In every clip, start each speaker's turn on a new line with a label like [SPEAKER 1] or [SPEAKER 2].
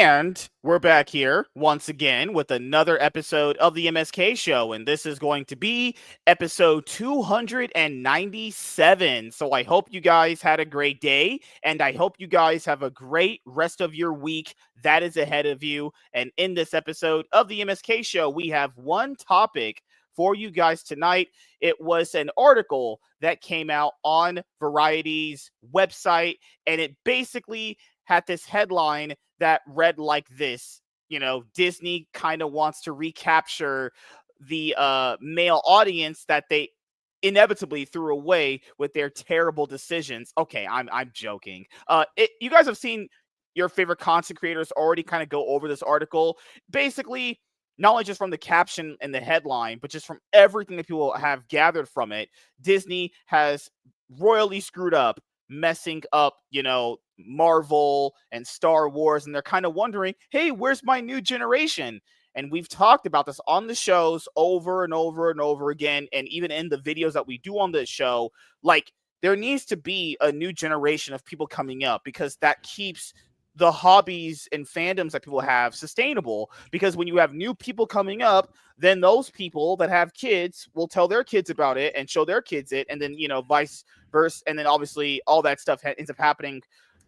[SPEAKER 1] And we're back here once again with another episode of the MSK show. And this is going to be episode 297. So I hope you guys had a great day. And I hope you guys have a great rest of your week that is ahead of you. And in this episode of the MSK show, we have one topic for you guys tonight. It was an article that came out on Variety's website. And it basically had this headline that read like this: Disney kind of wants to recapture the male audience that they inevitably threw away with their terrible decisions. Okay, I'm joking. You guys have seen your favorite content creators already kind of go over this article. Basically, not only just from the caption and the headline, but just from everything that people have gathered from it, Disney has royally screwed up, messing up, Marvel and Star Wars, and they're kind of wondering, hey, where's my new generation? And we've talked about this on the shows over and over and over again, and even in the videos that we do on this show, like, there needs to be a new generation of people coming up, because that keeps the hobbies and fandoms that people have sustainable. Because when you have new people coming up, then those people that have kids will tell their kids about it and show their kids it, and then vice versa, and then obviously all that stuff ends up happening.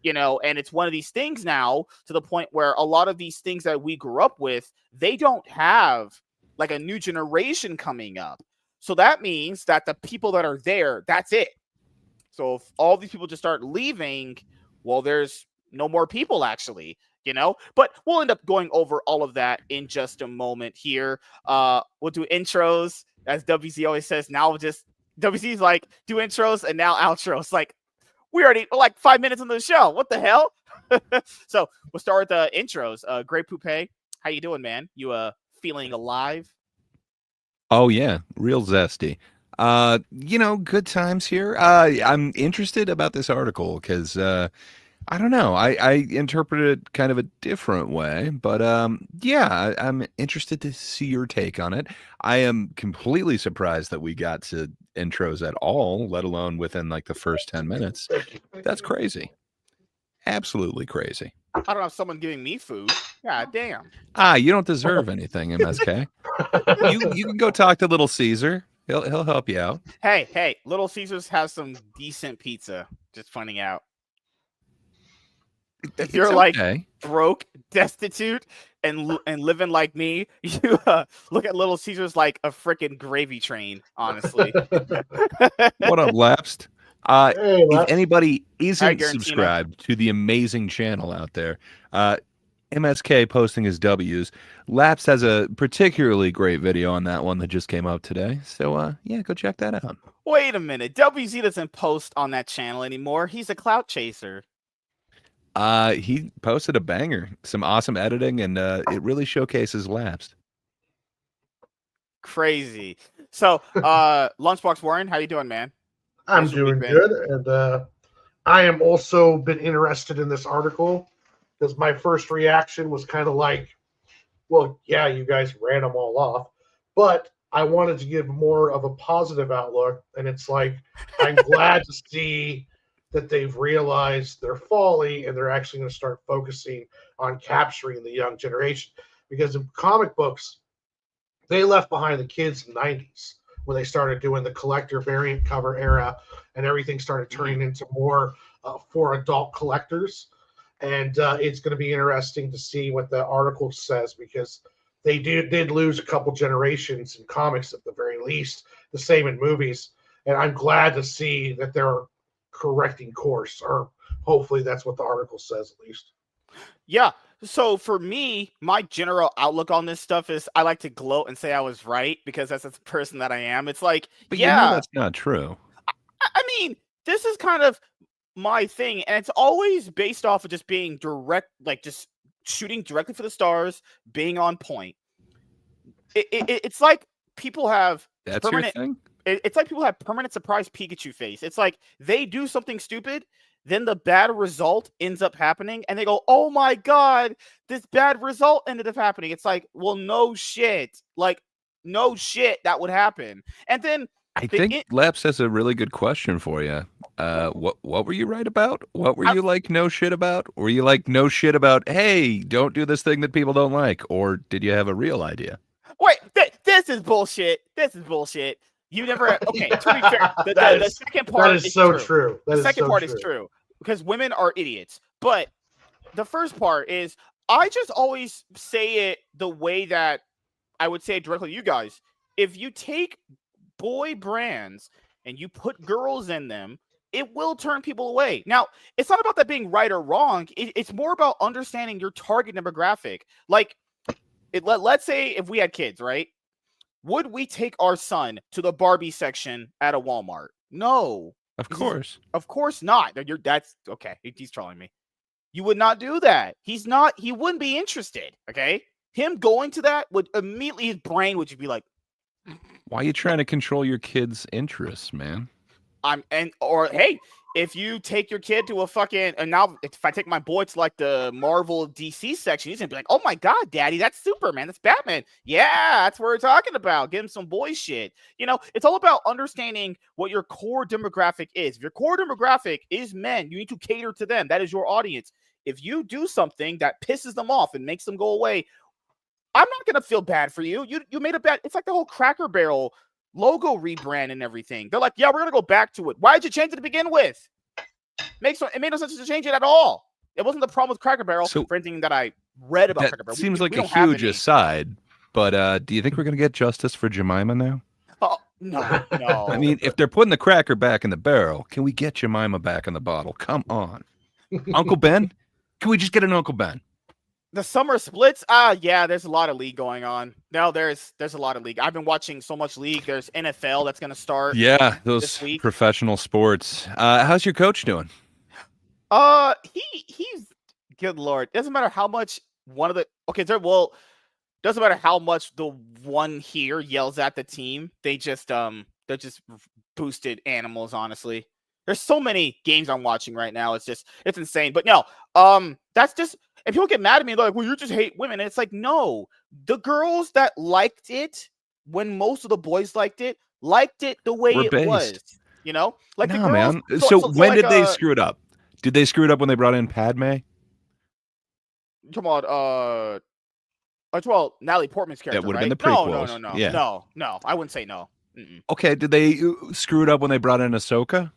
[SPEAKER 1] And it's one of these things now, to the point where a lot of these things that we grew up with, they don't have like a new generation coming up. So that means that the people that are there, that's it. So if all these people just start leaving, well, there's no more people actually, but we'll end up going over all of that in just a moment here. We'll do intros, as WZ always says. Now just WZ's like, do intros and now outros. Like, we already like 5 minutes into the show. What the hell? So we'll start with the intros. Great Poupe, how you doing, man? You feeling alive?
[SPEAKER 2] Oh yeah, real zesty. Good times here. I'm interested about this article because I don't know. I interpret it kind of a different way, but yeah, I'm interested to see your take on it. I am completely surprised that we got to intros at all, let alone within like the first 10 minutes. That's crazy. Absolutely crazy.
[SPEAKER 1] I don't have someone giving me food. God damn.
[SPEAKER 2] You don't deserve anything, MSK. You can go talk to Little Caesar. He'll help you out.
[SPEAKER 1] Hey, Little Caesars has some decent pizza. Just pointing out. If you're like broke, destitute, and living like me, you look at Little Caesars like a freaking gravy train, honestly.
[SPEAKER 2] What up, Lapsed?
[SPEAKER 3] Hey,
[SPEAKER 2] if anybody isn't
[SPEAKER 1] Hi,
[SPEAKER 2] subscribed to the amazing channel out there, MSK posting his W's. Lapsed has a particularly great video on that one that just came out today. So, yeah, go check that out.
[SPEAKER 1] Wait a minute. WZ doesn't post on that channel anymore. He's a clout chaser.
[SPEAKER 2] He posted a banger, some awesome editing, and it really showcases Lapsed.
[SPEAKER 1] Crazy. So, Lunchbox Warren, how you doing, man?
[SPEAKER 3] I'm doing good, and I am also been interested in this article because my first reaction was kind of like, well, yeah, you guys ran them all off, but I wanted to give more of a positive outlook, and it's like, I'm glad to see that they've realized their folly and they're actually going to start focusing on capturing the young generation. Because in comic books, they left behind the kids in the 90s when they started doing the collector variant cover era, and everything started turning into more for adult collectors. And it's going to be interesting to see what the article says, because they did lose a couple generations in comics at the very least, the same in movies. And I'm glad to see that they're correcting course, or hopefully that's what the article says at least.
[SPEAKER 1] Yeah. So for me, my general outlook on this stuff is I like to gloat and say I was right, because that's the person that I am. It's like,
[SPEAKER 2] but
[SPEAKER 1] yeah,
[SPEAKER 2] that's not true.
[SPEAKER 1] I mean, this is kind of my thing, and it's always based off of just being direct, like just shooting directly for the stars, being on point. It's like people have
[SPEAKER 2] that's your thing.
[SPEAKER 1] It's like people have permanent surprise Pikachu face. It's like they do something stupid, then the bad result ends up happening, and they go, oh my God, this bad result ended up happening. It's like, well, no shit. Like, no shit, that would happen. And then
[SPEAKER 2] I think Laps has a really good question for you. What were you right about? What were you like no shit about? Were you like no shit about, hey, don't do this thing that people don't like? Or did you have a real idea?
[SPEAKER 1] Wait, this is bullshit. This is bullshit. You never. Okay, to be fair, the second part
[SPEAKER 3] that is so true.
[SPEAKER 1] The second part is true because women are idiots. But the first part is I just always say it the way that I would say it directly to you guys. If you take boy brands and you put girls in them, it will turn people away. Now, it's not about that being right or wrong. It's more about understanding your target demographic. Like, let's say if we had kids, right? Would we take our son to the Barbie section at a Walmart? No.
[SPEAKER 2] Of course.
[SPEAKER 1] Of course not. That's okay. He's trolling me. You would not do that. He wouldn't be interested. Okay. Him going to that would immediately, his brain would just be like,
[SPEAKER 2] why are you trying to control your kid's interests, man?
[SPEAKER 1] Hey, if you take your kid to a fucking, and now if I take my boy to like the Marvel DC section, he's gonna be like, oh my God, daddy, that's Superman, that's Batman. Yeah, that's what we're talking about. Give him some boy shit. You know, it's all about understanding what your core demographic is. If your core demographic is men, you need to cater to them. That is your audience. If you do something that pisses them off and makes them go away, I'm not gonna feel bad for you. You made a bad. It's like the whole Cracker Barrel logo rebrand and everything. They're like, yeah, we're gonna go back to it. Why did you change it to begin with? It made no sense to change it at all. It wasn't the problem with Cracker Barrel for anything that I read about Cracker Barrel.
[SPEAKER 2] Seems like a huge aside, but do you think we're gonna get justice for Jemima now?
[SPEAKER 1] Oh, no.
[SPEAKER 2] I mean, if they're putting the cracker back in the barrel, can we get Jemima back in the bottle? Come on. Uncle Ben? Can we just get an Uncle Ben?
[SPEAKER 1] The summer splits, yeah, there's a lot of league going on. No, there's a lot of league. I've been watching so much league. There's NFL that's gonna start.
[SPEAKER 2] Yeah, those professional sports. How's your coach doing?
[SPEAKER 1] He's good lord. Doesn't matter how much one of the doesn't matter how much the one here yells at the team. They're just boosted animals, honestly. There's so many games I'm watching right now. It's insane. But no, that's just. And people get mad at me, like, well, you just hate women. And it's like, no, the girls that liked it when most of the boys liked it the way it was. You know? Like the girls.
[SPEAKER 2] Man. So when did they screw it up? Did they screw it up when they brought in Padme?
[SPEAKER 1] Come on, well, Natalie Portman's character.
[SPEAKER 2] That would have
[SPEAKER 1] right?
[SPEAKER 2] been the prequels.
[SPEAKER 1] No.
[SPEAKER 2] Yeah.
[SPEAKER 1] No. I wouldn't say no. Mm-mm.
[SPEAKER 2] Okay, did they screw it up when they brought in Ahsoka?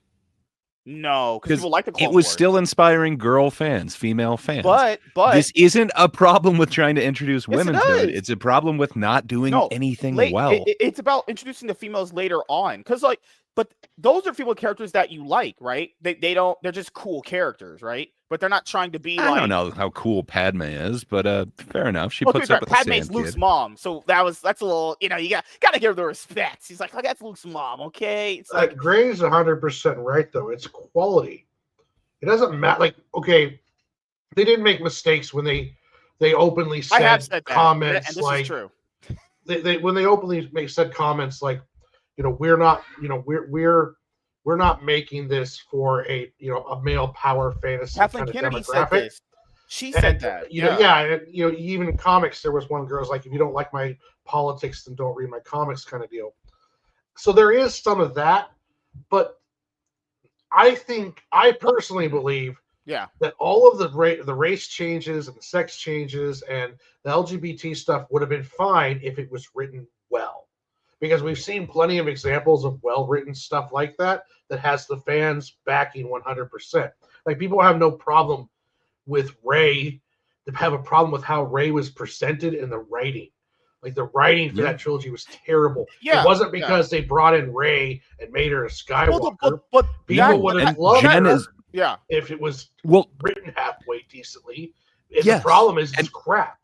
[SPEAKER 1] No, because people like the Clone
[SPEAKER 2] It was
[SPEAKER 1] Wars.
[SPEAKER 2] still inspiring girl fans, female fans.
[SPEAKER 1] But
[SPEAKER 2] this isn't a problem with trying to introduce women to it. It's a problem with not doing anything well.
[SPEAKER 1] It's about introducing the females later on, because but those are female characters that you like, right? They're just cool characters, right? But they're not trying to be.
[SPEAKER 2] I don't know how cool Padme is, but fair enough. She puts up with
[SPEAKER 1] Padme's
[SPEAKER 2] the
[SPEAKER 1] Luke's
[SPEAKER 2] kid.
[SPEAKER 1] mom, so that's a little, you gotta give her the respect. She's like, that's Luke's mom, okay? It's like
[SPEAKER 3] Gray's 100% right though. It's quality. It doesn't matter. Like, okay, they didn't make mistakes when they openly said comments
[SPEAKER 1] and this
[SPEAKER 3] like
[SPEAKER 1] is true.
[SPEAKER 3] They when they openly said comments like, we're not making this for a male power fantasy
[SPEAKER 1] Kathleen
[SPEAKER 3] kind of
[SPEAKER 1] Kennedy
[SPEAKER 3] demographic.
[SPEAKER 1] said this. She said that.
[SPEAKER 3] Even in comics, there was one girl's like, if you don't like my politics, then don't read my comics, kind of deal. So there is some of that, but I personally believe that all of the race changes and the sex changes and the LGBT stuff would have been fine if it was written well, because we've seen plenty of examples of well-written stuff like that has the fans backing 100%. Like, people have no problem with Rey. They have a problem with how Rey was presented in the writing. Like, the writing for that trilogy was terrible. It wasn't because they brought in Rey and made her a Skywalker.
[SPEAKER 1] But
[SPEAKER 3] people would have loved her
[SPEAKER 1] Yeah.
[SPEAKER 3] if it was
[SPEAKER 2] well
[SPEAKER 3] written halfway decently. The problem is it's crap.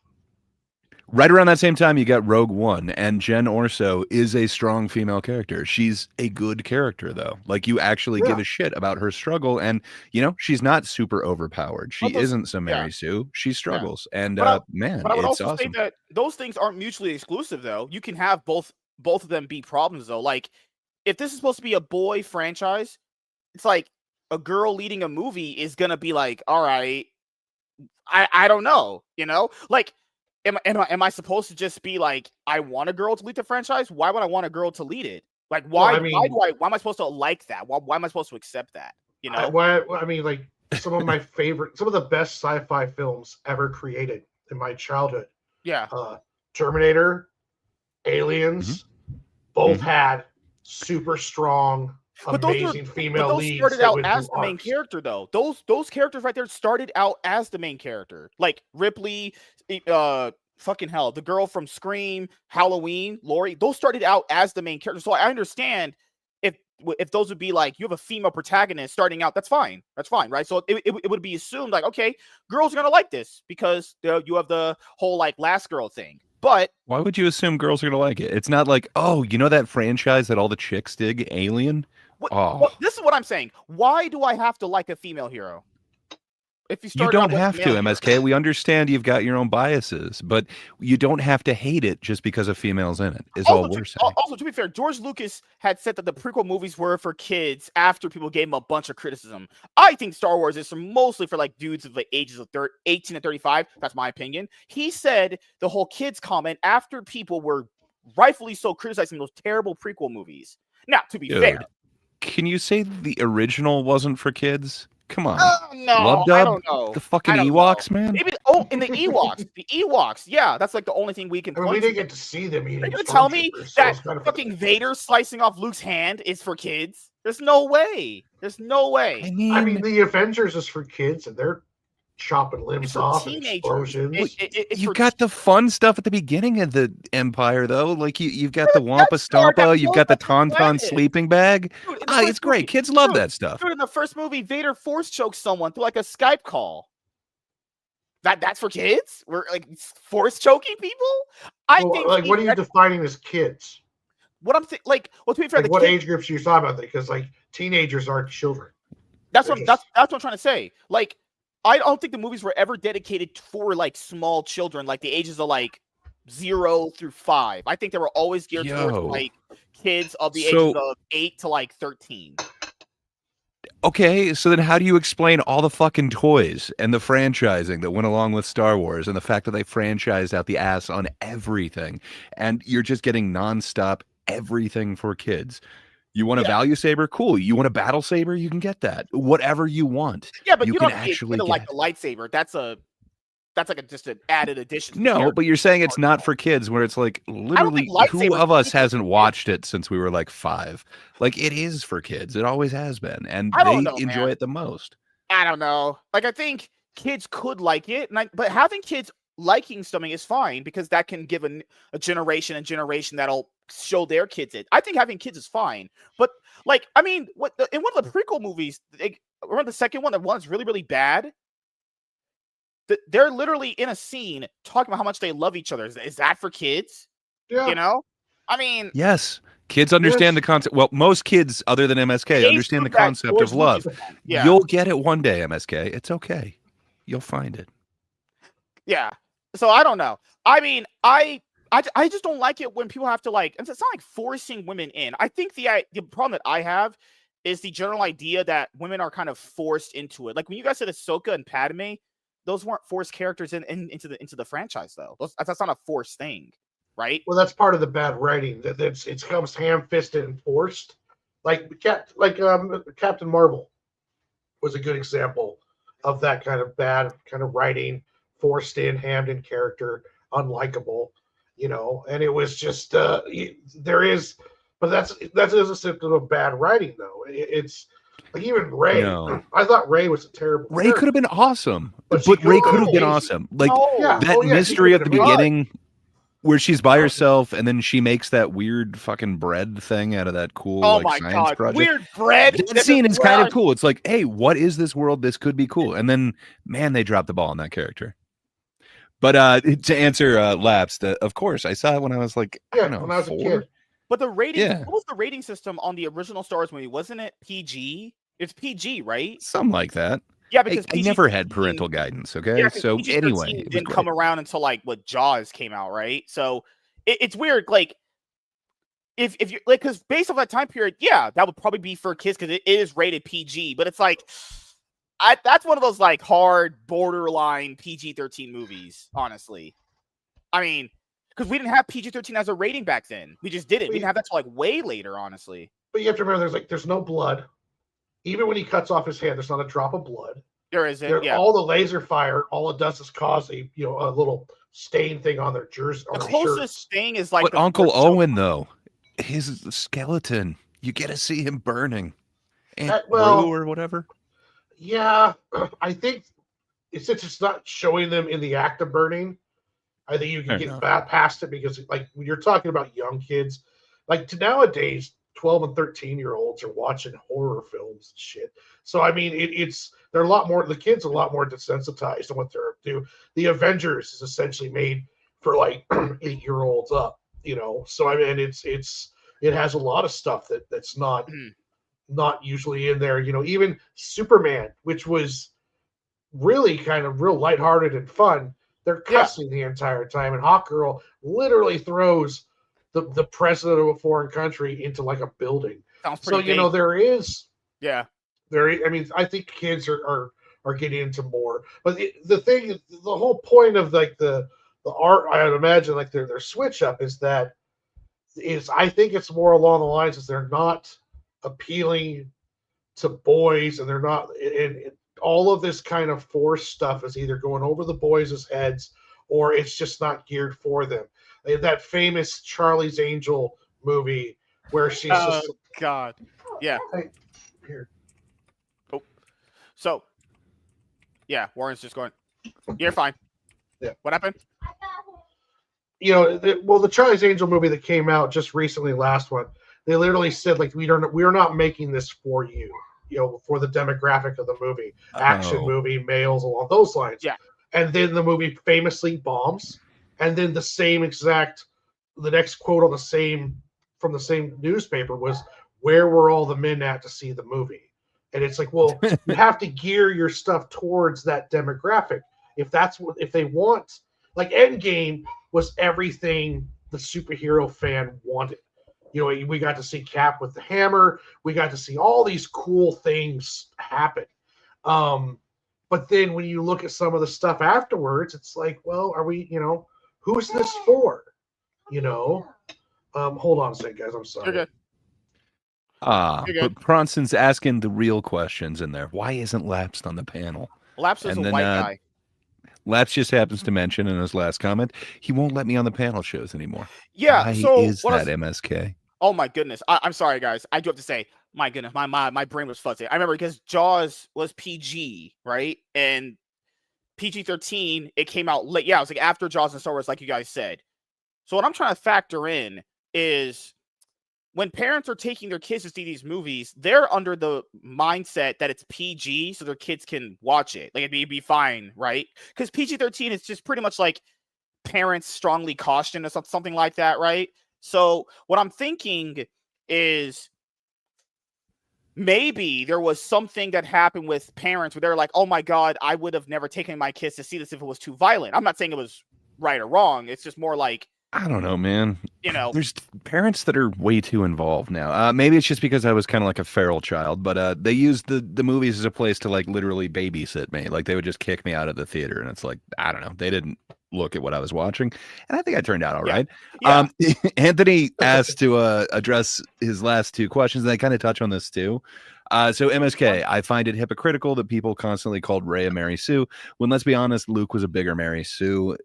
[SPEAKER 2] Right around that same time, you got Rogue One, and Jen Orso is a strong female character. She's a good character, though. Like, you actually give a shit about her struggle, and, you know, she's not super overpowered. She isn't some Mary Sue. She struggles, and man,
[SPEAKER 1] but I would
[SPEAKER 2] it's
[SPEAKER 1] also
[SPEAKER 2] awesome.
[SPEAKER 1] say that those things aren't mutually exclusive, though. You can have both of them be problems, though. Like, if this is supposed to be a boy franchise, it's like a girl leading a movie is gonna be like, all right, I don't know, you know, like. Am I supposed to just be like, I want a girl to lead the franchise? Why would I want a girl to lead it? Like, why am I supposed to like that? Why am I supposed to accept that? You know,
[SPEAKER 3] I mean, like some of the best sci-fi films ever created in my childhood.
[SPEAKER 1] yeah.
[SPEAKER 3] Terminator, Aliens, both had super strong,
[SPEAKER 1] But
[SPEAKER 3] amazing female
[SPEAKER 1] those
[SPEAKER 3] leads
[SPEAKER 1] started
[SPEAKER 3] that
[SPEAKER 1] out
[SPEAKER 3] went
[SPEAKER 1] as
[SPEAKER 3] through
[SPEAKER 1] the main
[SPEAKER 3] arcs.
[SPEAKER 1] character, though. Those characters right there started out as the main character, like Ripley, fucking hell, the girl from Scream, Halloween, Laurie. Those started out as the main character. So I understand if those would be like you have a female protagonist starting out, that's fine, right? So it would be assumed like, okay, girls are gonna like this because you have the whole like last girl thing. But
[SPEAKER 2] why would you assume girls are gonna like it? It's not like, oh, you know that franchise that all the chicks dig, Alien? Oh,
[SPEAKER 1] this is what I'm saying. Why do I have to like a female hero? If you
[SPEAKER 2] you
[SPEAKER 1] started
[SPEAKER 2] don't
[SPEAKER 1] out with
[SPEAKER 2] have to,
[SPEAKER 1] male hero?
[SPEAKER 2] MSK. We understand you've got your own biases, but you don't have to hate it just because a female's in it. Is all we're saying.
[SPEAKER 1] Also, to be fair, George Lucas had said that the prequel movies were for kids after people gave him a bunch of criticism. I think Star Wars is mostly for like dudes of the ages of 18 to 35. That's my opinion. He said the whole kids comment after people were rightfully so criticizing those terrible prequel movies. Now, to be fair,
[SPEAKER 2] Dude, can you say the original wasn't for kids? Come on.
[SPEAKER 1] no,
[SPEAKER 2] Love
[SPEAKER 1] I
[SPEAKER 2] Dub?
[SPEAKER 1] don't know.
[SPEAKER 2] The fucking
[SPEAKER 1] I don't know.
[SPEAKER 2] Ewoks, man?
[SPEAKER 1] Maybe in the Ewoks, yeah, that's like the only thing we can.
[SPEAKER 3] I mean, we didn't get to see them eating.
[SPEAKER 1] Are you gonna tell me that fucking Vader slicing off Luke's hand is for kids? There's no way. There's no way.
[SPEAKER 3] I mean, the Avengers is for kids, and they're chopping limbs off and explosions.
[SPEAKER 2] You've got the fun stuff at the beginning of the Empire, though. Like you've got the Wampa Stompa, you've got the Tauntaun sleeping bag.
[SPEAKER 1] Dude,
[SPEAKER 2] it's great. Kids love that stuff.
[SPEAKER 1] Dude, in the first movie, Vader force chokes someone through like a Skype call. That's for kids? We're like force choking people? I think
[SPEAKER 3] like what are you defining as kids?
[SPEAKER 1] What I'm like, well, to be fair,
[SPEAKER 3] like what age groups are you talking about? Because like teenagers aren't children.
[SPEAKER 1] That's what I'm trying to say. Like, I don't think the movies were ever dedicated for like small children, like the ages of like 0 through 5. I think they were always geared towards like kids of the ages of 8 to like 13.
[SPEAKER 2] Okay, so then how do you explain all the fucking toys and the franchising that went along with Star Wars and the fact that they franchised out the ass on everything and you're just getting nonstop everything for kids? You want a value saber? Cool. You want a battle saber? You can get that. Whatever you want.
[SPEAKER 1] Yeah, but you
[SPEAKER 2] can
[SPEAKER 1] don't
[SPEAKER 2] actually
[SPEAKER 1] get like a lightsaber. That's like just an added addition.
[SPEAKER 2] No, but you're saying it's not for kids where it's like literally who of us hasn't watched it since we were like 5? Like it is for kids. It always has been. And they enjoy it the most.
[SPEAKER 1] I don't know. Like I think kids could like it, but having kids liking something is fine because that can give a generation that'll show their kids it. I think having kids is fine. But like, I mean, in one of the prequel movies, remember the second one, the one's really, really bad? They're literally in a scene talking about how much they love each other. Is that for kids?
[SPEAKER 3] Yeah.
[SPEAKER 1] You know? I mean...
[SPEAKER 2] Yes. Kids understand the concept. Well, most kids, other than MSK, understand the concept of love. Yeah. You'll get it one day, MSK. It's okay. You'll find it.
[SPEAKER 1] Yeah. So I don't know. I mean, I just don't like it when people have to like... It's not like forcing women in. I think the problem that I have is the general idea that women are kind of forced into it. Like when you guys said Ahsoka and Padme, those weren't forced characters into the franchise though. That's not a forced thing, right?
[SPEAKER 3] Well, that's part of the bad writing. It comes ham-fisted and forced. Like Captain Marvel was a good example of that kind of bad kind of writing, forced in, hammed in character, unlikable, you know. And it was just there is, but that's a symptom of bad writing though. It's like even Rey. No. I thought Rey was a terrible.
[SPEAKER 2] Rey could have been awesome, but Rey could have been awesome. Like that mystery at the beginning, where she's by herself and then she makes that weird fucking bread thing out of that cool science project.
[SPEAKER 1] Weird bread.
[SPEAKER 2] That scene is kind of cool. It's like, hey, what is this world? This could be cool. And then, man, they dropped the ball on that character. But to answer Lapsed, of course, I saw it when I was like, I don't know,
[SPEAKER 3] when I was
[SPEAKER 2] 4.
[SPEAKER 3] a kid.
[SPEAKER 1] But the rating, what was the rating system on the original Star Wars movie? Wasn't it PG? It's PG, right?
[SPEAKER 2] Something like that.
[SPEAKER 1] Yeah, because
[SPEAKER 2] I never had parental guidance. Okay, so anyway,
[SPEAKER 1] it didn't come around until like what Jaws came out, right? So it's weird. Like if you like, because based on that time period, yeah, that would probably be for kids because it is rated PG. But it's like that's one of those like hard borderline PG-13 movies. Honestly, I mean, because we didn't have PG-13 as a rating back then. We just didn't. We didn't have that till like way later. Honestly,
[SPEAKER 3] but you have to remember, there's no blood. even when he cuts off his hand, there's not a drop of blood.
[SPEAKER 1] There isn't. Yeah.
[SPEAKER 3] All the laser fire, all it does is cause a little stain thing on their jersey.
[SPEAKER 1] The closest thing is like
[SPEAKER 2] but Uncle Owen, though, his skeleton. You get to see him burning. Aunt Rue or whatever.
[SPEAKER 3] Yeah, I think since it's not showing them in the act of burning, I think you can get past it because, like, when you're talking about young kids, like nowadays, 12 and 13-year-olds are watching horror films and shit. So I mean, they're a lot more. The kids are a lot more desensitized to what they're doing. The Avengers is essentially made for like 8-year-olds up, So I mean, it has a lot of stuff that's not usually in there. Even Superman, which was really kind of real lighthearted and fun, they're cussing the entire time, and Hawkgirl literally throws the president of a foreign country into like a building. So there is I mean, I think kids are getting into more, but the whole point of like the art, I would imagine, like their switch up is I think it's more along the lines as they're not appealing to boys, and they're not, and all of this kind of force stuff is either going over the boys' heads or it's just not geared for them. That famous Charlie's Angel movie where she's
[SPEAKER 1] God. Yeah.
[SPEAKER 3] Hey, here.
[SPEAKER 1] Oh. So, yeah, Warren's just going, you're fine.
[SPEAKER 3] Yeah.
[SPEAKER 1] What happened?
[SPEAKER 3] The Charlie's Angel movie that came out just recently, last one, they literally said, like, we're not making this for you, for the demographic of the movie, action movie, males, along those lines.
[SPEAKER 1] Yeah.
[SPEAKER 3] And then the movie famously bombs. And then the next quote from the same newspaper was, "Where were all the men at to see the movie?" And it's like, well, you have to gear your stuff towards that demographic. If they want, like, Endgame was everything the superhero fan wanted. We got to see Cap with the hammer. We got to see all these cool things happen. But then when you look at some of the stuff afterwards, it's like, well, are we, who's this for? Hold on a second, guys. I'm sorry.
[SPEAKER 1] You're good.
[SPEAKER 2] But Pronson's asking the real questions in there. Why isn't Laps on the panel?
[SPEAKER 1] Laps is a white guy.
[SPEAKER 2] Laps just happens to mention in his last comment, he won't let me on the panel shows anymore.
[SPEAKER 1] Yeah.
[SPEAKER 2] Why is that MSK?
[SPEAKER 1] Oh my goodness. I'm sorry, guys. I do have to say, my goodness, my brain was fuzzy. I remember because Jaws was PG, right? And PG-13, it came out late. Yeah, it was like after Jaws and Star Wars, like you guys said. So what I'm trying to factor in is when parents are taking their kids to see these movies, they're under the mindset that it's PG, so their kids can watch it. Like, it'd be fine, right? Because PG-13 is just pretty much like parents strongly caution or something like that, right? So what I'm thinking is maybe there was something that happened with parents where they're like, oh my God, I would have never taken my kids to see this if it was too violent. I'm not saying it was right or wrong. It's just more like,
[SPEAKER 2] I don't know, man. There's parents that are way too involved now. Maybe it's just because I was kind of like a feral child, but they used the movies as a place to like literally babysit me. Like they would just kick me out of the theater, and it's like, I don't know. They didn't look at what I was watching, and I think I turned out all right.
[SPEAKER 1] Yeah.
[SPEAKER 2] Anthony asked to address his last two questions, and I kind of touch on this too. So MSK, I find it hypocritical that people constantly called Ray a Mary Sue, when let's be honest, Luke was a bigger Mary Sue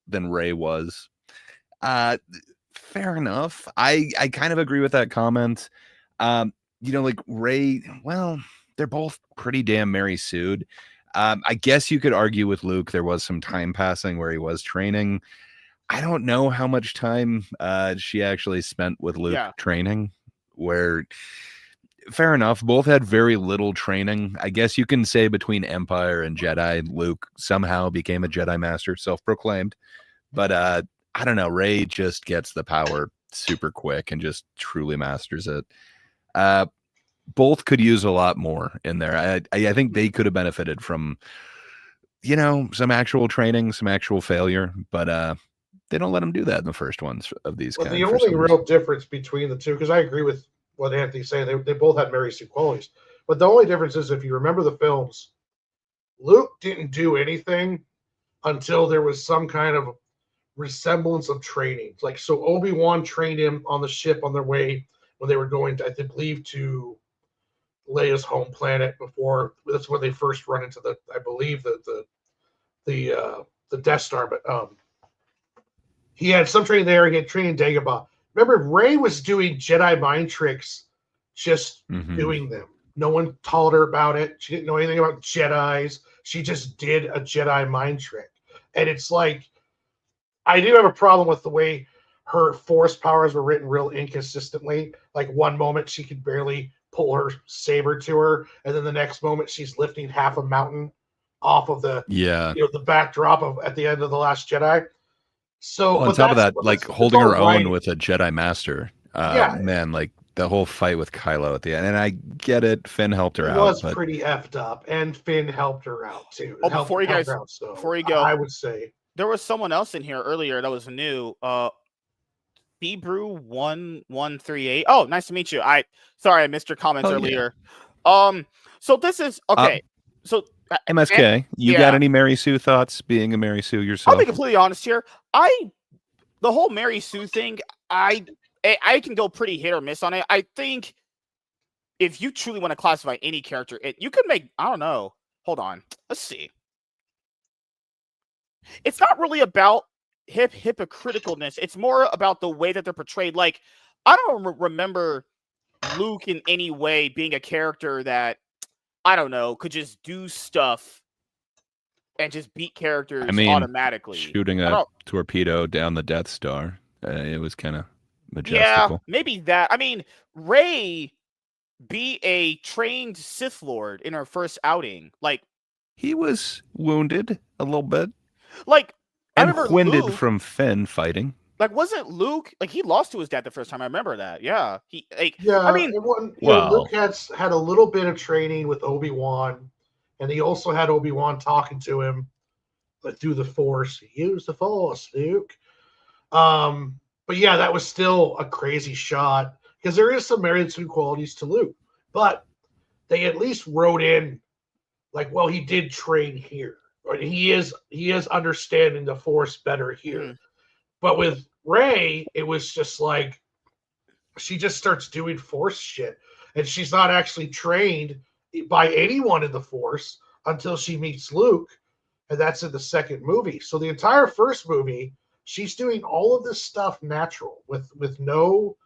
[SPEAKER 2] than Ray was. Fair enough. I kind of agree with that comment. Like Ray, well, they're both pretty damn Mary Sued. I guess you could argue with Luke, there was some time passing where he was training. I don't know how much time she actually spent with Luke training, where fair enough, both had very little training. I guess you can say between Empire and Jedi, Luke somehow became a Jedi Master, self-proclaimed. But I don't know, Ray just gets the power super quick and just truly masters it. Both could use a lot more in there. I think they could have benefited from, some actual training, some actual failure, but they don't let them do that in the first ones of these.
[SPEAKER 3] Well, the only real difference between the two, because I agree with what Anthony's saying, they both had Mary Sue qualities, but the only difference is if you remember the films, Luke didn't do anything until there was some kind of resemblance of training. Like, so Obi-Wan trained him on the ship on their way when they were going to, I believe, to Leia's home planet before. That's when they first run into I believe the Death Star. But he had some training there. He had training in Dagobah. Remember, Rey was doing Jedi mind tricks, just doing them. No one told her about it. She didn't know anything about Jedis. She just did a Jedi mind trick. And it's like, I do have a problem with the way her Force powers were written real inconsistently. Like one moment she could barely pull her saber to her, and then the next moment she's lifting half a mountain off of the the backdrop of at the end of The Last Jedi. So
[SPEAKER 2] on top of that, like holding her own with a Jedi Master. Man, like the whole fight with Kylo at the end. And I get it, Finn helped her out. It
[SPEAKER 3] was pretty effed up, and Finn helped her out too.
[SPEAKER 1] Before you go,
[SPEAKER 3] I would say
[SPEAKER 1] there was someone else in here earlier that was new. Brew 1138. Oh, nice to meet you. Sorry I missed your comments earlier. Yeah. So this is okay. So
[SPEAKER 2] MSK, you got any Mary Sue thoughts? Being a Mary Sue yourself,
[SPEAKER 1] I'll be completely honest here. The whole Mary Sue thing, I can go pretty hit or miss on it. I think if you truly want to classify any character, you could make, I don't know. Hold on, let's see. It's not really about hypocriticalness. It's more about the way that they're portrayed. Like, I don't remember Luke in any way being a character that, I don't know, could just do stuff and just beat characters automatically.
[SPEAKER 2] Shooting a torpedo down the Death Star. It was kind of majestical.
[SPEAKER 1] Yeah, maybe that. I mean, Rey be a trained Sith Lord in her first outing. Like,
[SPEAKER 2] he was wounded a little bit.
[SPEAKER 1] Like,
[SPEAKER 2] and winded from Finn fighting.
[SPEAKER 1] Like, wasn't Luke, like, he lost to his dad the first time? I remember that. Yeah.
[SPEAKER 3] I mean, Luke had a little bit of training with Obi-Wan, and he also had Obi-Wan talking to him through the Force. Use the Force, Luke. But yeah, that was still a crazy shot because there is some Mary Sue qualities to Luke, but they at least wrote in, like, well, he did train here. Or he is understanding the Force better here. Mm. But with Rey, it was just like she just starts doing Force shit. And she's not actually trained by anyone in the Force until she meets Luke. And that's in the second movie. So the entire first movie, she's doing all of this stuff natural with no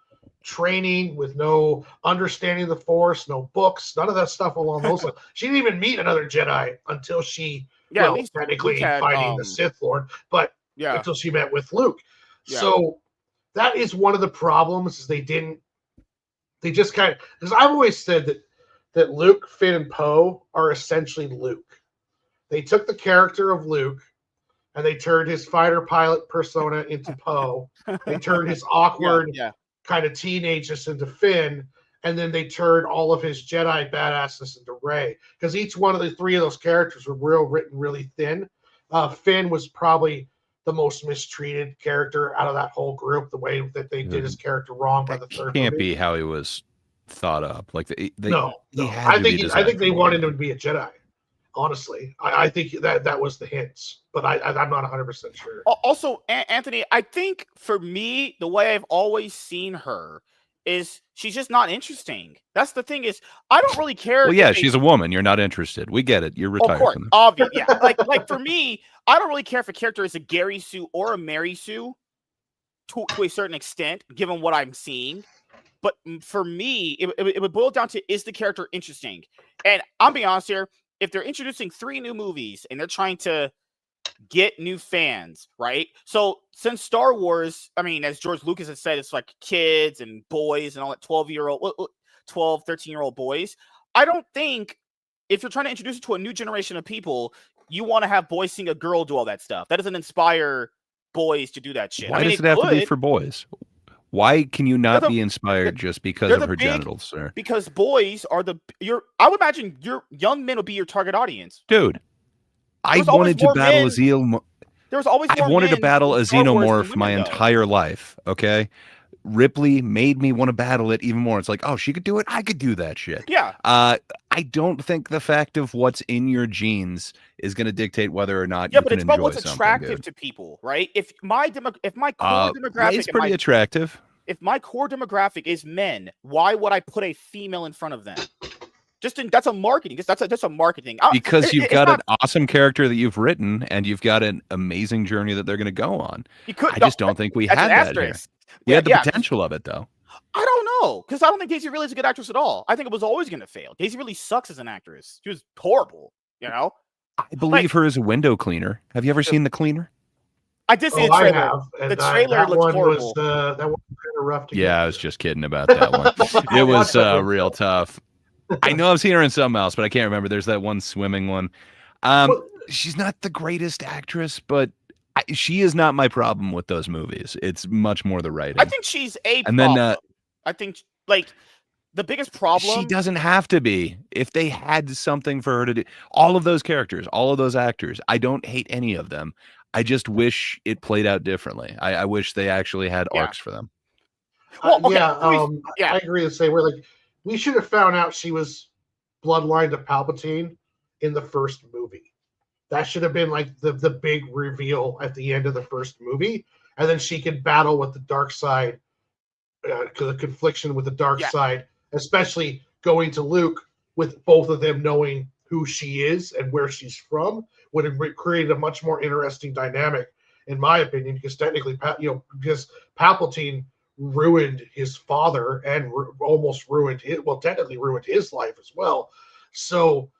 [SPEAKER 3] training, with no understanding the Force, no books, none of that stuff along those lines. She didn't even meet another Jedi until she technically fighting the Sith Lord, but until she met with Luke. Yeah. So that is one of the problems is they just kind of, because I've always said that Luke, Finn, and Poe are essentially Luke. They took the character of Luke and they turned his fighter pilot persona into Poe. They turned his awkward kind of teenagers into Finn. And then they turned all of his Jedi badassness into Rey. Because each one of the three of those characters were written really thin. Finn was probably the most mistreated character out of that whole group. The way that they did his character wrong by the third
[SPEAKER 2] can't movie. Be how he was thought up. Like
[SPEAKER 3] no. I think they wanted him to be a Jedi. Honestly, I think that was the hints, but I'm not 100% sure.
[SPEAKER 1] Also, Anthony, I think for me, the way I've always seen her is she's just not interesting. That's the thing is, I don't really care.
[SPEAKER 2] Well, yeah, she's a woman. You're not interested. We get it. You're retired. Of course,
[SPEAKER 1] obvious. Yeah, like for me, I don't really care if a character is a Gary Sue or a Mary Sue to a certain extent, given what I'm seeing. But for me, it would boil down to, is the character interesting? And I'm being honest here. If they're introducing 3 new movies and they're trying to get new fans, right? So since Star Wars, I mean, as George Lucas has said, it's like kids and boys and all that 12, 13-year-old boys. I don't think if you're trying to introduce it to a new generation of people, you want to have boys seeing a girl do all that stuff. That doesn't inspire boys to do that shit.
[SPEAKER 2] Why does it have to be for boys? Why can you not be inspired just because of her genitals, sir?
[SPEAKER 1] Because boys are I would imagine your young men would be your target audience.
[SPEAKER 2] Dude, I wanted to battle a xenomorph.
[SPEAKER 1] There was always
[SPEAKER 2] I wanted to battle a xenomorph my entire life, okay? Ripley made me want to battle it even more. It's like, oh, she could do it. I could do that shit.
[SPEAKER 1] Yeah.
[SPEAKER 2] I don't think the fact of what's in your genes is going to dictate whether or not you can enjoy something. Yeah, but it's about what's
[SPEAKER 1] attractive to people, right? If my core demographic
[SPEAKER 2] is pretty attractive.
[SPEAKER 1] If my core demographic is men, why would I put a female in front of them? That's a marketing. That's a marketing.
[SPEAKER 2] Because you've got an awesome character that you've written, and you've got an amazing journey that they're going to go on. I just don't think we had that here. We had the potential of it, though.
[SPEAKER 1] I don't know, because I don't think Daisy Ridley is a good actress at all. I think it was always going to fail. Daisy Ridley sucks as an actress. She was horrible, you know?
[SPEAKER 2] I believe her as a window cleaner. Have you ever seen The Cleaner?
[SPEAKER 1] I did see the trailer.
[SPEAKER 3] I have,
[SPEAKER 1] the trailer looks horrible.
[SPEAKER 3] That one was kind of rough to get.
[SPEAKER 2] I was just kidding about that one. It was real tough. I know I've seen her in something else, but I can't remember. There's that one swimming one. She's not the greatest actress, but she is not my problem with those movies. It's much more the writing.
[SPEAKER 1] I think she's a problem. Then, I think, the biggest problem...
[SPEAKER 2] She doesn't have to be. If they had something for her to do... All of those characters, all of those actors, I don't hate any of them. I just wish it played out differently. I wish they actually had arcs for them.
[SPEAKER 3] Well, okay. I agree the same way. Like, we should have found out she was bloodline to Palpatine in the first movie. That should have been like the big reveal at the end of the first movie, and then she could battle with the dark side, the confliction with the dark side, especially going to Luke with both of them knowing who she is and where she's from, would have created a much more interesting dynamic, in my opinion, because technically, because Palpatine ruined his father and almost ruined technically ruined his life as well. So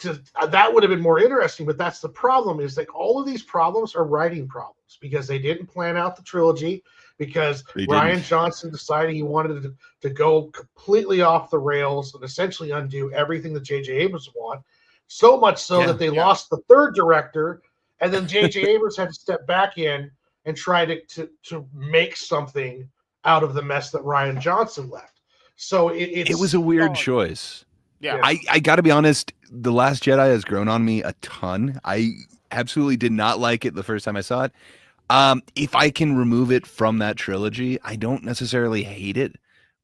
[SPEAKER 3] that would have been more interesting, but that's the problem, is that all of these problems are writing problems because they didn't plan out the trilogy, because Rian Johnson decided he wanted to go completely off the rails and essentially undo everything that J.J. Abrams wanted, so much so that they lost the third director, and then J.J. Abrams had to step back in and try to make something out of the mess that Rian Johnson left. So it was
[SPEAKER 2] a weird choice.
[SPEAKER 1] Yeah,
[SPEAKER 2] I got to be honest. The Last Jedi has grown on me a ton. I absolutely did not like it the first time I saw it. If I can remove it from that trilogy, I don't necessarily hate it,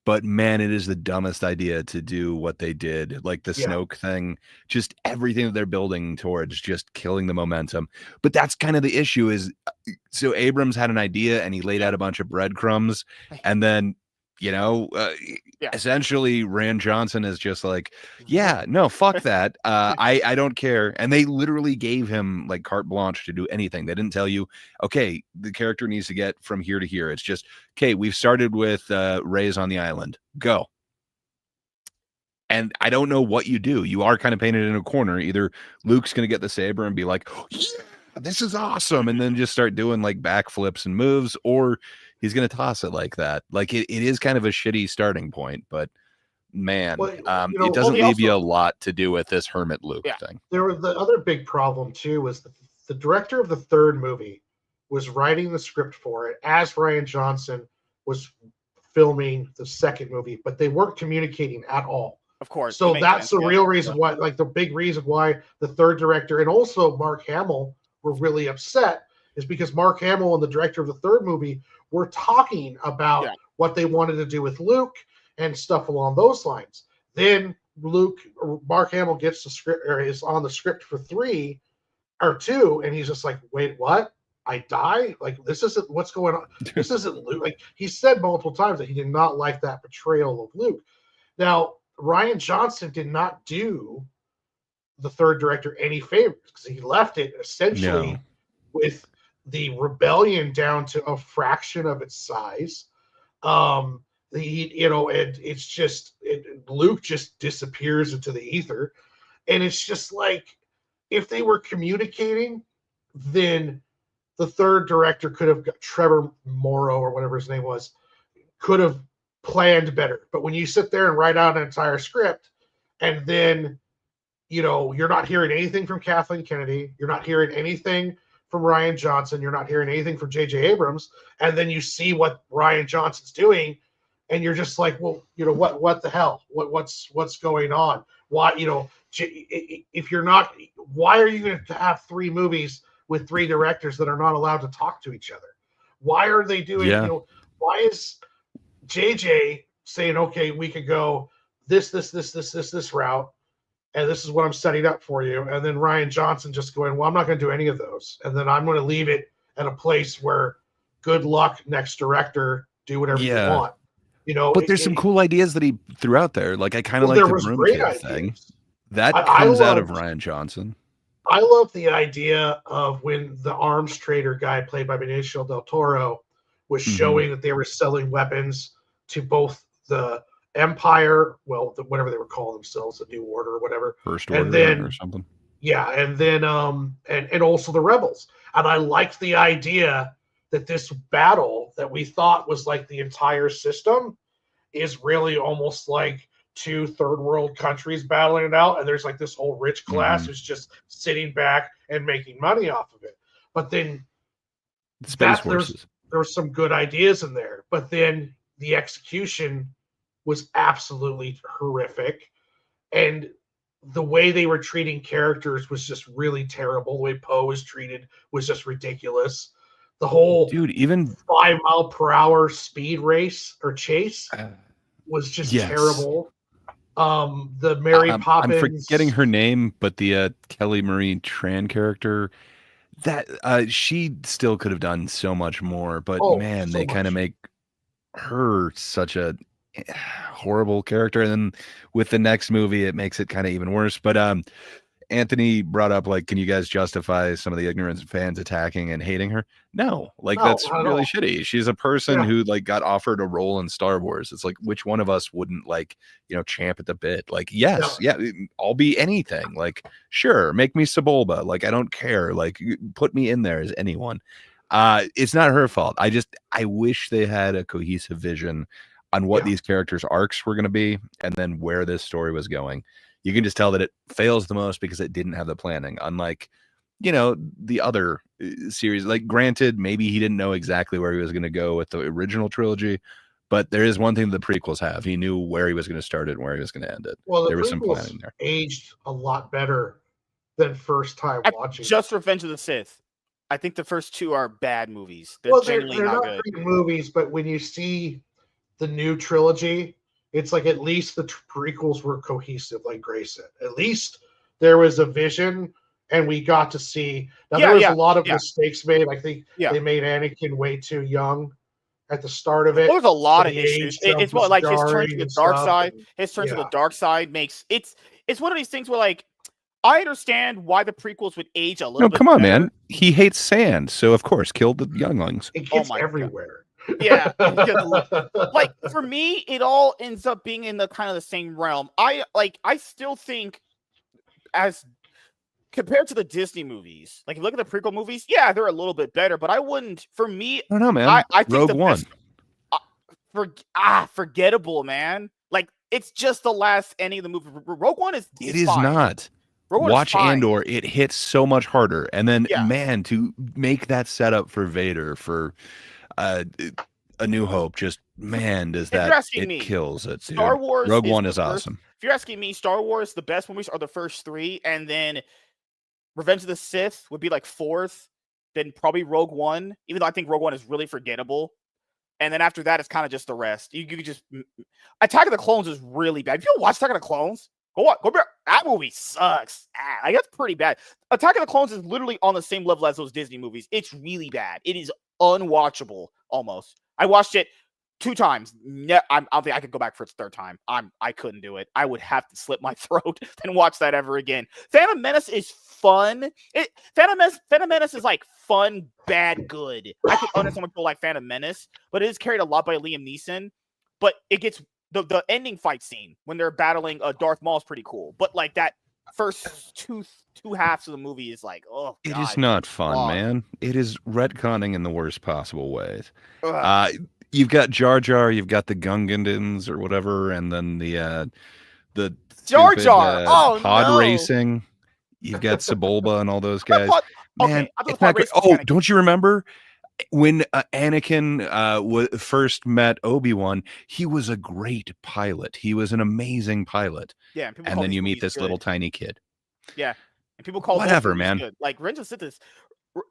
[SPEAKER 2] but man, it is the dumbest idea to do what they did, like the Snoke thing, just everything that they're building towards, just killing the momentum. But that's kind of the issue is, so Abrams had an idea and he laid out a bunch of breadcrumbs, and then, essentially Rian Johnson is just like, no, fuck that. I don't care. And they literally gave him like carte blanche to do anything. They didn't tell you, okay, the character needs to get from here to here. It's just, okay, we've started with Rey's on the island. Go. And I don't know what you do. You are kind of painted in a corner. Either Luke's going to get the saber and be like, oh, yeah, this is awesome, and then just start doing like backflips and moves, or he's going to toss it like that. Like it is kind of a shitty starting point, but man, it doesn't leave you a lot to do with this Hermit Luke thing.
[SPEAKER 3] There was the other big problem too, was the director of the third movie was writing the script for it as Rian Johnson was filming the second movie, but they weren't communicating at all.
[SPEAKER 1] Of course.
[SPEAKER 3] So that's the real reason why, like the big reason why the third director and also Mark Hamill were really upset, is because Mark Hamill and the director of the third movie were talking about what they wanted to do with Luke and stuff along those lines. Then Mark Hamill gets the script, or is on the script for 3 or 2, and he's just like, wait, what? I die? Like, this isn't what's going on. This isn't Luke. Like, he said multiple times that he did not like that portrayal of Luke. Now, Rian Johnson did not do the third director any favors, because he left it essentially with the rebellion down to a fraction of its size. And it's just Luke just disappears into the ether, and it's just like, if they were communicating, then the third director could have got Trevor Morrow or whatever his name was, could have planned better. But when you sit there and write out an entire script, and then you're not hearing anything from Kathleen Kennedy, you're not hearing anything from Rian Johnson, you're not hearing anything from J.J. Abrams, and then you see what Rian Johnson's doing, and you're just like, well, what the hell? What's going on? Why, if you're not, why are you going to have 3 movies with 3 directors that are not allowed to talk to each other? Why are they doing, why is JJ saying, okay, we could go this route, and this is what I'm setting up for you, and then Rian Johnson just going, well, I'm not going to do any of those, and then I'm going to leave it at a place where, good luck, next director, do whatever you want. You know,
[SPEAKER 2] But there's some cool ideas that he threw out there. Like I kind of like
[SPEAKER 3] there
[SPEAKER 2] the
[SPEAKER 3] was
[SPEAKER 2] broom
[SPEAKER 3] great
[SPEAKER 2] kid
[SPEAKER 3] ideas.
[SPEAKER 2] thing. That
[SPEAKER 3] I
[SPEAKER 2] comes out of
[SPEAKER 3] loved-
[SPEAKER 2] Ryan Johnson.
[SPEAKER 3] I love the idea of when the arms trader guy played by Benicio del Toro was showing that they were selling weapons to both the Empire, well, whatever they were calling themselves, the New Order or whatever,
[SPEAKER 2] First
[SPEAKER 3] and
[SPEAKER 2] Order
[SPEAKER 3] then
[SPEAKER 2] or something.
[SPEAKER 3] yeah, and then and also the rebels. And I liked the idea that this battle that we thought was like the entire system is really almost like two third world countries battling it out, and there's like this whole rich class who's just sitting back and making money off of it. But then
[SPEAKER 2] Space Forces.
[SPEAKER 3] There were some good ideas in there, but then the execution was absolutely horrific, and the way they were treating characters was just really terrible. The way Poe was treated was just ridiculous. The whole
[SPEAKER 2] even
[SPEAKER 3] 5 mile per hour speed race or chase was just terrible. The Mary Poppins.
[SPEAKER 2] I'm forgetting her name, but the Kelly Marie Tran character, that she still could have done so much more. But man, they kind of make her such a horrible character, and then with the next movie, it makes it kind of even worse. But Anthony brought up, like, can you guys justify some of the ignorant fans attacking and hating her? No, that's really shitty. She's a person who like got offered a role in Star Wars. It's like, which one of us wouldn't like, champ at the bit? Like, yes, I'll be anything. Like, sure, make me Sebulba. Like, I don't care. Like, put me in there as anyone. It's not her fault. I wish they had a cohesive vision on what these characters' arcs were going to be, and then where this story was going. You can just tell that it fails the most because it didn't have the planning. Unlike, the other series. Like, granted, maybe he didn't know exactly where he was going to go with the original trilogy, but there is one thing the prequels have. He knew where he was going to start it and where he was going to end it.
[SPEAKER 3] Well,
[SPEAKER 2] there was some planning there.
[SPEAKER 3] Aged a lot better than first time watching.
[SPEAKER 1] Just Revenge of the Sith. I think the first two are bad movies. They're genuinely
[SPEAKER 3] not
[SPEAKER 1] good.
[SPEAKER 3] Great movies, but when you see the new trilogy, it's like at least the prequels were cohesive, like Gray said. At least there was a vision, and we got to see. Now, there was a lot of mistakes made. I think they made Anakin way too young at the start of it.
[SPEAKER 1] There was a lot of issues. It's what, like, his turn to the dark side. His turn to the dark side makes it's one of these things where, like, I understand why the prequels would age a little bit.
[SPEAKER 2] No, come on, man. He hates sand, so of course, killed the younglings.
[SPEAKER 3] It gets everywhere.
[SPEAKER 1] Yeah, like, for me, it all ends up being in the kind of the same realm. I still think, as compared to the Disney movies, like, if you look at the prequel movies, yeah, they're a little bit better, but I wouldn't. For me,
[SPEAKER 2] I don't know, man.
[SPEAKER 1] I think
[SPEAKER 2] Rogue One.
[SPEAKER 1] Forgettable, man. Like, it's just the last ending of the movie. Rogue One is.
[SPEAKER 2] It is not. Watch Andor. It hits so much harder, and then man, to make that setup for Vader for A New Hope, just man, does that kills it. Dude.
[SPEAKER 1] Star Wars.
[SPEAKER 2] Rogue One is awesome.
[SPEAKER 1] If you're asking me, Star Wars, the best movies are the first three, and then Revenge of the Sith would be like fourth. Then probably Rogue One, even though I think Rogue One is really forgettable. And then after that, it's kind of just the rest. You could just Attack of the Clones is really bad. If you don't watch Attack of the Clones, go back. That movie sucks. Like, that's pretty bad. Attack of the Clones is literally on the same level as those Disney movies. It's really bad. It is unwatchable almost. I watched it 2 times. I don't think I could go back for its third time. I couldn't do it. I would have to slit my throat and watch that ever again. Phantom Menace is fun. Phantom Menace is like fun, bad, good. I could understand when people like Phantom Menace, but it is carried a lot by Liam Neeson. But it gets the ending fight scene when they're battling Darth Maul is pretty cool. But like that first two halves of the movie is like, oh,
[SPEAKER 2] it is not fun, man. It is retconning in the worst possible ways. You've got Jar Jar, you've got the Gungans or whatever, and then the
[SPEAKER 1] Jar Jar
[SPEAKER 2] pod racing. You've got Sebulba and all those guys. Man, it's not great. Oh, don't you remember when Anakin first met Obi-Wan? He was a great pilot. He was an amazing pilot.
[SPEAKER 1] Yeah,
[SPEAKER 2] and then you meet this little tiny kid.
[SPEAKER 1] Yeah, and people call
[SPEAKER 2] whatever, man.
[SPEAKER 1] Good. Like, Revenge of the Sith is.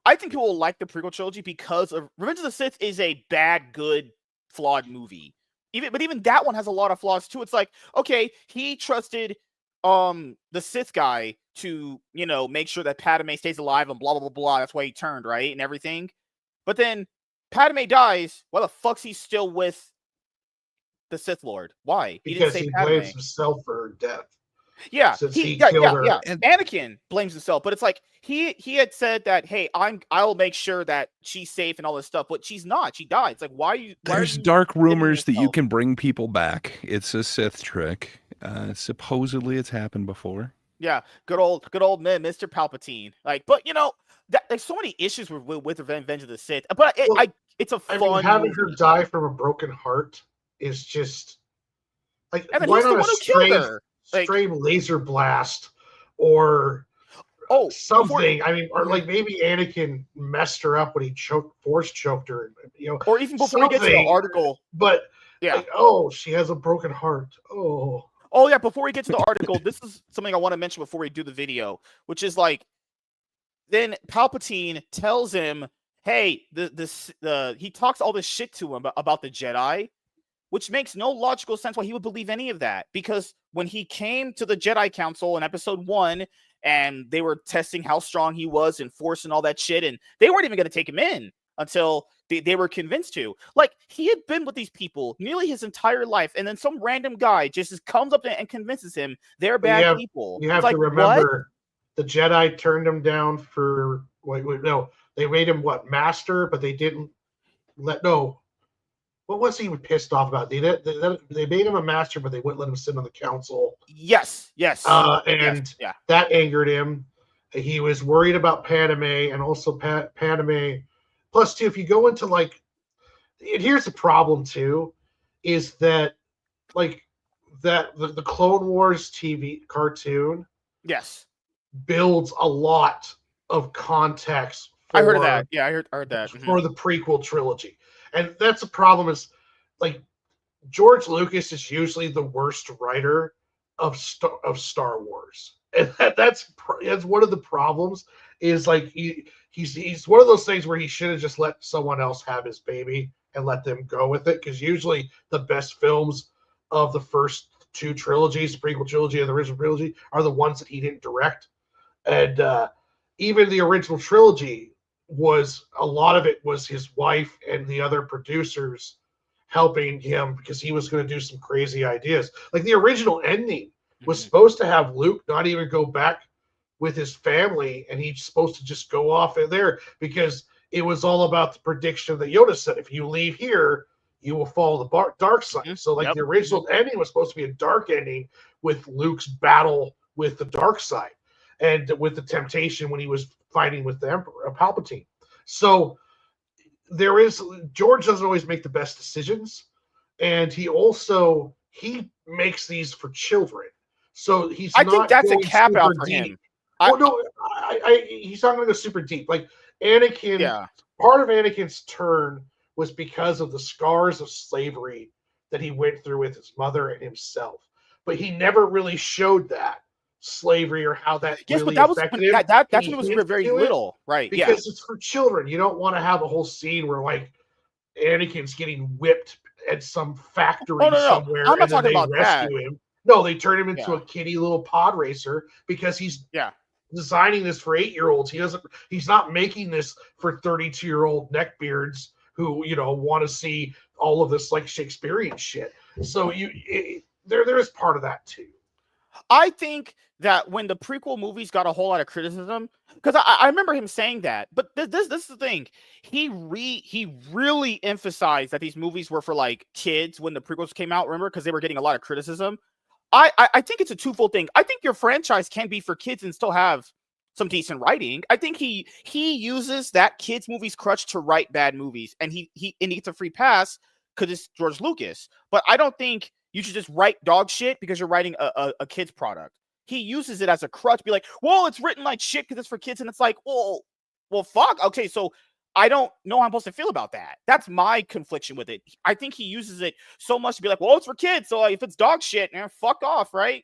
[SPEAKER 1] I think people will like the prequel trilogy because of Revenge of the Sith is a bad, good, flawed movie. Even that one has a lot of flaws too. It's like, okay, he trusted the Sith guy to, make sure that Padme stays alive and blah blah blah blah. That's why he turned, right, and everything. But then Padme dies. Why the fuck's he still with the Sith Lord? Why? He didn't
[SPEAKER 3] Because
[SPEAKER 1] save
[SPEAKER 3] he
[SPEAKER 1] Padme.
[SPEAKER 3] blames himself for her death.
[SPEAKER 1] Yeah,
[SPEAKER 3] Since he killed her.
[SPEAKER 1] Yeah.
[SPEAKER 2] And-
[SPEAKER 1] Anakin blames himself, but it's like he had said that, hey, I'll make sure that she's safe and all this stuff, but she's not. She died. It's like, why are you?
[SPEAKER 2] There's
[SPEAKER 1] you
[SPEAKER 2] dark
[SPEAKER 1] blaming
[SPEAKER 2] rumors that you
[SPEAKER 1] yourself?
[SPEAKER 2] can bring people back. It's a Sith trick. Supposedly, it's happened before.
[SPEAKER 1] Yeah, good old man, Mr. Palpatine. Like, but there's so many issues with Revenge of the Sith. But it's a fun.
[SPEAKER 3] having
[SPEAKER 1] movie.
[SPEAKER 3] her die from a broken heart is just like,
[SPEAKER 1] And then
[SPEAKER 3] why
[SPEAKER 1] he's the
[SPEAKER 3] not
[SPEAKER 1] one
[SPEAKER 3] a
[SPEAKER 1] who killed her.
[SPEAKER 3] stray laser blast or something? Or like maybe Anakin messed her up when he force choked her,
[SPEAKER 1] or even before he gets to the article.
[SPEAKER 3] But
[SPEAKER 1] yeah,
[SPEAKER 3] she has a broken heart.
[SPEAKER 1] Oh yeah, before we get to the article, this is something I want to mention before we do the video, which is like, then Palpatine tells him, hey, he talks all this shit to him about the Jedi, which makes no logical sense why he would believe any of that. Because when he came to the Jedi Council in episode 1, and they were testing how strong he was and Force and all that shit, and they weren't even going to take him in until they were convinced to. Like, he had been with these people nearly his entire life, and then some random guy just comes up and convinces him they're bad people.
[SPEAKER 3] You have to remember, the Jedi turned him down for they made him master, but they didn't what was he pissed off about? They made him a master, but they wouldn't let him sit on the council.
[SPEAKER 1] Yes.
[SPEAKER 3] And that angered him. He was worried about Padme, and also Padme. Plus, too, if you go into here's the problem too, is that the Clone Wars TV cartoon,
[SPEAKER 1] yes, builds
[SPEAKER 3] a lot of context.
[SPEAKER 1] I heard of that. Yeah, I heard that
[SPEAKER 3] for the prequel trilogy. And that's the problem, is George Lucas is usually the worst writer of Star Wars. And that's one of the problems, is he's one of those things where he should have just let someone else have his baby and let them go with it. Because usually the best films of the first two trilogies, the prequel trilogy and the original trilogy, are the ones that he didn't direct. And even the original trilogy, a lot of it was his wife and the other producers helping him, because he was going to do some crazy ideas. Like, the original ending was supposed to have Luke not even go back with his family, and he's supposed to just go off in there, because it was all about the prediction that Yoda said, if you leave here, you will follow the dark side. So the original ending was supposed to be a dark ending with Luke's battle with the dark side, and with the temptation when he was fighting with the Emperor Palpatine. So George doesn't always make the best decisions, and he makes these for children. So I
[SPEAKER 1] think that's a cap out for
[SPEAKER 3] deep.
[SPEAKER 1] him.
[SPEAKER 3] He's not going to go super deep. Like, Anakin, part of Anakin's turn was because of the scars of slavery that he went through with his mother and himself. But he never really showed that slavery or how that really affected him.
[SPEAKER 1] That's when it was very little, right?
[SPEAKER 3] Because it's for children. You don't want to have a whole scene where Anakin's getting whipped at some factory somewhere,
[SPEAKER 1] I'm not
[SPEAKER 3] and then
[SPEAKER 1] talking about
[SPEAKER 3] rescue him. No, they turn him into a kitty little pod racer, because he's designing this for 8-year-olds. He's not making this for 32-year-old neckbeards who want to see all of this Shakespearean shit. So there is part of that too.
[SPEAKER 1] I think that when the prequel movies got a whole lot of criticism, because I remember him saying that, but this is the thing. He really emphasized that these movies were for kids when the prequels came out, remember? Because they were getting a lot of criticism. I think it's a twofold thing. I think your franchise can be for kids and still have some decent writing. I think he uses that kids movies crutch to write bad movies, and he gets a free pass because it's George Lucas. But I don't think you should just write dog shit because you're writing a kid's product. He uses it as a crutch, be like, well, it's written like shit because it's for kids. And it's like, well, fuck. Okay, so I don't know how I'm supposed to feel about that. That's my confliction with it. I think he uses it so much to be like, well, it's for kids. So if it's dog shit, fuck off, right?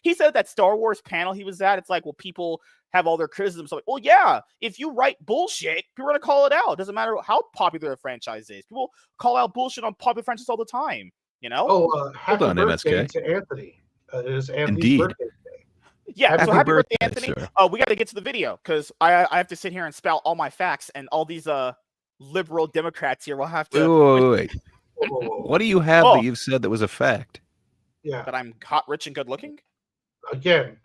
[SPEAKER 1] He said that Star Wars panel he was at, it's like, well, people have all their criticisms. So well, yeah, if you write bullshit, people are going to call it out. It doesn't matter how popular a franchise is. People call out bullshit on popular franchises all the time.
[SPEAKER 3] Happy birthday to Anthony. It is Anthony's birthday today.
[SPEAKER 1] Yeah, happy birthday, Anthony. We got to get to the video because I have to sit here and spout all my facts, and all these liberal Democrats here will have to.
[SPEAKER 2] Wait. What do you have
[SPEAKER 1] Oh.
[SPEAKER 2] that you've said that was a fact?
[SPEAKER 3] Yeah.
[SPEAKER 1] That I'm hot, rich, and good looking?
[SPEAKER 3] Again,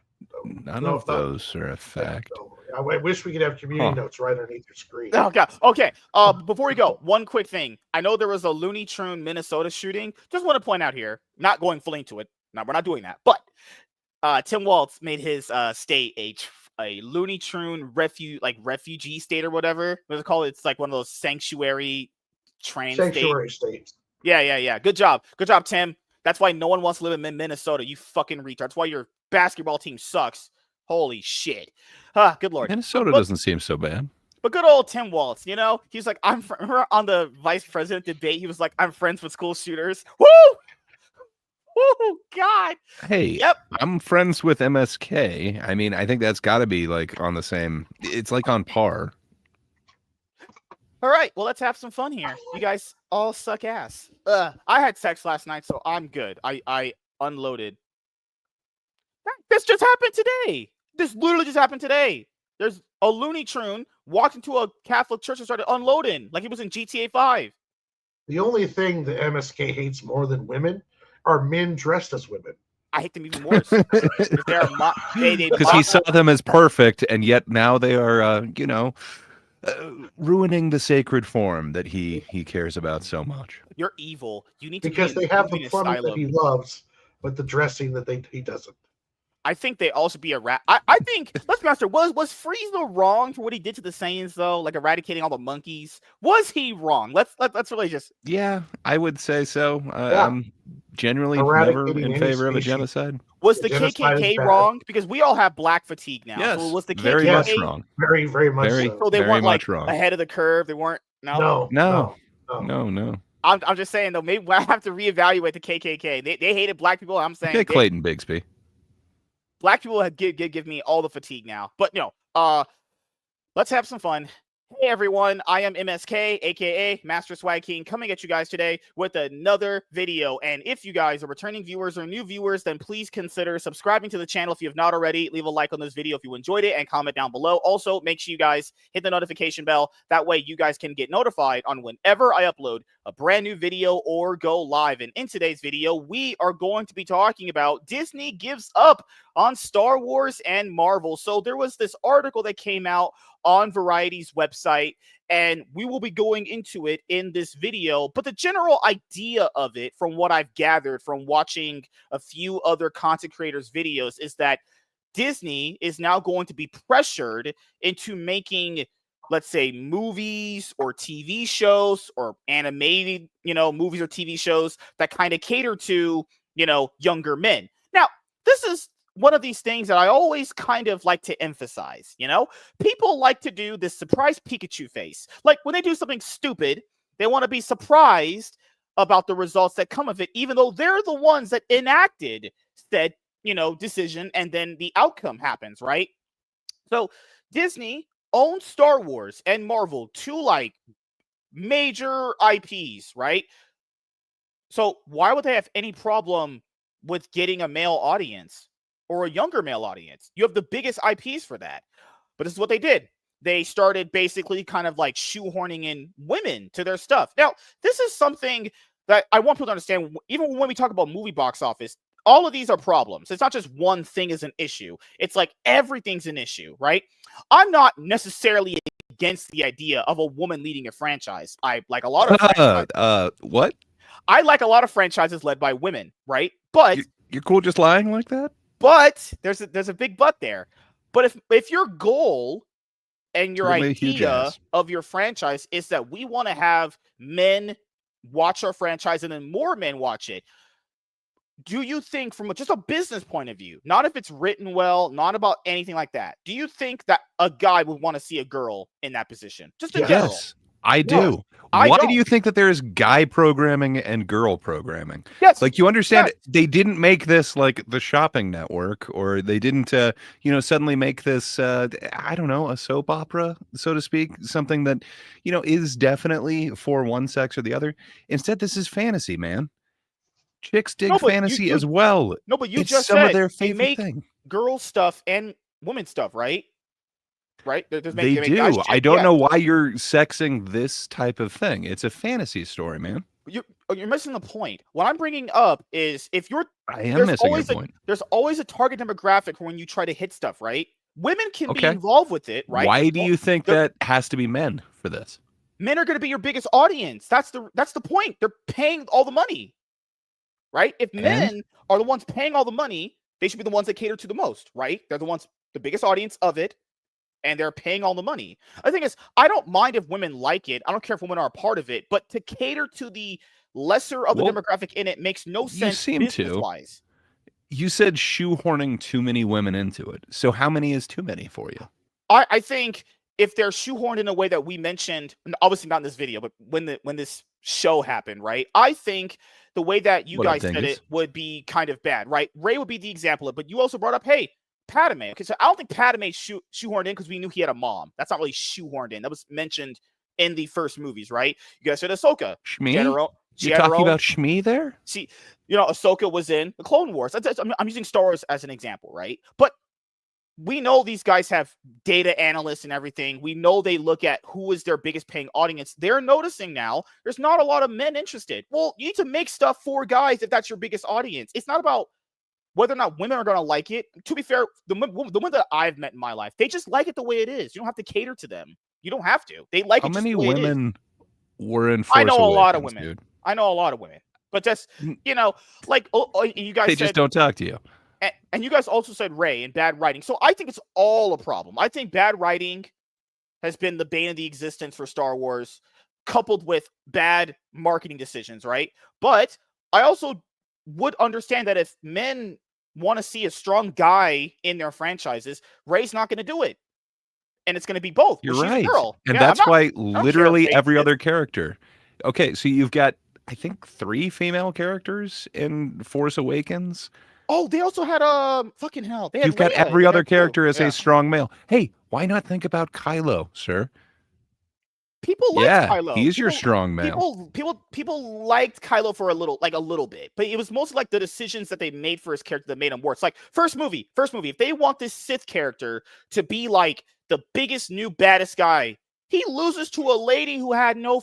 [SPEAKER 2] None of those are a fact.
[SPEAKER 3] I wish we could have community notes right underneath your screen.
[SPEAKER 1] Oh god. Okay. Before we go, one quick thing. I know there was a Looney Tune Minnesota shooting. Just want to point out here, not going fully into it. No, we're not doing that. But Tim Waltz made his state a Looney Tune refugee state or whatever. What's it called? It's like one of those sanctuary
[SPEAKER 3] states.
[SPEAKER 1] Yeah. Good job, Tim. That's why no one wants to live in Minnesota. You fucking retard. That's why your basketball team sucks. Holy shit. Good lord.
[SPEAKER 2] Minnesota doesn't seem so bad.
[SPEAKER 1] But good old Tim Waltz, he's like, remember on the vice president debate, he was like, I'm friends with school shooters. Woo! Woo! God.
[SPEAKER 2] Hey,
[SPEAKER 1] yep.
[SPEAKER 2] I'm friends with MSK. I mean, I think that's got to be like on the same. It's like on par.
[SPEAKER 1] All right, well, let's have some fun here. You guys all suck ass. I had sex last night, so I'm good. I unloaded. This just happened today. This literally just happened today. There's a Looney Tune walked into a Catholic church and started unloading like he was in GTA 5.
[SPEAKER 3] The only thing the MSK hates more than women are men dressed as women.
[SPEAKER 1] I hate them even more.
[SPEAKER 2] Because he saw them as perfect, and yet now they are, ruining the sacred form that he cares about so much.
[SPEAKER 1] You're evil. You need to
[SPEAKER 3] because they have the plumbing that he loves, but the dressing that he doesn't.
[SPEAKER 1] I think they also be a rat. I think let's be honest. Was Frieza wrong for what he did to the Saiyans though, like eradicating all the monkeys? Was he wrong? Let's really just.
[SPEAKER 2] Yeah, I would say so. I'm generally never in favor of a genocide.
[SPEAKER 1] Was the KKK wrong? Because we all have black fatigue now.
[SPEAKER 2] Yes,
[SPEAKER 1] so was the KKK
[SPEAKER 2] very much wrong.
[SPEAKER 3] Very, very much so.
[SPEAKER 1] So they weren't like
[SPEAKER 2] wrong.
[SPEAKER 1] ahead of the curve. They weren't.
[SPEAKER 2] No.
[SPEAKER 1] I'm just saying though. Maybe I have to reevaluate the KKK. They hated black people. I'm saying.
[SPEAKER 2] Okay, Clayton Bigsby.
[SPEAKER 1] Black people have give me all the fatigue now. But no, let's have some fun. Hey everyone, I am MSK, aka Master Swag King, coming at you guys today with another video. And if you guys are returning viewers or new viewers, then please consider subscribing to the channel if you have not already. Leave a like on this video if you enjoyed it and comment down below. Also, make sure you guys hit the notification bell. That way you guys can get notified on whenever I upload a brand new video or go live. And in today's video, we are going to be talking about Disney gives up on Star Wars and Marvel. So there was this article that came out on Variety's website, and we will be going into it in this video. But the general idea of it, from what I've gathered from watching a few other content creators' videos, is that Disney is now going to be pressured into making, let's say, movies or TV shows or animated, movies or TV shows that kind of cater to, younger men. Now, this is one of these things that I always kind of like to emphasize, people like to do this surprise Pikachu face. Like when they do something stupid, they want to be surprised about the results that come of it, even though they're the ones that enacted said, decision, and then the outcome happens, right? So Disney owns Star Wars and Marvel, two like major IPs, right? So why would they have any problem with getting a male audience or a younger male audience? You have the biggest IPs for that. But this is what they did. They started basically kind of like shoehorning in women to their stuff. Now, this is something that I want people to understand. Even when we talk about movie box office, all of these are problems. It's not just one thing is an issue. It's like everything's an issue, right? I'm not necessarily against the idea of a woman leading a franchise. I like a lot of
[SPEAKER 2] what?
[SPEAKER 1] I like a lot of franchises led by women, right? But
[SPEAKER 2] you're cool just lying like that?
[SPEAKER 1] But there's a big but there. But if your goal and your idea of your franchise is that we want to have men watch our franchise and then more men watch it, do you think from just a business point of view, not if it's written well, not about anything like that, do you think that a guy would want to see a girl in that position? Just in general.
[SPEAKER 2] Yes, I do. Why do you think that there is guy programming and girl programming?
[SPEAKER 1] Yes.
[SPEAKER 2] Like, you understand, they didn't make this like the shopping network, or they didn't, suddenly make this, I don't know, a soap opera, so to speak, something that, is definitely for one sex or the other. Instead, this is fantasy, man. Chicks dig fantasy as well.
[SPEAKER 1] No, but you
[SPEAKER 2] it's
[SPEAKER 1] just
[SPEAKER 2] some
[SPEAKER 1] said
[SPEAKER 2] of their
[SPEAKER 1] they
[SPEAKER 2] favorite
[SPEAKER 1] make
[SPEAKER 2] thing.
[SPEAKER 1] Girl stuff and women stuff, right? Right?
[SPEAKER 2] They do. I don't know why you're sexing this type of thing. It's a fantasy story, man.
[SPEAKER 1] you're missing the point. What I'm bringing up is if you're
[SPEAKER 2] I am missing your point.
[SPEAKER 1] There's always a target demographic when you try to hit stuff, right? Women can be
[SPEAKER 2] Okay.
[SPEAKER 1] involved with it, right?
[SPEAKER 2] Why do you think that has to be men for this?
[SPEAKER 1] Men are going to be your biggest audience. That's the point. They're paying all the money, right? If men are the ones paying all the money, they should be the ones that cater to the most, right? They're the biggest audience of it, and they're paying all the money. The thing is, I don't mind if women like it. I don't care if women are a part of it, but to cater to the lesser of the demographic in it makes no sense business-wise.
[SPEAKER 2] You said shoehorning too many women into it. So how many is too many for you?
[SPEAKER 1] I think if they're shoehorned in a way that we mentioned, obviously not in this video, but when this show happened, right? I think the way that you guys said it would be kind of bad, right? Ray would be the example of, but you also brought up, hey, Padme. Okay, so I don't think Padme shoehorned in because we knew he had a mom. That's not really shoehorned in. That was mentioned in the first movies, right? You guys said Ahsoka.
[SPEAKER 2] Shmi? You're talking about Shmi there?
[SPEAKER 1] See, Ahsoka was in the Clone Wars. I'm using Star Wars as an example, right? But we know these guys have data analysts and everything. We know they look at who is their biggest paying audience. They're noticing now there's not a lot of men interested. Well, you need to make stuff for guys if that's your biggest audience. It's not about whether or not women are going to like it. To be fair, the women that I've met in my life, they just like it the way it is. You don't have to cater to them. You don't have to. They like it just the way it is. How many women
[SPEAKER 2] were in Force Awakens,
[SPEAKER 1] I know a lot of women.
[SPEAKER 2] Dude.
[SPEAKER 1] I know a lot of women. But just, like you guys
[SPEAKER 2] they just don't talk to you.
[SPEAKER 1] And you guys also said Ray and bad writing. So I think it's all a problem. I think bad writing has been the bane of the existence for Star Wars, coupled with bad marketing decisions, right? But I also would understand that if men want to see a strong guy in their franchises, Ray's not going to do it. And it's going to be both.
[SPEAKER 2] You're
[SPEAKER 1] she's
[SPEAKER 2] right.
[SPEAKER 1] A girl.
[SPEAKER 2] And that's why literally every other character. Okay, so you've got, I think, 3 female characters in Force Awakens.
[SPEAKER 1] Oh, they also had fucking hell. They had
[SPEAKER 2] You've got
[SPEAKER 1] Leia
[SPEAKER 2] every other character as a strong male. Hey, why not think about Kylo, sir?
[SPEAKER 1] People liked Kylo.
[SPEAKER 2] He's your strong male.
[SPEAKER 1] People liked Kylo for a little bit, but it was mostly like the decisions that they made for his character that made him worse. Like first movie. If they want this Sith character to be like the biggest new baddest guy, he loses to a lady who had no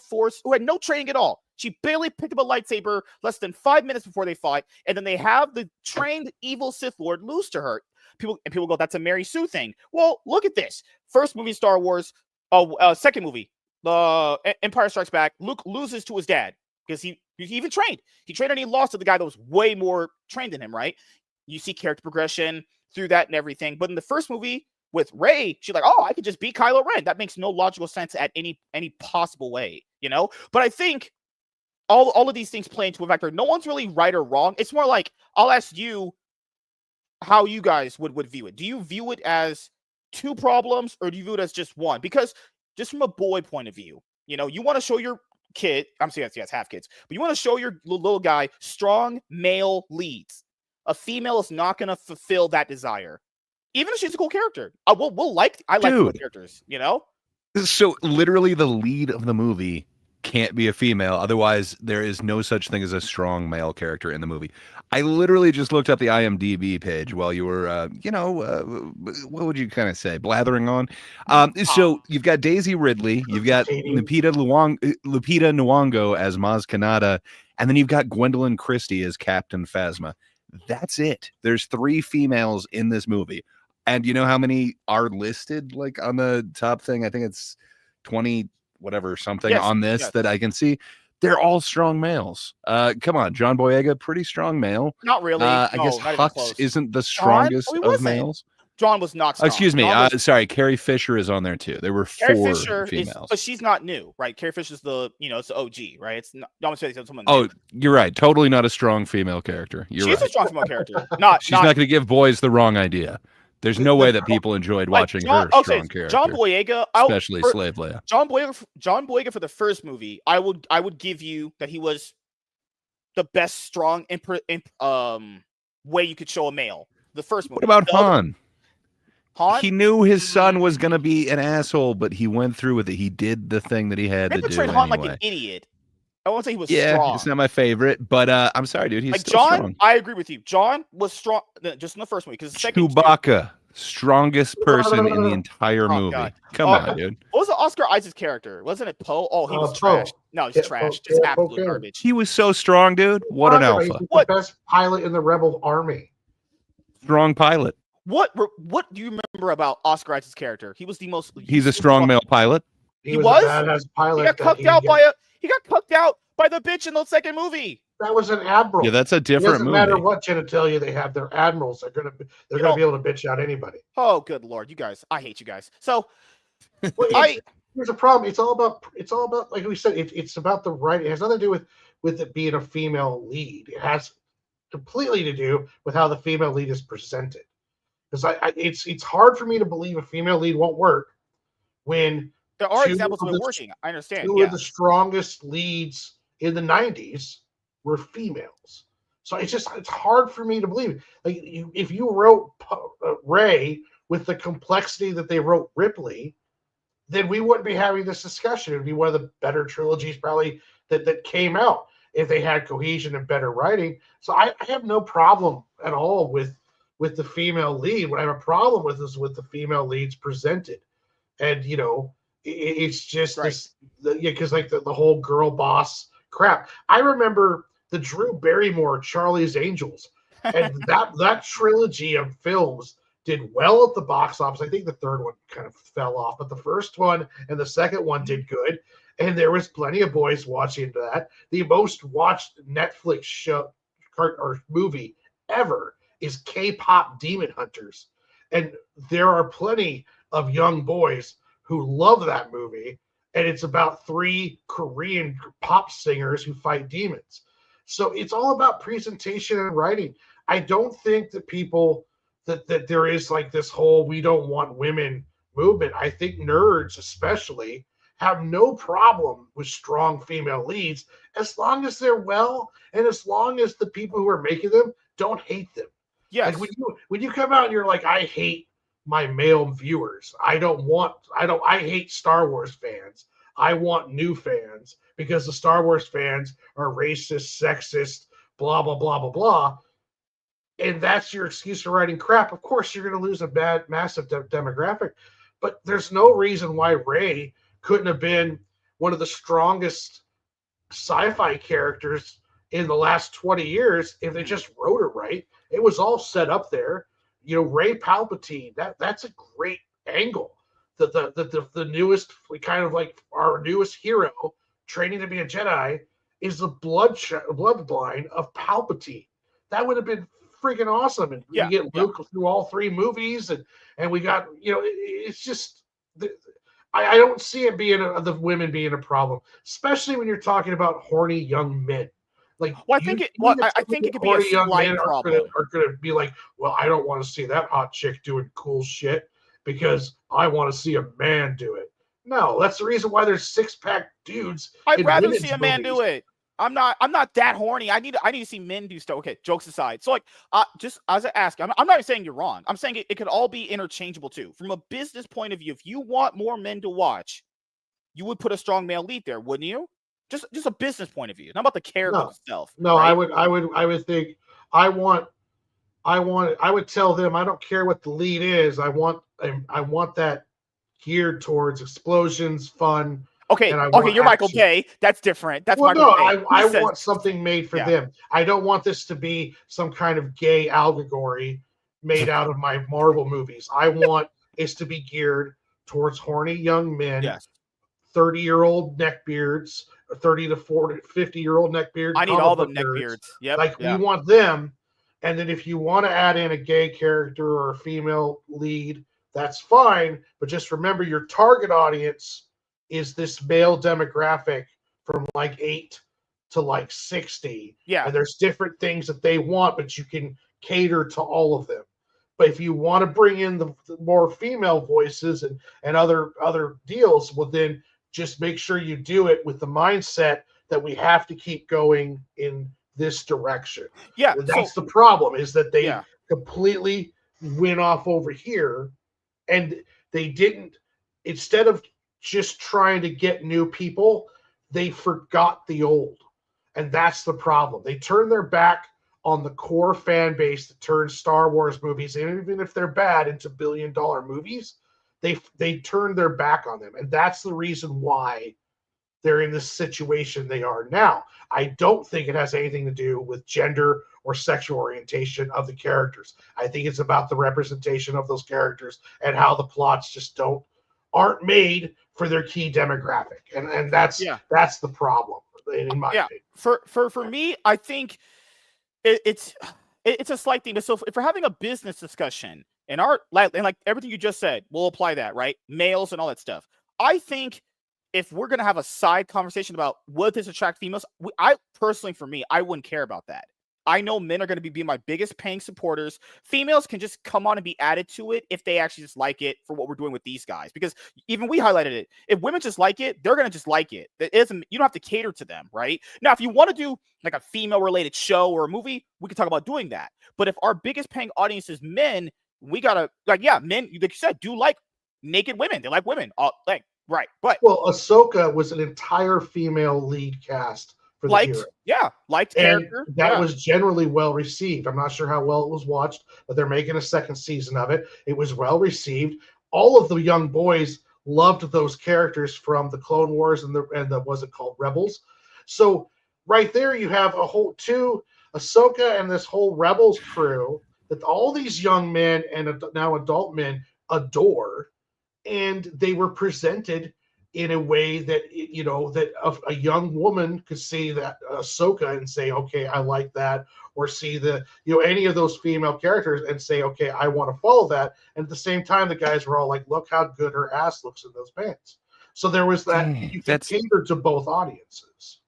[SPEAKER 1] training at all. She barely picked up a lightsaber less than 5 minutes before they fought, and then they have the trained evil Sith Lord lose to her. People go, that's a Mary Sue thing. Well, look at this. First movie, Star Wars. Second movie, Empire Strikes Back. Luke loses to his dad because he even trained. He trained and he lost to the guy that was way more trained than him, right? You see character progression through that and everything. But in the first movie with Rey, she's like, oh, I could just beat Kylo Ren. That makes no logical sense at any possible way, But I think all of these things play into a factor. No one's really right or wrong. It's more like I'll ask you how you guys would view it. Do you view it as 2 problems or do you view it as just one? Because just from a boy point of view, you want to show your kid, I'm saying yes, half kids, but you want to show your little guy strong male leads. A female is not going to fulfill that desire. Even if she's a cool character. I like cool characters,
[SPEAKER 2] So literally the lead of the movie can't be a female. Otherwise, there is no such thing as a strong male character in the movie. I literally just looked up the IMDb page while you were, what would you kind of say, blathering on? So you've got Daisy Ridley, you've got Lupita Nyong'o as Maz Kanata, and then you've got Gwendolyn Christie as Captain Phasma. That's it. There's 3 females in this movie. And you know how many are listed like on the top thing? I think it's 20 whatever something on this that I can see. They're all strong males. Come on, John Boyega, pretty strong male.
[SPEAKER 1] Not really.
[SPEAKER 2] I guess Hux isn't the strongest of males.
[SPEAKER 1] John was not strong.
[SPEAKER 2] Excuse me. Sorry, Carrie Fisher is on there too. There were 4 females.
[SPEAKER 1] But she's not new, right? Carrie Fisher's it's the OG, right? It's not. Don't say someone.
[SPEAKER 2] Oh, you're right. Totally not a strong female character. She's
[SPEAKER 1] a strong female character.
[SPEAKER 2] She's not going to give boys the wrong idea. There's no way that people enjoyed watching her strong character.
[SPEAKER 1] John Boyega,
[SPEAKER 2] especially Slave Leia.
[SPEAKER 1] John Boyega for the first movie, I would give you that he was the best strong way you could show a male. The first movie.
[SPEAKER 2] What about Han?
[SPEAKER 1] Han?
[SPEAKER 2] He knew his son was going to be an asshole, but he went through with it. He did the thing that he had to do.
[SPEAKER 1] They portrayed Han like an idiot. I won't say he was strong.
[SPEAKER 2] Yeah, it's not my favorite, but I'm sorry, dude. He's
[SPEAKER 1] like
[SPEAKER 2] still
[SPEAKER 1] John,
[SPEAKER 2] strong.
[SPEAKER 1] I agree with you. John was strong just in the first movie because the second
[SPEAKER 2] Chewbacca, Strongest person in the entire
[SPEAKER 1] Oh,
[SPEAKER 2] movie.
[SPEAKER 1] God.
[SPEAKER 2] Come on, dude.
[SPEAKER 1] What was the Oscar Isaac's character? Wasn't it Poe? Oh, he was trash.
[SPEAKER 3] Poe.
[SPEAKER 1] No, he's
[SPEAKER 3] Yeah,
[SPEAKER 1] trash.
[SPEAKER 3] Poe.
[SPEAKER 1] Just
[SPEAKER 3] Yeah, Poe
[SPEAKER 1] absolute
[SPEAKER 3] Kane.
[SPEAKER 1] garbage.
[SPEAKER 2] He was so strong, dude. What an alpha.
[SPEAKER 3] He's the best pilot in the Rebel Army.
[SPEAKER 2] Strong pilot.
[SPEAKER 1] What do you remember about Oscar Isaac's character? He was the most.
[SPEAKER 2] He's a strong male pilot.
[SPEAKER 3] He was a badass pilot.
[SPEAKER 1] He got cucked out by the bitch in the second movie.
[SPEAKER 3] That was an admiral.
[SPEAKER 2] Yeah, that's a different movie.
[SPEAKER 3] It doesn't matter what genitalia they have. They're admirals. They're gonna be able to bitch out anybody.
[SPEAKER 1] Oh, good Lord, you guys! I hate you guys. So,
[SPEAKER 3] here's a problem. It's all about like we said. It's about the writing. It has nothing to do with it being a female lead. It has completely to do with how the female lead is presented. Because it's hard for me to believe a female lead won't work when
[SPEAKER 1] there are examples of it working. I understand.
[SPEAKER 3] Two of the strongest leads in the 90s were females. So it's hard for me to believe. Like if you wrote Rey with the complexity that they wrote Ripley, then we wouldn't be having this discussion. It would be one of the better trilogies probably that came out if they had cohesion and better writing. So I have no problem at all with the female lead. What I have a problem with is with the female leads presented. And, it's just because like the whole girl boss crap. I remember the Drew Barrymore Charlie's Angels, and that trilogy of films did well at the box office. I think the third one kind of fell off, but the first one and the second one did good, and there was plenty of boys watching that. The most watched Netflix show or movie ever is K-pop Demon Hunters, and there are plenty of young boys who love that movie. And it's about 3 Korean pop singers who fight demons. So it's all about presentation and writing. I don't think that people that there is like this whole we don't want women movement. I think nerds especially have no problem with strong female leads as long as they're well and as long as the people who are making them don't hate them.
[SPEAKER 1] Yes.
[SPEAKER 3] Like when you come out and you're like, I hate my male viewers. I hate Star Wars fans. I want new fans because the Star Wars fans are racist, sexist, blah, blah, blah, blah, blah. And that's your excuse for writing crap. Of course, you're going to lose a massive demographic, but there's no reason why Rey couldn't have been one of the strongest sci-fi characters in the last 20 years if they just wrote it right. It was all set up there. Rey Palpatine, that's a great angle. The newest, kind of like our newest hero training to be a Jedi is the bloodline of Palpatine. That would have been freaking awesome. And we get Luke through all 3 movies, and we got, it's just, I don't see it being the women being a problem, especially when you're talking about horny young men. Like,
[SPEAKER 1] I think it could be a slight problem.
[SPEAKER 3] Are going to be like, well, I don't want to see that hot chick doing cool shit because I want to see a man do it. No, that's the reason why there's 6-pack dudes.
[SPEAKER 1] I'd rather see a man do it. I'm not that horny. I need to see men do stuff. Okay, jokes aside. So like, just as I ask, I'm not saying you're wrong. I'm saying it could all be interchangeable too. From a business point of view, if you want more men to watch, you would put a strong male lead there, wouldn't you? Just a business point of view, not about the character itself.
[SPEAKER 3] No,
[SPEAKER 1] right?
[SPEAKER 3] I would think I would tell them I don't care what the lead is. I want that geared towards explosions, fun.
[SPEAKER 1] Okay, you're Michael Bay. That's different. That's Michael Bay.
[SPEAKER 3] I want something made for them. I don't want this to be some kind of gay allegory made out of my Marvel movies. I want it to be geared towards horny young men, 30-year-old neckbeards, 30 to 40, 50-year-old neckbeards.
[SPEAKER 1] I need all the neckbeards. Yep.
[SPEAKER 3] We want them. And then if you want to add in a gay character or a female lead, that's fine. But just remember your target audience is this male demographic from like 8 to like 60.
[SPEAKER 1] Yeah.
[SPEAKER 3] And there's different things that they want, but you can cater to all of them. But if you want to bring in the more female voices and other deals, well, then just make sure you do it with the mindset that we have to keep going in this direction.
[SPEAKER 1] Yeah.
[SPEAKER 3] And that's the problem, is that they completely went off over here and they didn't, instead of just trying to get new people, they forgot the old. And that's the problem. They turned their back on the core fan base that turns Star Wars movies, and even if they're bad, into billion-dollar movies. They turn their back on them, and that's the reason why they're in this situation they are now. I don't think it has anything to do with gender or sexual orientation of the characters. I think it's about the representation of those characters and how the plots just aren't made for their key demographic, and that's the problem in my opinion.
[SPEAKER 1] For me, I think it's a slight thing. So if we're having a business discussion and like everything you just said, we'll apply that, right? Males and all that stuff. I think if we're gonna have a side conversation about would this attract females, I personally, for me, I wouldn't care about that. I know men are going to be my biggest paying supporters. Females can just come on and be added to it if they actually just like it for what we're doing with these guys. Because even we highlighted it. If women just like it, they're going to just like it. You don't have to cater to them, right? Now, if you want to do like a female-related show or a movie, we can talk about doing that. But if our biggest paying audience is men, we got to, men, like you said, do like naked women. They like women. Right. But
[SPEAKER 3] Ahsoka was an entire female lead cast.
[SPEAKER 1] Liked character.
[SPEAKER 3] That was generally well received. I'm not sure how well it was watched, but they're making a second season of it. It was well received. All of the young boys loved those characters from the Clone Wars and the was it called Rebels. So right there you have Ahsoka and this whole Rebels crew that all these young men and now adult men adore, and they were presented in a way that, that a young woman could see that Ahsoka and say, okay, I like that, or see any of those female characters and say, okay, I want to follow that. And at the same time, the guys were all like, look how good her ass looks in those pants. So there was that. You can cater to both audiences.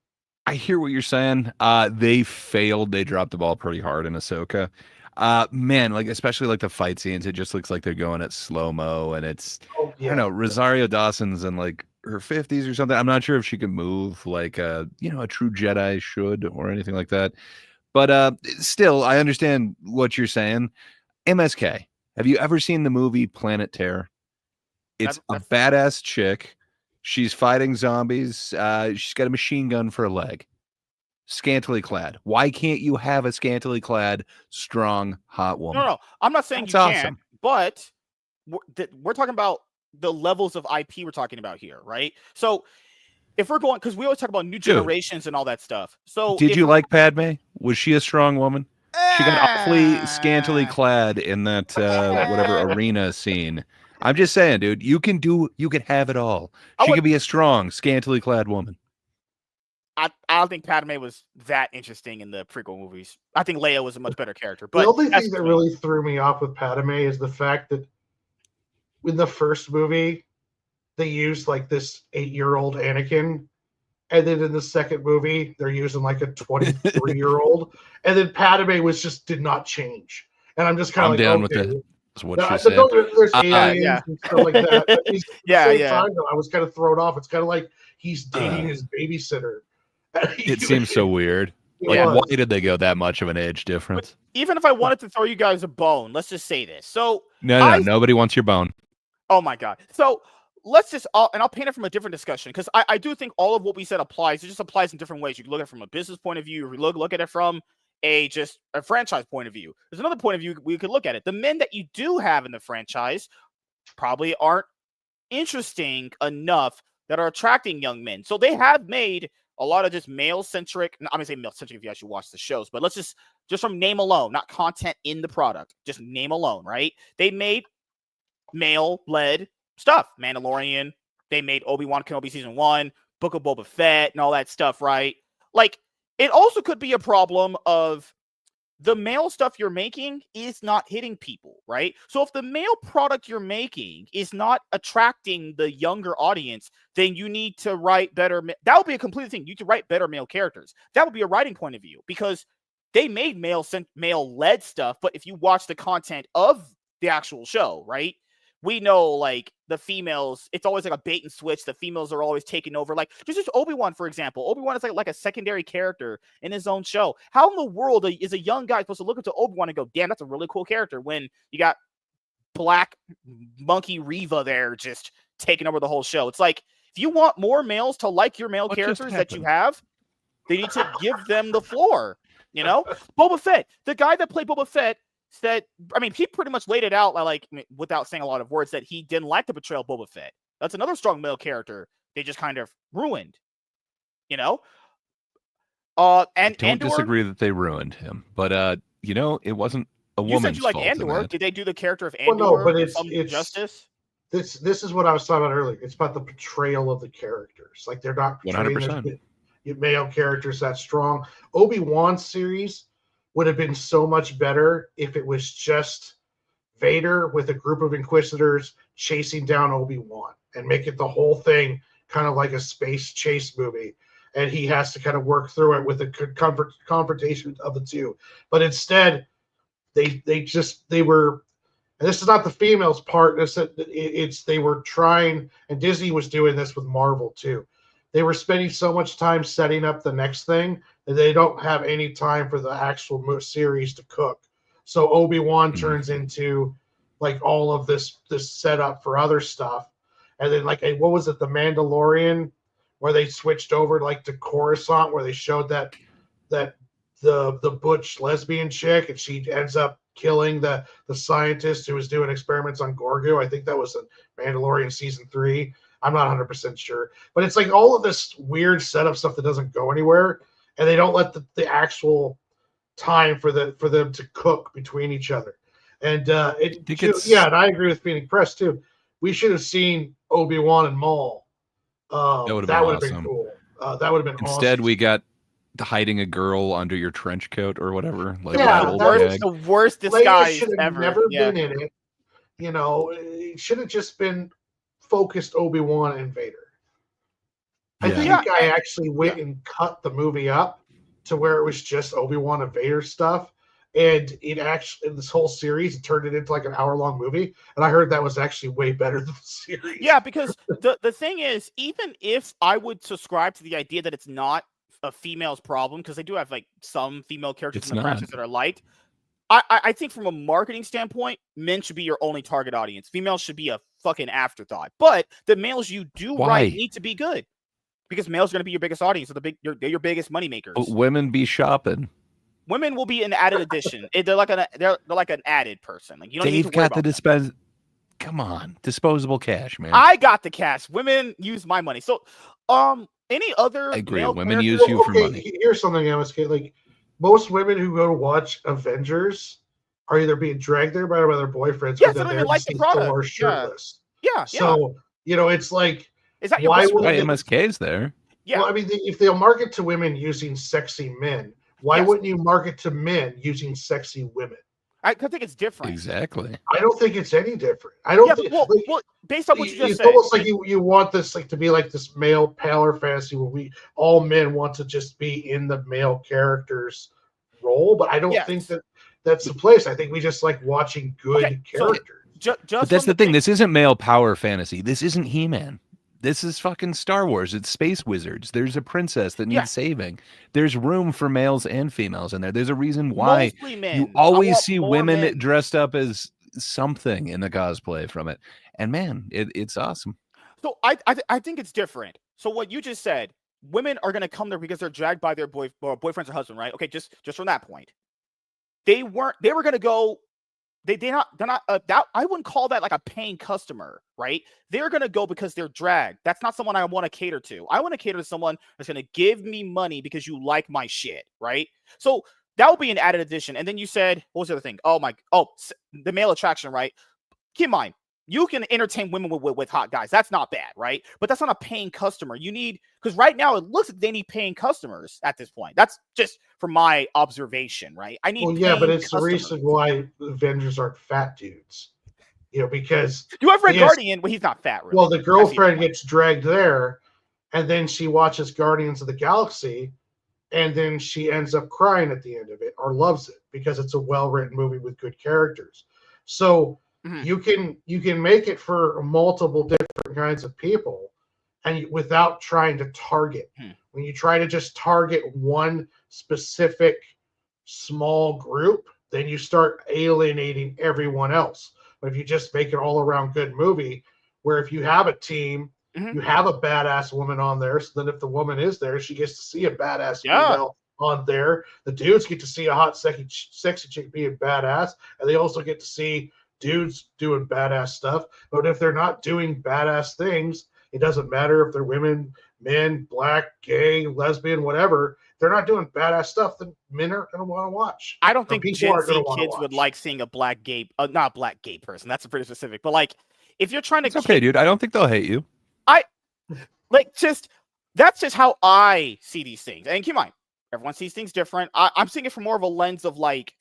[SPEAKER 2] I hear what you're saying. They failed. They dropped the ball pretty hard in Ahsoka. Man, especially the fight scenes, it just looks like they're going at slow-mo, and it's I don't know, Rosario Dawson's in her 50s or something. I'm not sure if she can move like a true Jedi should or anything like that. But still, I understand what you're saying. MSK, have you ever seen the movie Planet Terror? It's a badass chick. She's fighting zombies. She's got a machine gun for a leg. Scantily clad. Why can't you have a scantily clad, strong, hot woman?
[SPEAKER 1] No. I'm not saying
[SPEAKER 2] That's
[SPEAKER 1] you can't, but we're talking about the levels of IP we're talking about here, right? So if we're going, because we always talk about new generations and all that stuff. So
[SPEAKER 2] did you like Padme? Was she a strong woman? She got awfully scantily clad in that whatever arena scene. I'm just saying, dude, you can have it all. She could be a strong, scantily clad woman.
[SPEAKER 1] I don't think Padme was that interesting in the prequel movies. I think Leia was a much better character. But
[SPEAKER 3] the only thing that really threw me off with Padme is the fact that in the first movie, they used this 8-year-old Anakin, and then in the second movie, they're using a 23-year-old, and then Padme did not change. And I'm just kind of
[SPEAKER 2] down with it. What she said.
[SPEAKER 3] There's aliens and stuff like that. But at the same time, though, I was kind of thrown off. It's kind of like he's dating his babysitter.
[SPEAKER 2] It seems so weird. Why did they go that much of an age difference?
[SPEAKER 1] But even if I wanted to throw you guys a bone, let's just say this. So
[SPEAKER 2] nobody wants your bone.
[SPEAKER 1] Oh my God. So let's just, and I'll paint it from a different discussion, because I do think all of what we said applies. It just applies in different ways. You can look at it from a business point of view, or look at it from a franchise point of view. There's another point of view we could look at it. The men that you do have in the franchise probably aren't interesting enough that are attracting young men. So they have made a lot of just male-centric, I'm going to say male-centric if you actually watch the shows, but let's just from name alone, not content in the product, just name alone, right? They made male-led stuff. Mandalorian, they made Obi-Wan Kenobi Season 1, Book of Boba Fett, and all that stuff, right? It also could be a problem of the male stuff you're making is not hitting people, right? So if the male product you're making is not attracting the younger audience, then you need to write better. That would be a complete thing. You need to write better male characters. That would be a writing point of view, because they made male-led stuff, but if you watch the content of the actual show, right? We know the females, it's always a bait and switch. The females are always taking over. Just Obi-Wan, for example. Obi-Wan is like a secondary character in his own show. How in the world is a young guy supposed to look up to Obi-Wan and go, damn, that's a really cool character, when you got Black Monkey Reva there just taking over the whole show? It's if you want more males to like your male characters that you have, They need to give them the floor. You know, Boba Fett, the guy that played Boba Fett said, I mean, he pretty much laid it out like without saying a lot of words that he didn't like the portrayal of Boba Fett. That's another strong male character they just kind of ruined. You know, and
[SPEAKER 2] Don't
[SPEAKER 1] Andor,
[SPEAKER 2] disagree that they ruined him, but it wasn't a
[SPEAKER 1] you said
[SPEAKER 2] woman's
[SPEAKER 1] you like
[SPEAKER 2] fault in
[SPEAKER 1] Andor.
[SPEAKER 2] that.
[SPEAKER 1] Did they do the character of
[SPEAKER 3] Well,
[SPEAKER 1] Andor
[SPEAKER 3] no, but
[SPEAKER 1] some
[SPEAKER 3] it's
[SPEAKER 1] justice?
[SPEAKER 3] This is what I was talking about earlier. It's about the portrayal of the characters. Like they're not portraying
[SPEAKER 2] 100%.
[SPEAKER 3] their male characters that strong. Obi-Wan series would have been so much better if it was just Vader with a group of Inquisitors chasing down Obi-Wan and make it the whole thing kind of like a space chase movie. And he has to kind of work through it with a confrontation of the two. But instead, they were, and this is not the females part. It's they were trying, and Disney was doing this with Marvel too. They were spending so much time setting up the next thing that they don't have any time for the actual series to cook. So Obi-Wan turns into like all of this setup for other stuff, and then like what was it, The Mandalorian, where they switched over like to Coruscant, where they showed that the butch lesbian chick, and she ends up killing the scientist who was doing experiments on Grogu. I think that was in Mandalorian season 3. I'm not 100% sure, but it's like all of this weird setup stuff that doesn't go anywhere, and they don't let the actual time for them to cook between each other. And and I agree with Phoenix Press too. We should have seen Obi-Wan and Maul.
[SPEAKER 2] That would have
[SPEAKER 3] that
[SPEAKER 2] been
[SPEAKER 3] would have
[SPEAKER 2] awesome.
[SPEAKER 3] been cool. That would have been
[SPEAKER 2] Instead,
[SPEAKER 3] awesome.
[SPEAKER 2] we got hiding a girl under your trench coat or whatever. Like
[SPEAKER 3] Yeah,
[SPEAKER 2] that old
[SPEAKER 3] that was
[SPEAKER 2] gag.
[SPEAKER 1] The worst
[SPEAKER 3] Leia
[SPEAKER 1] disguise
[SPEAKER 3] should have
[SPEAKER 1] ever.
[SPEAKER 3] never
[SPEAKER 1] Yeah.
[SPEAKER 3] been in it. You know, it should have just been focused Obi-Wan and Vader. I think
[SPEAKER 1] Yeah.
[SPEAKER 3] the guy actually went and cut the movie up to where it was just Obi-Wan and Vader stuff. And it actually, in this whole series, it turned it into like an hour-long movie. And I heard that was actually way better than the series.
[SPEAKER 1] Yeah, because the thing is, even if I would subscribe to the idea that it's not a female's problem, because they do have like some female characters in the franchise that are liked, I think from a marketing standpoint, men should be your only target audience. Females should be a fucking afterthought. But the males you do right need to be good, because males are going to be your biggest audience. They're your biggest money makers.
[SPEAKER 2] But women be shopping.
[SPEAKER 1] Women will be an added addition. They're like an added person. Like you don't need to worry about
[SPEAKER 2] the Come on, disposable cash, man.
[SPEAKER 1] I got the cash. Women use my money. So, any other?
[SPEAKER 2] I agree.
[SPEAKER 1] Male
[SPEAKER 2] Women
[SPEAKER 1] characters?
[SPEAKER 2] use you for money.
[SPEAKER 3] Here's something, MSK. Like most women who go to watch Avengers are either being dragged there by their boyfriends,
[SPEAKER 1] Yeah,
[SPEAKER 3] or
[SPEAKER 1] they don't
[SPEAKER 3] they're
[SPEAKER 1] even like the product.
[SPEAKER 3] shirtless.
[SPEAKER 1] Yeah.
[SPEAKER 3] So it's like,
[SPEAKER 1] is that your
[SPEAKER 3] why
[SPEAKER 1] best
[SPEAKER 3] would
[SPEAKER 1] friend?
[SPEAKER 2] MSK's there?
[SPEAKER 1] Yeah.
[SPEAKER 3] Well, I mean, if they'll market to women using sexy men, why wouldn't you market to men using sexy women?
[SPEAKER 1] I think it's different.
[SPEAKER 2] Exactly.
[SPEAKER 3] I don't think it's any different. I don't think.
[SPEAKER 1] Well, based on what you just
[SPEAKER 3] it's
[SPEAKER 1] said,
[SPEAKER 3] almost like you want this like to be like this male power fantasy where all men want to just be in the male character's role, but I don't think that's the place. I think we just like watching good characters.
[SPEAKER 2] But that's the thing. This isn't male power fantasy. This isn't He-Man. This is fucking Star Wars. It's space wizards. There's a princess that needs saving. There's room for males and females in there. There's a reason why you always see women dressed up as something in the cosplay from it. And man, it's awesome.
[SPEAKER 1] So I think it's different. So what you just said, women are going to come there because they're dragged by their boyfriends or husband, right? Okay, just from that point. They were going to go. They're not that I wouldn't call that like a paying customer, right? They're gonna go because they're dragged. That's not someone I want to cater to. I want to cater to someone that's gonna give me money because you like my shit, right? So that would be an added addition. And then you said, what was the other thing? The male attraction, right? Keep in mind, you can entertain women with hot guys. That's not bad, right? But that's not a paying customer. You need, because right now it looks like they need paying customers at this point. That's just from my observation, right? I need.
[SPEAKER 3] Well, yeah, but it's the reason why Avengers aren't fat dudes. You know, because
[SPEAKER 1] you have Red Guardian, but he's not fat, really.
[SPEAKER 3] Well, the girlfriend gets dragged there, and then she watches Guardians of the Galaxy, and then she ends up crying at the end of it or loves it because it's a well-written movie with good characters. So you can make it for multiple different kinds of people, and without trying to target. When you try to just target one specific small group, then you start alienating everyone else. But if you just make an all-around good movie, where if you have a team You have a badass woman on there, so then if the woman is there, she gets to see a badass female on there. The dudes get to see a hot, sexy chick being badass, and they also get to see dudes doing badass stuff. But if they're not doing badass things, it doesn't matter if they're women, men, black, gay, lesbian, whatever. If they're not doing badass stuff, then men aren't going to want to watch.
[SPEAKER 1] I don't think Gen Z kids would like seeing a black gay, not black gay person. That's pretty specific. But like, if you're trying to,
[SPEAKER 2] it's okay, dude. I don't think they'll hate you.
[SPEAKER 1] That's just how I see these things. And keep in mind, everyone sees things different. I'm seeing it from more of a lens of like,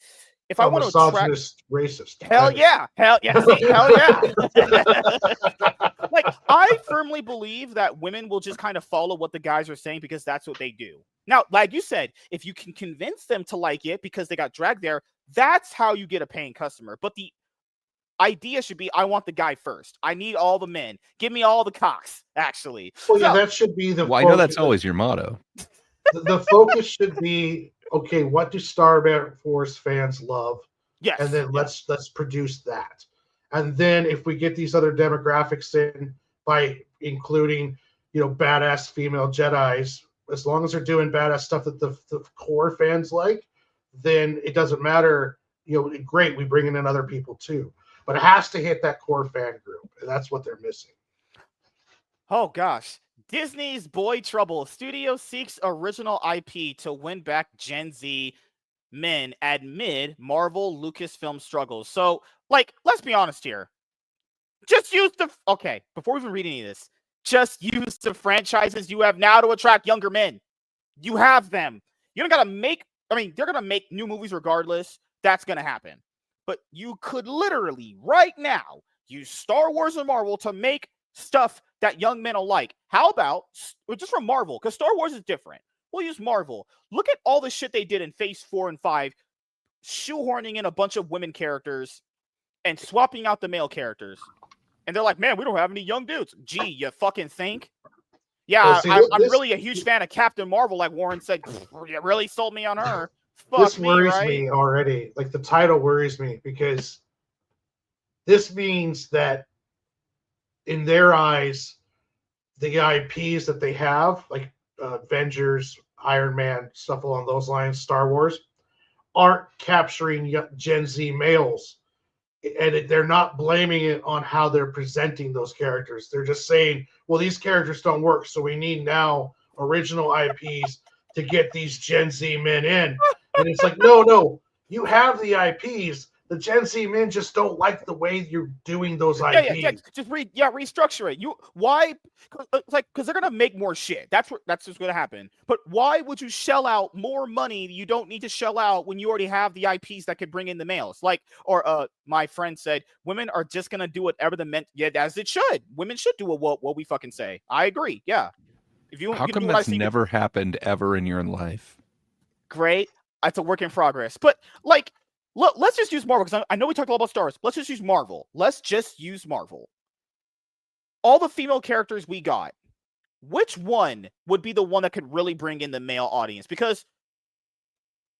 [SPEAKER 1] if I want to attract
[SPEAKER 3] racist.
[SPEAKER 1] Hell yeah. Hell yeah. Like, I firmly believe that women will just kind of follow what the guys are saying because that's what they do. Now, like you said, if you can convince them to like it because they got dragged there, that's how you get a paying customer. But the idea should be, I want the guy first. I need all the men. Give me all the cocks, actually.
[SPEAKER 3] Well, yeah, that should be the
[SPEAKER 2] Well, I know that's always your motto.
[SPEAKER 3] The focus should be, okay, what do Star Wars fans love?
[SPEAKER 1] Yes.
[SPEAKER 3] And then let's produce that. And then if we get these other demographics in by including, badass female Jedis, as long as they're doing badass stuff that the core fans like, then it doesn't matter. Great, we bring in other people too. But it has to hit that core fan group, and that's what they're missing.
[SPEAKER 1] Oh, gosh. Disney's Boy Trouble. Studio seeks original IP to win back Gen Z men amid Marvel Lucasfilm struggles. So, like, let's be honest here. Just use before we even read any of this, just use the franchises you have now to attract younger men. You have them. You don't got to they're going to make new movies regardless. That's going to happen. But you could literally, right now, use Star Wars and Marvel to make stuff that young men will like. How about, just from Marvel, because Star Wars is different. We'll use Marvel. Look at all the shit they did in Phase 4 and 5, shoehorning in a bunch of women characters and swapping out the male characters. And they're like, man, we don't have any young dudes. Gee, you fucking think? Yeah, I'm really a huge fan of Captain Marvel, like Warren said. You really sold me on her.
[SPEAKER 3] This worries me already. Like, the title worries me because this means that in their eyes, the IPs that they have, like Avengers, Iron Man, stuff along those lines, Star Wars, aren't capturing Gen Z males. And they're not blaming it on how they're presenting those characters. They're just saying, well, these characters don't work, so we need now original IPs to get these Gen Z men in. And it's like, no, you have the IPs. The Gen Z men just don't like the way you're doing those IPs.
[SPEAKER 1] Yeah. Just restructure it. Why? Because they're gonna make more shit. That's just gonna happen. But why would you shell out more money you don't need to shell out when you already have the IPs that could bring in the males? My friend said, women are just gonna do whatever the men. Yeah, as it should. Women should do what we fucking say. I agree. Yeah.
[SPEAKER 2] How come that's never happened ever in your life?
[SPEAKER 1] Great. It's a work in progress. But let's just use Marvel, because I know we talked a lot about Star Wars. Let's just use Marvel. All the female characters we got, which one would be the one that could really bring in the male audience? Because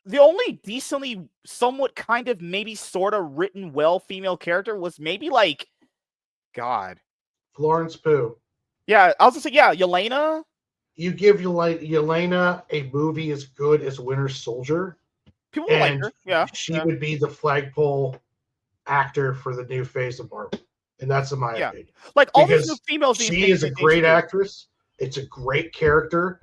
[SPEAKER 1] the only decently, somewhat kind of, maybe sort of written well female character was maybe
[SPEAKER 3] Florence Pugh.
[SPEAKER 1] Yeah, I was gonna say, Yelena.
[SPEAKER 3] You give Yelena a movie as good as Winter Soldier,
[SPEAKER 1] people would like her. Yeah,
[SPEAKER 3] she would be the flagpole actor for the new phase of Marvel, and that's in my opinion.
[SPEAKER 1] Like, all these new females,
[SPEAKER 3] she is a great actress. It's a great character.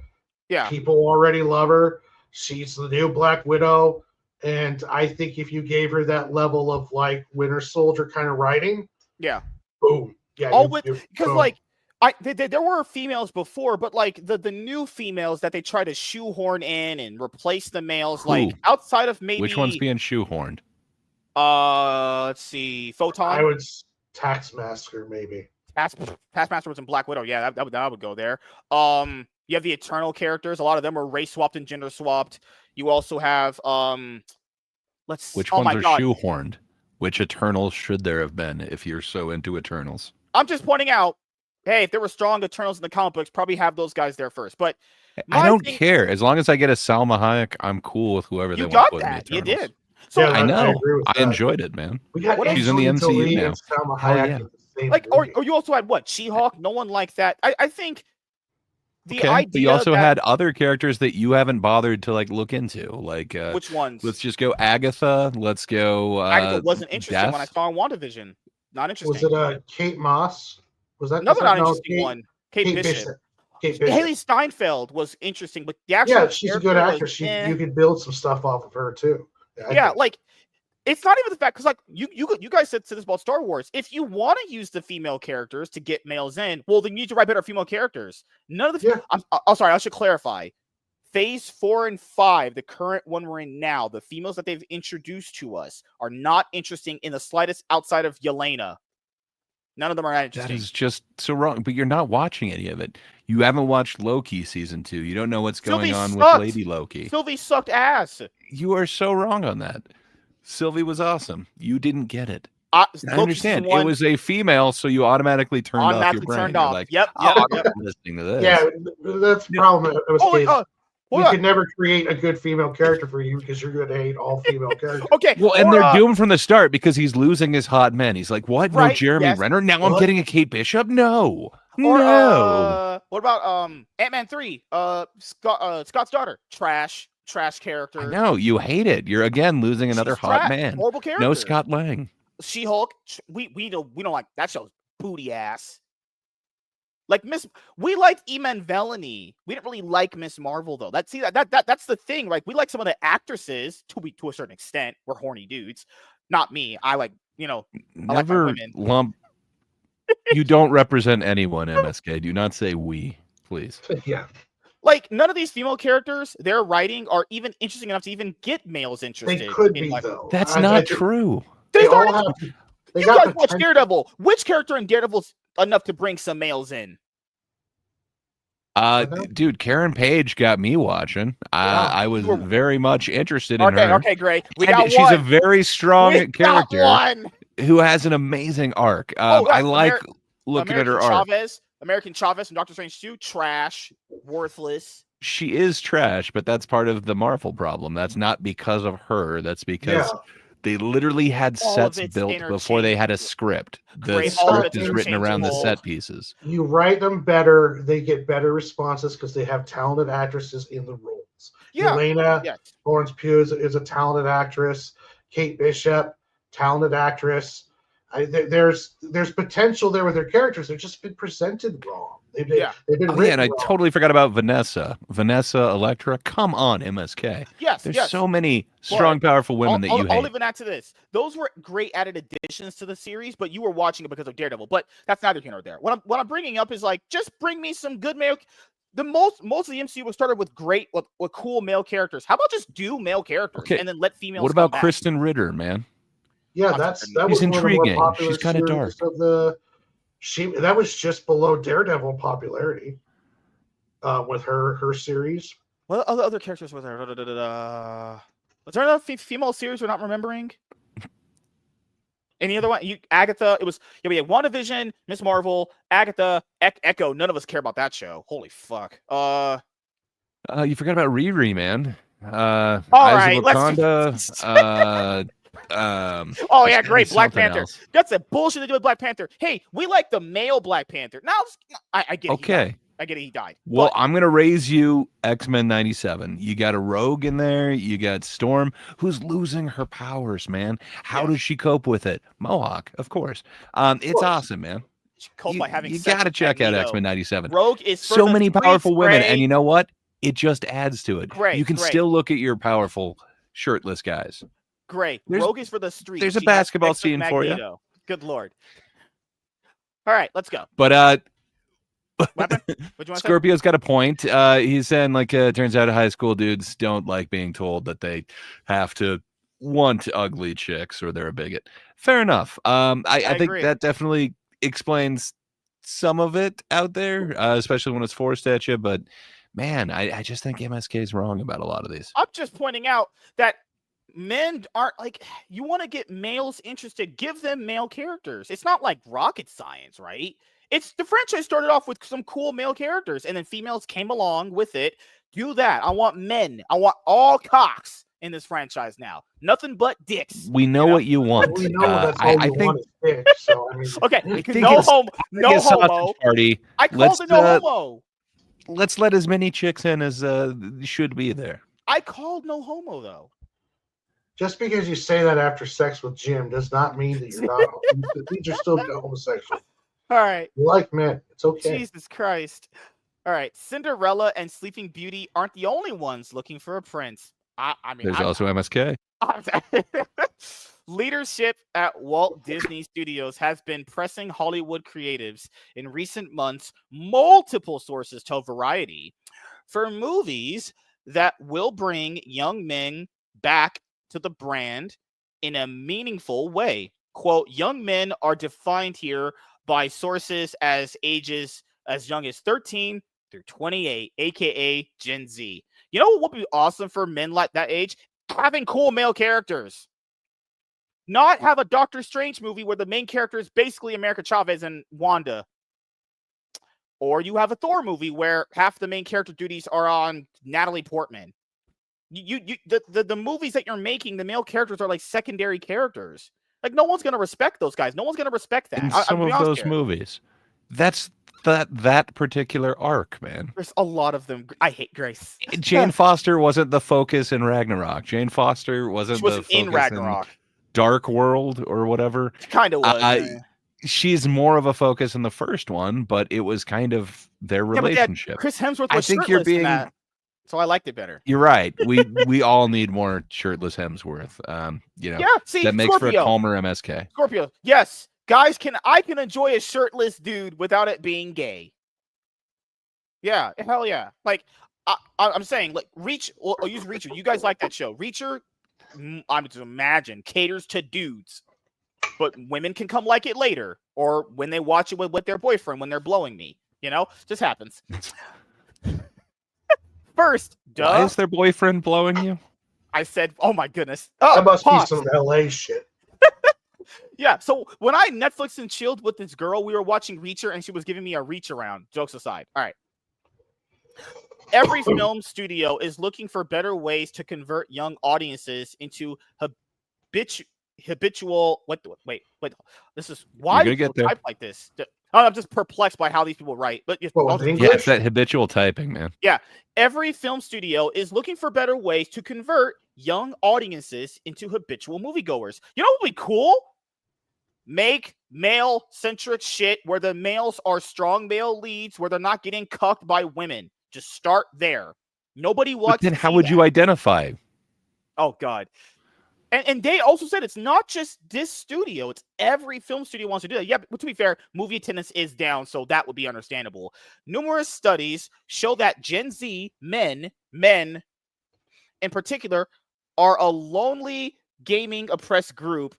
[SPEAKER 1] Yeah,
[SPEAKER 3] people already love her. She's the new Black Widow, and I think if you gave her that level of like Winter Soldier kind of writing, boom,
[SPEAKER 1] there were females before, but the new females that they try to shoehorn in and replace the males, outside of maybe,
[SPEAKER 2] which one's being shoehorned?
[SPEAKER 1] Let's see, Photon.
[SPEAKER 3] I would Taskmaster maybe.
[SPEAKER 1] Taskmaster was in Black Widow. Yeah, that would go there. You have the Eternal characters. A lot of them are race swapped and gender swapped. You also have
[SPEAKER 2] which ones are shoehorned? Which Eternals should there have been if you're so into Eternals?
[SPEAKER 1] I'm just pointing out. Hey, if there were strong Eternals in the comic books, probably have those guys there first. But
[SPEAKER 2] I don't care. As long as I get a Salma Hayek, I'm cool with whoever they want to put in the Eternals.
[SPEAKER 1] You did.
[SPEAKER 2] So I know. I enjoyed it, man. She's in the MCU now.
[SPEAKER 3] Salma Hayek
[SPEAKER 1] Like, or you also had what? She-Hulk? No one liked that. I think the idea
[SPEAKER 2] but you also
[SPEAKER 1] that,
[SPEAKER 2] had other characters that you haven't bothered to like look into. Like
[SPEAKER 1] which ones?
[SPEAKER 2] let's just go Agatha. Let's go
[SPEAKER 1] Agatha wasn't interesting when I
[SPEAKER 2] Death.
[SPEAKER 1] saw WandaVision. Not interesting.
[SPEAKER 3] Was it Kate Moss? Was that
[SPEAKER 1] another not
[SPEAKER 3] no,
[SPEAKER 1] interesting one? Kate Bishop.
[SPEAKER 3] Kate Bishop.
[SPEAKER 1] Haley Steinfeld was interesting, but the actual
[SPEAKER 3] she's a good actress. You could build some stuff off of her too.
[SPEAKER 1] Yeah, like it's not even the fact, because like you guys said this about Star Wars. If you want to use the female characters to get males in, well, then you need to write better female characters. None of the. I'm sorry, I should clarify. Phase 4 and 5, the current one we're in now, the females that they've introduced to us are not interesting in the slightest outside of Yelena. None of them are that interesting.
[SPEAKER 2] That is just so wrong. But you're not watching any of it. You haven't watched Loki season 2. You don't know what's going on with Lady Loki.
[SPEAKER 1] Sylvie sucked ass.
[SPEAKER 2] You are so wrong on that. Sylvie was awesome. You didn't get it. I understand. It was a female, so you automatically turned off your brain.
[SPEAKER 1] Turned off.
[SPEAKER 2] Like,
[SPEAKER 1] yep.
[SPEAKER 2] I'm listening to this.
[SPEAKER 3] Yeah, that's the problem. You can never create a good female character for you because you're going to hate all female characters.
[SPEAKER 1] Okay.
[SPEAKER 2] Well, and they're doomed from the start because he's losing his hot men. He's like, what?
[SPEAKER 1] Right,
[SPEAKER 2] no Jeremy Renner? Now I'm getting a Kate Bishop? No.
[SPEAKER 1] No. What about Ant-Man 3? Scott's daughter. Trash character.
[SPEAKER 2] I know. You hate it. You're again losing another hot man.
[SPEAKER 1] Horrible character.
[SPEAKER 2] No Scott Lang.
[SPEAKER 1] She-Hulk. We don't like that show's booty ass. Like we liked Eman Velani. We didn't really like Miss Marvel though. That's the thing. Like we like some of the actresses to a certain extent. We're horny dudes. Not me. I like I like my women.
[SPEAKER 2] Lump. You don't represent anyone, MSK. Do not say we, please.
[SPEAKER 3] Yeah.
[SPEAKER 1] Like none of these female characters their writing are even interesting enough to even get males interested.
[SPEAKER 3] They could be though.
[SPEAKER 2] That's not true.
[SPEAKER 3] They all have.
[SPEAKER 1] You guys watch Daredevil. Which character in Daredevil's enough to bring some males in?
[SPEAKER 2] Dude, Karen Page got me watching. I was very much interested in her.
[SPEAKER 1] Okay, great.
[SPEAKER 2] She's a very strong character who has an amazing arc. I like looking at her arc.
[SPEAKER 1] American Chavez from Doctor Strange 2, trash, worthless.
[SPEAKER 2] She is trash, but that's part of the Marvel problem. That's not because of her. That's because they literally had sets built before they had a script. The script is written around the set pieces.
[SPEAKER 3] You write them better, they get better responses because they have talented actresses in the roles.
[SPEAKER 1] Yeah.
[SPEAKER 3] Elena Florence Pugh is a talented actress. Kate Bishop, talented actress. There's potential there with their characters. They've just been presented wrong. They've been
[SPEAKER 2] and I totally forgot about Vanessa Electra. Come on, MSK. There's so many strong, powerful women that you hate.
[SPEAKER 1] I'll even add to this. Those were great added additions to the series, but you were watching it because of Daredevil. But that's neither here nor there. What I'm bringing up is like, just bring me some good male. Most of the MCU was started with with cool male characters. How about just do male characters and then let females?
[SPEAKER 2] What about Kristen Ritter, man?
[SPEAKER 3] Yeah, that was
[SPEAKER 2] intriguing. She's kind of dark.
[SPEAKER 3] That was just below Daredevil popularity with her series.
[SPEAKER 1] What other characters were there? Was there another female series we're not remembering? Any other one? Agatha. It was we had WandaVision, Miss Marvel, Agatha, Echo. None of us care about that show. Holy fuck.
[SPEAKER 2] You forgot about Riri, man.
[SPEAKER 1] All right, great. Black Panther.
[SPEAKER 2] Else.
[SPEAKER 1] That's a bullshit to do with Black Panther. Hey, we like the male Black Panther. Now, I get it.
[SPEAKER 2] Okay.
[SPEAKER 1] I get it. He died.
[SPEAKER 2] Well, I'm going to raise you X-Men 97. You got a Rogue in there. You got Storm, who's losing her powers, man. How does she cope with it? Mohawk, of course. It's awesome, man.
[SPEAKER 1] She coped by having
[SPEAKER 2] you
[SPEAKER 1] sex
[SPEAKER 2] got to
[SPEAKER 1] with
[SPEAKER 2] check out
[SPEAKER 1] Magneto.
[SPEAKER 2] X-Men 97.
[SPEAKER 1] Rogue is
[SPEAKER 2] so many powerful women. And you know what? It just adds to it. You can still look at your powerful shirtless guys.
[SPEAKER 1] Great. Rogue is for the streets.
[SPEAKER 2] There's a basketball scene for you.
[SPEAKER 1] Good Lord. All right, let's go.
[SPEAKER 2] But
[SPEAKER 1] you
[SPEAKER 2] Scorpio's got a point. He's saying turns out high school dudes don't like being told that they have to want ugly chicks or they're a bigot. Fair enough. I think that definitely explains some of it out there, especially when it's forced at you. But man, I just think MSK is wrong about a lot of these.
[SPEAKER 1] I'm just pointing out that men aren't you want to get males interested, give them male characters. It's not like rocket science, right? It's the franchise started off with some cool male characters and then females came along with it. Do that. I want men. I want all cocks in this franchise now. Nothing but dicks.
[SPEAKER 2] We know what you want.
[SPEAKER 3] We know that's all you want is dick. So I mean,
[SPEAKER 1] Okay,
[SPEAKER 2] I think
[SPEAKER 1] no
[SPEAKER 2] it's
[SPEAKER 1] homo, no
[SPEAKER 2] sausage
[SPEAKER 1] homo.
[SPEAKER 2] party.
[SPEAKER 1] I called it no homo.
[SPEAKER 2] Let's let as many chicks in as should be there.
[SPEAKER 1] I called no homo though.
[SPEAKER 3] Just because you say that after sex with Jim does not mean that you're not. You're still homosexual.
[SPEAKER 1] All right.
[SPEAKER 3] You like men. It's okay.
[SPEAKER 1] Jesus Christ. All right. Cinderella and Sleeping Beauty aren't the only ones looking for a prince. I mean,
[SPEAKER 2] There's also MSK.
[SPEAKER 1] Leadership at Walt Disney Studios has been pressing Hollywood creatives in recent months, multiple sources tell Variety, for movies that will bring young men back to the brand in a meaningful way. Quote, young men are defined here by sources as ages as young as 13 through 28, aka Gen Z. You know what would be awesome for men like that age? Having cool male characters. Not have a Doctor Strange movie where the main character is basically America Chavez and Wanda. Or you have a Thor movie where half the main character duties are on Natalie Portman. The movies that you're making, the male characters are like secondary characters. Like, no one's gonna respect those guys. No one's gonna respect that.
[SPEAKER 2] In some of those movies, that's that particular arc, man.
[SPEAKER 1] There's a lot of them. I hate Grace.
[SPEAKER 2] Jane Foster wasn't the focus in Ragnarok. Jane Foster wasn't the focus
[SPEAKER 1] in Ragnarok.
[SPEAKER 2] Dark World or whatever.
[SPEAKER 1] Kind of was.
[SPEAKER 2] She's more of a focus in the first one, but it was kind of their relationship.
[SPEAKER 1] Chris Hemsworth was
[SPEAKER 2] I think you're being.
[SPEAKER 1] In that, so I liked it better.
[SPEAKER 2] You're right. We all need more shirtless Hemsworth.
[SPEAKER 1] Yeah, see,
[SPEAKER 2] that makes
[SPEAKER 1] Scorpio.
[SPEAKER 2] for a calmer MSK.
[SPEAKER 1] Scorpio. Yes, guys, I can enjoy a shirtless dude without it being gay. Yeah, hell yeah. Like I'm saying, like I'll use Reacher. You guys like that show, Reacher? I'm just imagine caters to dudes, but women can come like it later, or when they watch it with their boyfriend when they're blowing me. You know, just happens. First,
[SPEAKER 2] why is their boyfriend blowing you?
[SPEAKER 1] I said, oh my goodness. Oh,
[SPEAKER 3] that must be some LA shit.
[SPEAKER 1] Yeah, so when I Netflix and chilled with this girl, we were watching Reacher, and she was giving me a reach around. Jokes aside. All right. Every film studio is looking for better ways to convert young audiences into habitual. Wait. This is why
[SPEAKER 2] you
[SPEAKER 1] people type like this. I'm just perplexed by how these people write. But
[SPEAKER 2] it's that habitual typing, man.
[SPEAKER 1] Yeah, every film studio is looking for better ways to convert young audiences into habitual moviegoers. You know what would be cool? Make male-centric shit where the males are strong male leads, where they're not getting cucked by women. Just start there. Nobody wants.
[SPEAKER 2] But then how would you identify?
[SPEAKER 1] Oh God. And they also said it's not just this studio; it's every film studio wants to do that. Yeah, but to be fair, movie attendance is down, so that would be understandable. Numerous studies show that Gen Z men in particular, are a lonely gaming oppressed group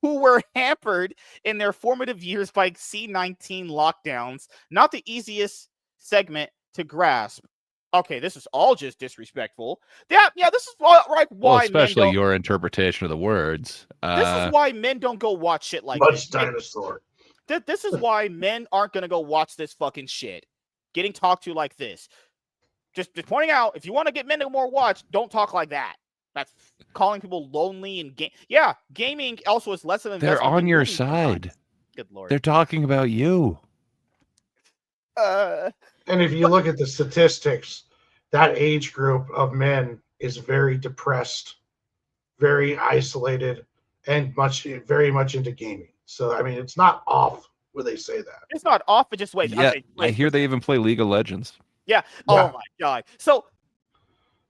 [SPEAKER 1] who were hampered in their formative years by C-19 lockdowns. Not the easiest segment to grasp. Okay, this is all just disrespectful. Yeah, this is why
[SPEAKER 2] especially your interpretation of the words.
[SPEAKER 1] This is why men don't go watch shit like
[SPEAKER 3] this. Dinosaur.
[SPEAKER 1] This is why men aren't going to go watch this fucking shit. Getting talked to like this. Just pointing out, if you want to get men to more watch, don't talk like that. That's calling people lonely and gaming also is less of an investment.
[SPEAKER 2] They're on your side.
[SPEAKER 1] Good Lord.
[SPEAKER 2] They're talking about you.
[SPEAKER 3] And if you look at the statistics, that age group of men is very depressed, very isolated, and very much into gaming. So, I mean, it's not off when they say that.
[SPEAKER 1] It's not off, but just wait.
[SPEAKER 2] Yeah, I hear they even play League of Legends.
[SPEAKER 1] Yeah. Oh, my God. So,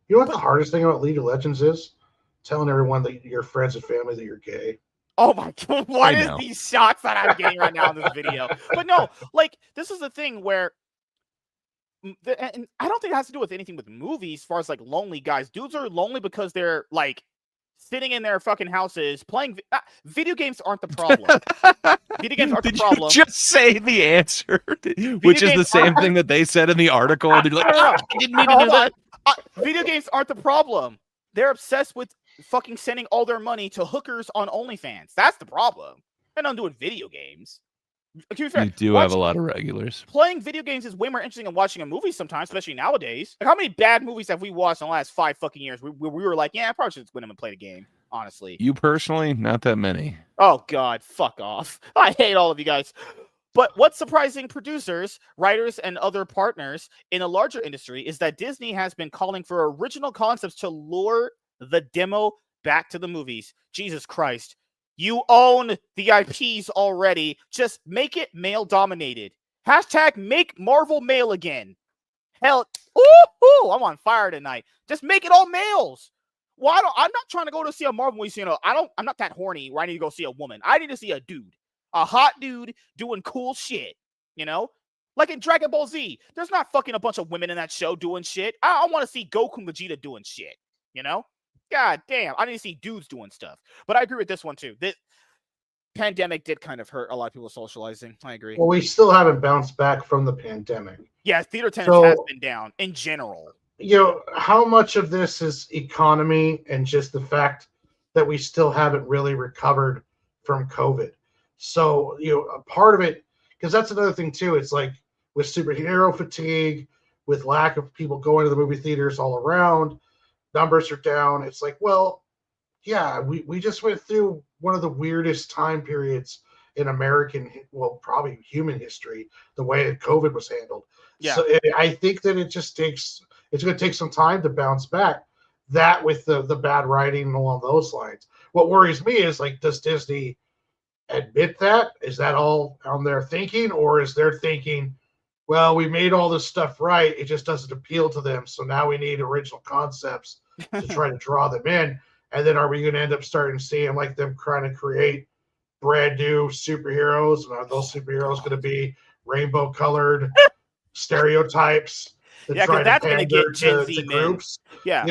[SPEAKER 3] you know what the hardest thing about League of Legends is? Telling everyone that your friends and family that you're gay.
[SPEAKER 1] Oh my God! What is these shots that I'm getting right now in this video? But no, like this is the thing where, and I don't think it has to do with anything with movies. As far as like lonely guys, dudes are lonely because they're like sitting in their fucking houses playing. Video games aren't the problem. Video games aren't the problem.
[SPEAKER 2] Did you just say the answer, which is the same thing that they said in the article? They're like, I didn't mean to do that.
[SPEAKER 1] Video games aren't the problem. They're obsessed with fucking sending all their money to hookers on OnlyFans. That's the problem. They're not doing video games. To be fair,
[SPEAKER 2] You do have a lot of regulars.
[SPEAKER 1] Playing video games is way more interesting than watching a movie sometimes, especially nowadays. Like, how many bad movies have we watched in the last 5 fucking years? We were like, yeah, I probably should just went in and play the game, honestly.
[SPEAKER 2] You personally, not that many.
[SPEAKER 1] Oh, God, fuck off. I hate all of you guys. But what's surprising producers, writers, and other partners in a larger industry is that Disney has been calling for original concepts to lure the demo back to the movies. Jesus Christ. You own the IPs already. Just make it male-dominated. Hashtag make Marvel male again. Hell, ooh, I'm on fire tonight. Just make it all males. Well, I'm not trying to go to see a Marvel movie. I'm not that horny where I need to go see a woman. I need to see a dude. A hot dude doing cool shit, Like in Dragon Ball Z, there's not fucking a bunch of women in that show doing shit. I want to see Goku and Vegeta doing shit, God damn, I need to see dudes doing stuff. But I agree with this one too. This pandemic did kind of hurt a lot of people socializing. I agree.
[SPEAKER 3] Well, we still haven't bounced back from the pandemic.
[SPEAKER 1] Yeah, theater attendance has been down in general.
[SPEAKER 3] How much of this is economy and just the fact that we still haven't really recovered from COVID? So, a part of it, because that's another thing too. It's like with superhero fatigue, with lack of people going to the movie theaters all around, numbers are down. It's like, well, yeah, we just went through one of the weirdest time periods in American, well, probably human history, the way that COVID was handled. Yeah. So I think that it's going to take some time to bounce back. That with the bad writing along those lines. What worries me is, like, does Disney admit that? Is that all on their thinking? Or is their thinking, well, we made all this stuff right, it just doesn't appeal to them, so now we need original concepts to try to draw them in? And then are we going to end up starting to see them trying to create brand new superheroes? And are those superheroes going to be rainbow colored stereotypes that try to pander to groups?
[SPEAKER 1] Yeah.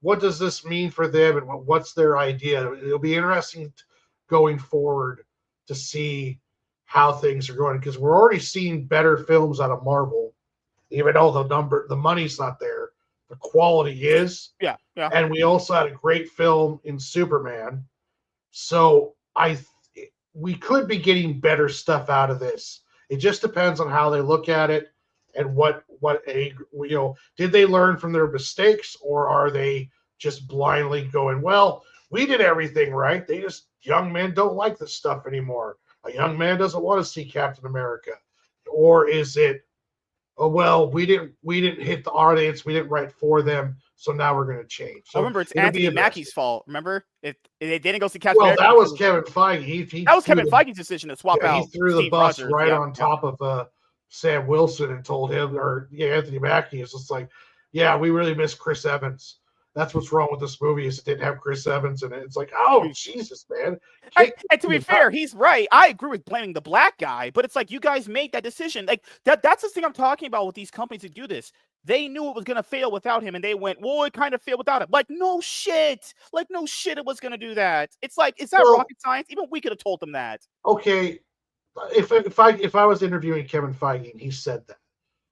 [SPEAKER 3] What does this mean for them, and what's their idea? It'll be interesting going forward to see how things are going, because we're already seeing better films out of Marvel, even though the money's not there. The quality is.
[SPEAKER 1] Yeah.
[SPEAKER 3] And we also had a great film in Superman. So we could be getting better stuff out of this. It just depends on how they look at it and did they learn from their mistakes, or are they just blindly going, well, we did everything right. Young men don't like this stuff anymore. A young man doesn't want to see Captain America. Or is it, oh, well, we didn't hit the audience, we didn't write for them, so now we're going to change. So
[SPEAKER 1] remember, it's Anthony Mackie's fault. Remember, if they didn't go see Captain America.
[SPEAKER 3] Well, that was Kevin Feige.
[SPEAKER 1] That was Kevin Feige's decision to swap out.
[SPEAKER 3] He threw the bus right on top of Sam Wilson and told him, Anthony Mackie is just like, yeah, we really miss Chris Evans. That's what's wrong with this movie, is it didn't have Chris Evans in it. It's like, oh, Jesus, man.
[SPEAKER 1] And to be fair, he's right. I agree with blaming the black guy, but it's like, you guys made that decision. Like, that's the thing I'm talking about with these companies that do this. They knew it was going to fail without him, and they went, well, it kind of failed without him. Like, no shit. It was going to do that. It's like, is that rocket science? Even we could have told them that.
[SPEAKER 3] Okay, if I was interviewing Kevin Feige and he said that,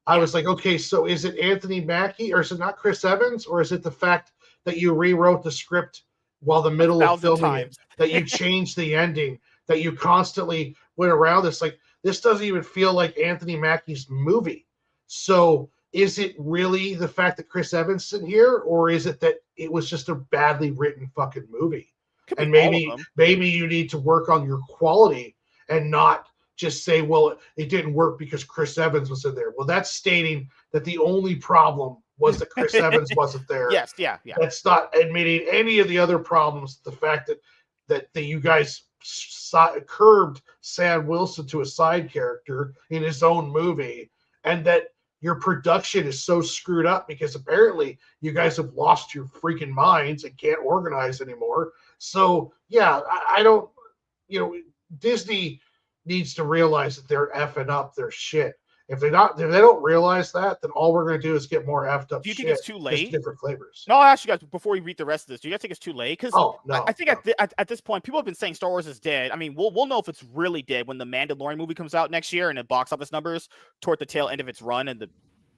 [SPEAKER 3] I was like, okay, so is it Anthony Mackie, or is it not Chris Evans, or is it the fact that you rewrote the script while the middle of filming it, that you changed the ending, that you constantly went around this? Like, this doesn't even feel like Anthony Mackie's movie. So is it really the fact that Chris Evans isn't here, or is it that it was just a badly written fucking movie? And maybe you need to work on your quality and not just say, well, it didn't work because Chris Evans was in there. Well, that's stating that the only problem was that Chris Evans wasn't there.
[SPEAKER 1] Yes, yeah.
[SPEAKER 3] That's not admitting any of the other problems. The fact that you guys curbed Sam Wilson to a side character in his own movie, and that your production is so screwed up because apparently you guys have lost your freaking minds and can't organize anymore. So, yeah, I don't, Disney needs to realize that they're effing up their shit. If they don't realize that, then all we're going to do is get more effed up.
[SPEAKER 1] Do you think it's too late?
[SPEAKER 3] Different flavors.
[SPEAKER 1] No, I'll ask you guys before we read the rest of this. Do you guys think it's too late? Because I think
[SPEAKER 3] no.
[SPEAKER 1] At this point, people have been saying Star Wars is dead. I mean, we'll know if it's really dead when the Mandalorian movie comes out next year and the box office numbers toward the tail end of its run in the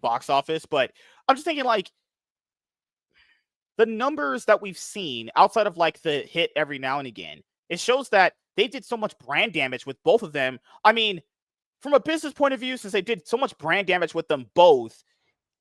[SPEAKER 1] box office. But I'm just thinking, like, the numbers that we've seen outside of like the hit every now and again, it shows that they did so much brand damage with both of them. I mean, from a business point of view, since they did so much brand damage with them both,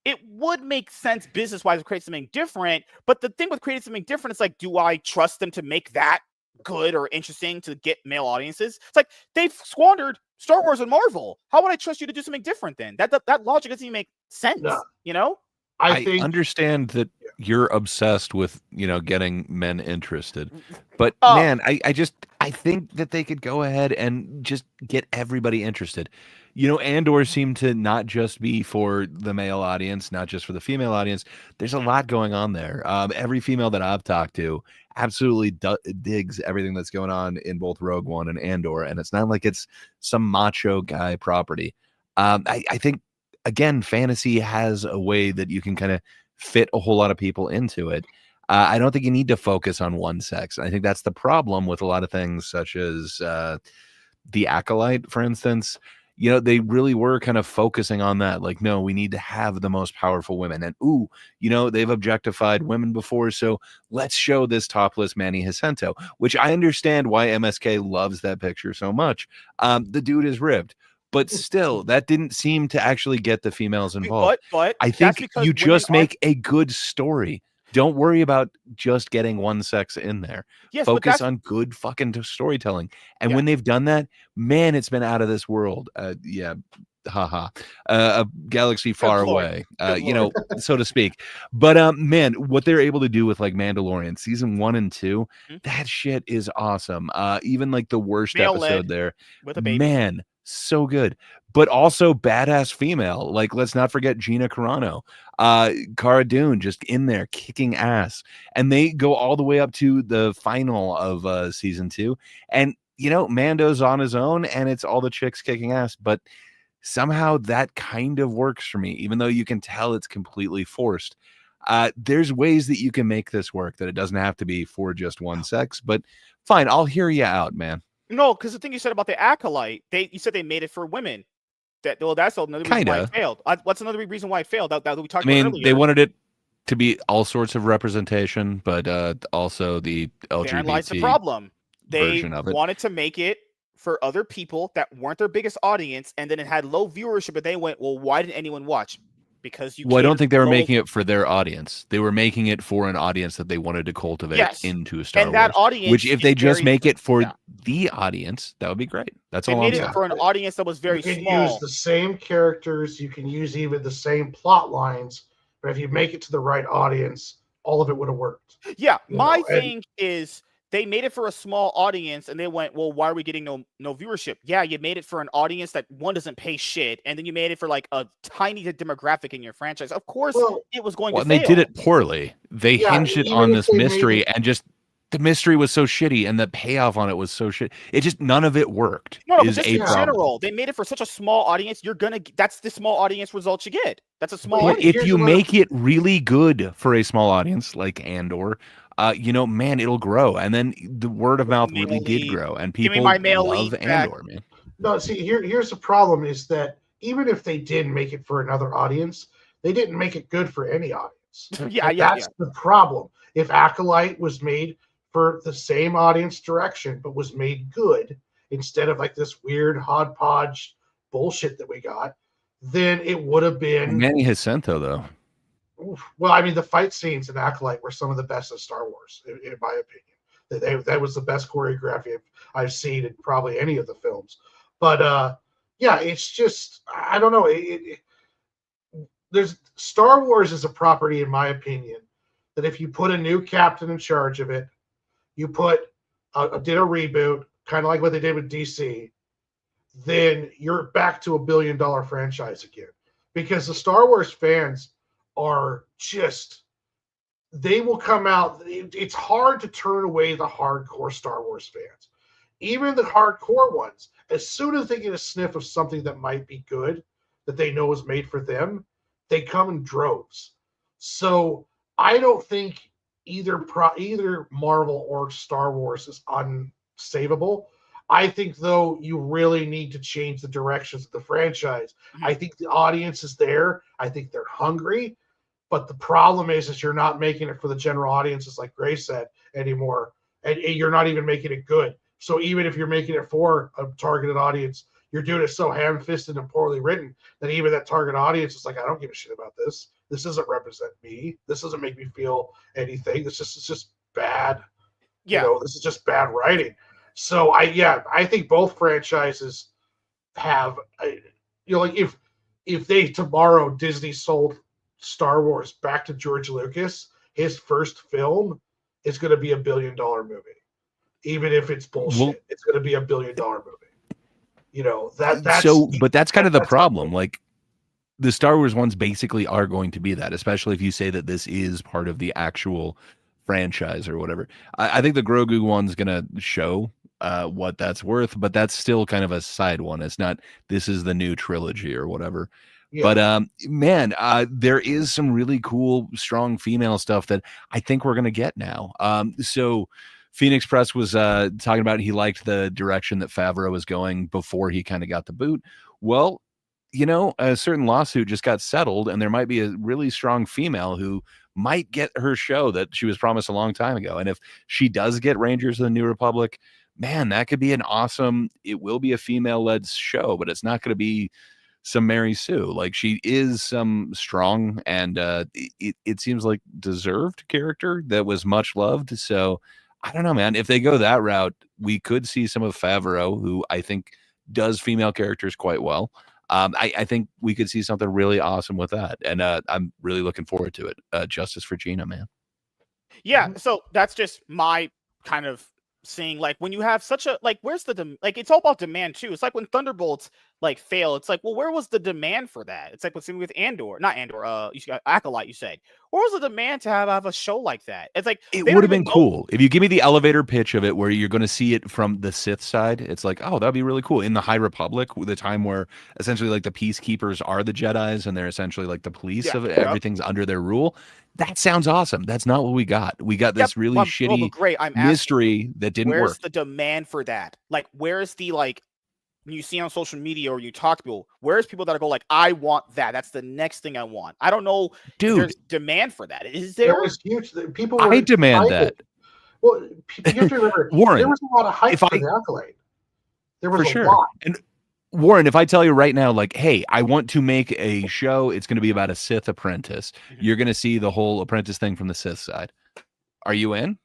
[SPEAKER 1] it would make sense business-wise to create something different. But the thing with creating something different, it's like, do I trust them to make that good or interesting to get male audiences? It's like they've squandered Star Wars and Marvel. How would I trust you to do something different then? That logic doesn't even make sense.
[SPEAKER 3] No.
[SPEAKER 1] You know?
[SPEAKER 2] I understand that you're obsessed with, getting men interested. But man, I think that they could go ahead and just get everybody interested. Andor seemed to not just be for the male audience, not just for the female audience. There's a lot going on there. Every female that I've talked to absolutely digs everything that's going on in both Rogue One and Andor. And it's not like it's some macho guy property. I think, again, fantasy has a way that you can kind of fit a whole lot of people into it. I don't think you need to focus on one sex. I think that's the problem with a lot of things, such as The Acolyte, for instance. They really were kind of focusing on that. Like, no, we need to have the most powerful women. And, they've objectified women before, so let's show this topless Manny Jacinto, which I understand why MSK loves that picture so much. The dude is ripped. But still, that didn't seem to actually get the females involved.
[SPEAKER 1] But
[SPEAKER 2] I think you just make a good story. Don't worry about just getting one sex in there.
[SPEAKER 1] Yes,
[SPEAKER 2] focus on good fucking storytelling. And when they've done that, man, it's been out of this world. Haha. A galaxy far away, so to speak. But man, what they're able to do with like Mandalorian season 1 and 2, that shit is awesome. Even like the worst episode there,
[SPEAKER 1] with a baby.
[SPEAKER 2] Man, so good. But also badass female. Like, let's not forget Gina Carano, Cara Dune, just in there kicking ass. And they go all the way up to the final of season 2. And Mando's on his own, and it's all the chicks kicking ass. But somehow that kind of works for me, even though you can tell it's completely forced. There's ways that you can make this work, that it doesn't have to be for just one sex. But fine, I'll hear you out, man.
[SPEAKER 1] No, because the thing you said about the Acolyte, you said they made it for women. That's another reason why it failed. What's another reason why it failed? That we talked about earlier.
[SPEAKER 2] They wanted it to be all sorts of representation, but also the LGBT
[SPEAKER 1] Therein lies the problem.
[SPEAKER 2] Version of it.
[SPEAKER 1] Wanted to make it for other people that weren't their biggest audience, and then it had low viewership, but they went, well, why didn't anyone watch? Because
[SPEAKER 2] I don't think they were making it for their audience. They were making it for an audience that they wanted to cultivate into Star Wars.
[SPEAKER 1] That audience,
[SPEAKER 2] which if they just make it for the audience, that would be great. That's all I'm saying.
[SPEAKER 1] They made it for an audience that was very small.
[SPEAKER 3] You can use the same characters. You can use even the same plot lines. But if you make it to the right audience, all of it would have worked.
[SPEAKER 1] Yeah, my thing is, they made it for a small audience, and they went, well, why are we getting no viewership? Yeah, you made it for an audience that, one, doesn't pay shit, and then you made it for like a tiny demographic in your franchise. Of course, it was going to fail.
[SPEAKER 2] And they did it poorly. They hinged it on this mystery, and just the mystery was so shitty, and the payoff on it was so shitty. It just, none of it worked.
[SPEAKER 1] No, but just in general, they made it for such a small audience. That's the small audience result you get. That's a small audience.
[SPEAKER 2] If you make it really good for a small audience, like Andor, man, it'll grow. And then the word of mouth really did grow, and people love Andor, man.
[SPEAKER 3] No, see, here's the problem is that even if they did make it for another audience, they didn't make it good for any audience. That's the problem. If Acolyte was made for the same audience direction, but was made good instead of like this weird hodgepodge bullshit that we got, then it would have been
[SPEAKER 2] Manny Jacinto, though.
[SPEAKER 3] Well, I mean, the fight scenes in Acolyte were some of the best of Star Wars, in my opinion. That was the best choreography I've seen in probably any of the films. But it's just, I don't know. There's Star Wars is a property, in my opinion, that if you put a new captain in charge of it, you did a reboot, kind of like what they did with DC, then you're back to $1 billion franchise again. Because the Star Wars fans are just, they will come out. It's hard to turn away the hardcore Star Wars fans. Even the hardcore ones, as soon as they get a sniff of something that might be good, that they know is made for them, they come in droves. So I don't think either Marvel or Star Wars is unsavable. I think, though, you really need to change the directions of the franchise. Mm-hmm. I think the audience is there. I think they're hungry. But the problem is you're not making it for the general audiences, like Gray said, anymore. And you're not even making it good. So even if you're making it for a targeted audience, you're doing it so ham-fisted and poorly written that even that target audience is like, I don't give a shit about this. This doesn't represent me. This doesn't make me feel anything. It's just bad.
[SPEAKER 1] Yeah.
[SPEAKER 3] This is just bad writing. So I think both franchises have, like if they tomorrow Disney sold Star Wars back to George Lucas, his first film is going to be $1 billion movie. Even if it's bullshit, it's going to be $1 billion movie.
[SPEAKER 2] But that's kind of the problem. Like, the Star Wars ones basically are going to be that, especially if you say that this is part of the actual franchise or whatever. I think the Grogu one's going to show what that's worth, but that's still kind of a side one. It's not, this is the new trilogy or whatever. Yeah. But man, there is some really cool, strong female stuff that I think we're going to get now. So Phoenix Press was talking about he liked the direction that Favreau was going before he kind of got the boot. Well, a certain lawsuit just got settled, and there might be a really strong female who might get her show that she was promised a long time ago. And if she does get Rangers of the New Republic, man, that could be an awesome, it will be a female-led show, but it's not going to be some Mary Sue. Like, she is some strong and it seems like deserved character that was much loved. So I don't know, man. If they go that route, we could see some of Favreau, who I think does female characters quite well. I think we could see something really awesome with that. And I'm really looking forward to it. Justice for Gina, man.
[SPEAKER 1] Yeah. So that's just my kind of seeing, like, when you have such a, like, where's the it's all about demand too. It's like when Thunderbolts fail, it's like, well, where was the demand for that? It's like what's with not Andor, you got Acolyte, you said, where was the demand to have a show like that? It's like,
[SPEAKER 2] it would have been cool if you give me the elevator pitch of it where you're going to see it from the Sith side. It's like, oh, that'd be really cool. In the High Republic, the time where essentially like the peacekeepers are the Jedis and they're essentially like the police of it. Yep. Everything's under their rule. That sounds awesome. That's not what we got. We got this really shitty mystery that didn't work.
[SPEAKER 1] Where's the demand for that? Like, where's the, like, when you see on social media or you talk to people, where's people that are go like, I want that. That's the next thing I want. I don't know. Dude, there's demand for that. Is there?
[SPEAKER 3] It was huge. People
[SPEAKER 2] I demand
[SPEAKER 3] excited.
[SPEAKER 2] that.
[SPEAKER 3] Well, you have to remember,
[SPEAKER 2] Warren,
[SPEAKER 3] there was a lot of hype for the Acolyte. There was
[SPEAKER 2] for
[SPEAKER 3] a lot.
[SPEAKER 2] And Warren, if I tell you right now, like, hey, I want to make a show, it's going to be about a Sith apprentice. Mm-hmm. You're going to see the whole apprentice thing from the Sith side. Are you in?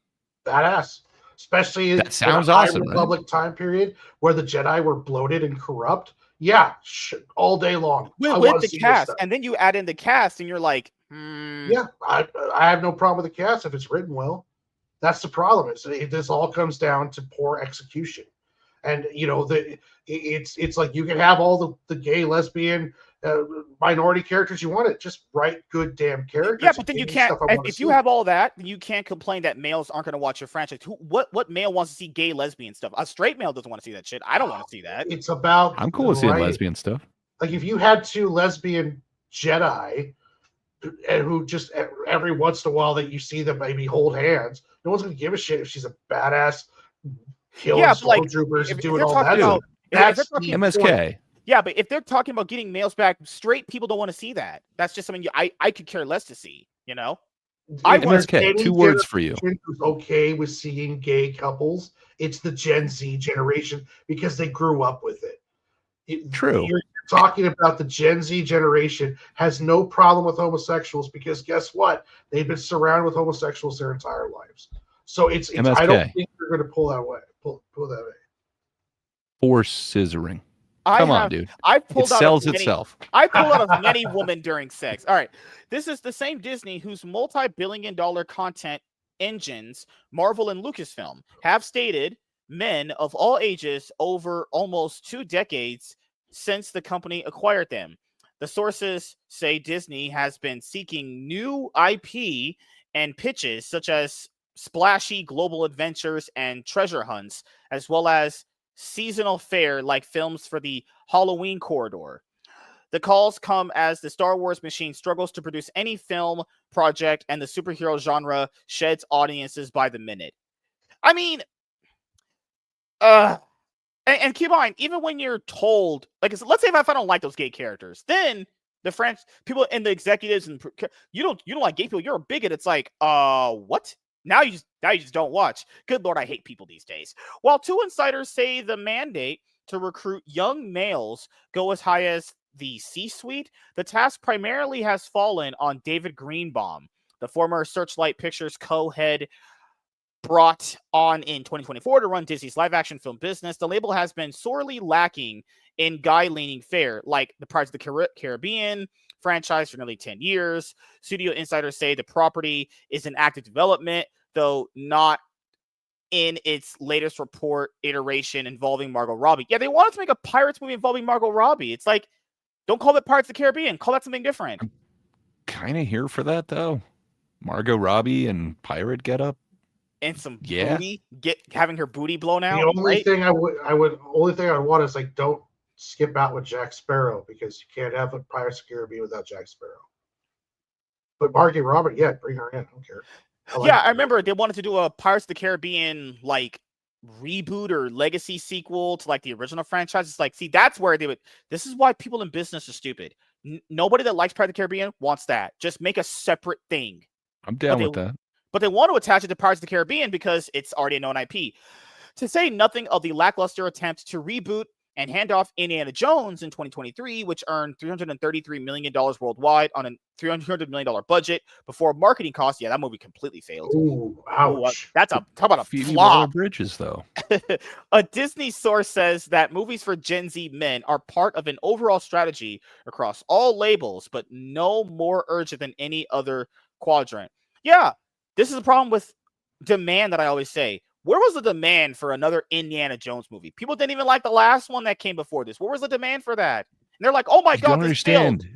[SPEAKER 3] Badass. Especially
[SPEAKER 2] that sounds
[SPEAKER 3] in a
[SPEAKER 2] awesome,
[SPEAKER 3] High Republic time period where the Jedi were bloated and corrupt. Yeah, all day long.
[SPEAKER 1] With the cast, and then you add in the cast, and you're like,
[SPEAKER 3] Yeah, I have no problem with the cast if it's written well. That's the problem. This all comes down to poor execution. And it's like you can have all the gay, lesbian, minority characters you want. It just write good damn characters.
[SPEAKER 1] Yeah, but then you can't. If you have all that, then you can't complain that males aren't going to watch your franchise. What male wants to see gay, lesbian stuff? A straight male doesn't want to see that shit. I don't want to see that.
[SPEAKER 3] It's about.
[SPEAKER 2] I'm cool with seeing lesbian stuff.
[SPEAKER 3] Like if you had 2 lesbian Jedi, and who just every once in a while that you see them maybe hold hands, no one's going to give a shit if she's a badass. Killing stormtroopers and doing all that.
[SPEAKER 2] That's MSK.
[SPEAKER 1] Yeah, but if they're talking about getting males back, straight people don't want to see that. That's just something I could care less to see.
[SPEAKER 2] MSK. 2 words for you.
[SPEAKER 3] Who's okay with seeing gay couples? It's the Gen Z generation because they grew up with it.
[SPEAKER 2] True.
[SPEAKER 3] You're talking about the Gen Z generation has no problem with homosexuals because guess what? They've been surrounded with homosexuals their entire lives. So it's I don't think they're going to pull that away. Pull that way.
[SPEAKER 2] Force scissoring. Come on, dude.
[SPEAKER 1] It
[SPEAKER 2] sells itself.
[SPEAKER 1] I pulled out of many women during sex. All right. This is the same Disney whose multi-billion-dollar content engines, Marvel and Lucasfilm, have stated men of all ages over almost 2 decades since the company acquired them. The sources say Disney has been seeking new IP and pitches such as splashy global adventures and treasure hunts, as well as seasonal fare like films for the Halloween corridor. The calls come as the Star Wars machine struggles to produce any film project and the superhero genre sheds audiences by the minute. I mean, and keep in mind, even when you're told, like, let's say if I don't like those gay characters, then the French people and the executives and you don't like gay people, you're a bigot. It's like, what? Now you just don't watch. Good Lord, I hate people these days. While two insiders say the mandate to recruit young males go as high as the C-suite, the task primarily has fallen on David Greenbaum, the former Searchlight Pictures co-head brought on in 2024 to run Disney's live-action film business. The label has been sorely lacking in guy-leaning fare, like the Pirates of the Caribbean franchise for nearly 10 years. Studio insiders say the property is in active development, though not in its latest report iteration involving Margot Robbie. Yeah, they wanted to make a Pirates movie involving Margot Robbie. It's like, don't call it Pirates of the Caribbean. Call that something different.
[SPEAKER 2] I'm kind of here for that, though. Margot Robbie and pirate getup.
[SPEAKER 1] And some booty, having her booty blown out.
[SPEAKER 3] The only thing I would want is like, don't skip out with Jack Sparrow, because you can't have a Pirates of the Caribbean without Jack Sparrow. But Margot Robbie, yeah, bring her in. I don't care.
[SPEAKER 1] I remember they wanted to do a Pirates of the Caribbean like reboot or legacy sequel to like the original franchise. It's like, see, that's where they would. This is why people in business are stupid. Nobody that likes Pirates of the Caribbean wants that. Just make a separate thing.
[SPEAKER 2] I'm down with that.
[SPEAKER 1] But they want to attach it to Pirates of the Caribbean because it's already a known IP. To say nothing of the lackluster attempt to reboot and hand off Indiana Jones in 2023, which earned $333 million worldwide on a $300 million budget before marketing costs. Yeah, that movie completely failed.
[SPEAKER 3] Ooh, ouch.
[SPEAKER 1] That's talk about a
[SPEAKER 2] Phoebe
[SPEAKER 1] flop.
[SPEAKER 2] Waller-Bridges, though.
[SPEAKER 1] A Disney source says that movies for Gen Z men are part of an overall strategy across all labels, but no more urgent than any other quadrant. Yeah, this is a problem with demand that I always say. Where was the demand for another Indiana Jones movie? People didn't even like the last one that came before this. Where was the demand for that? And they're like, oh my God,
[SPEAKER 2] don't understand.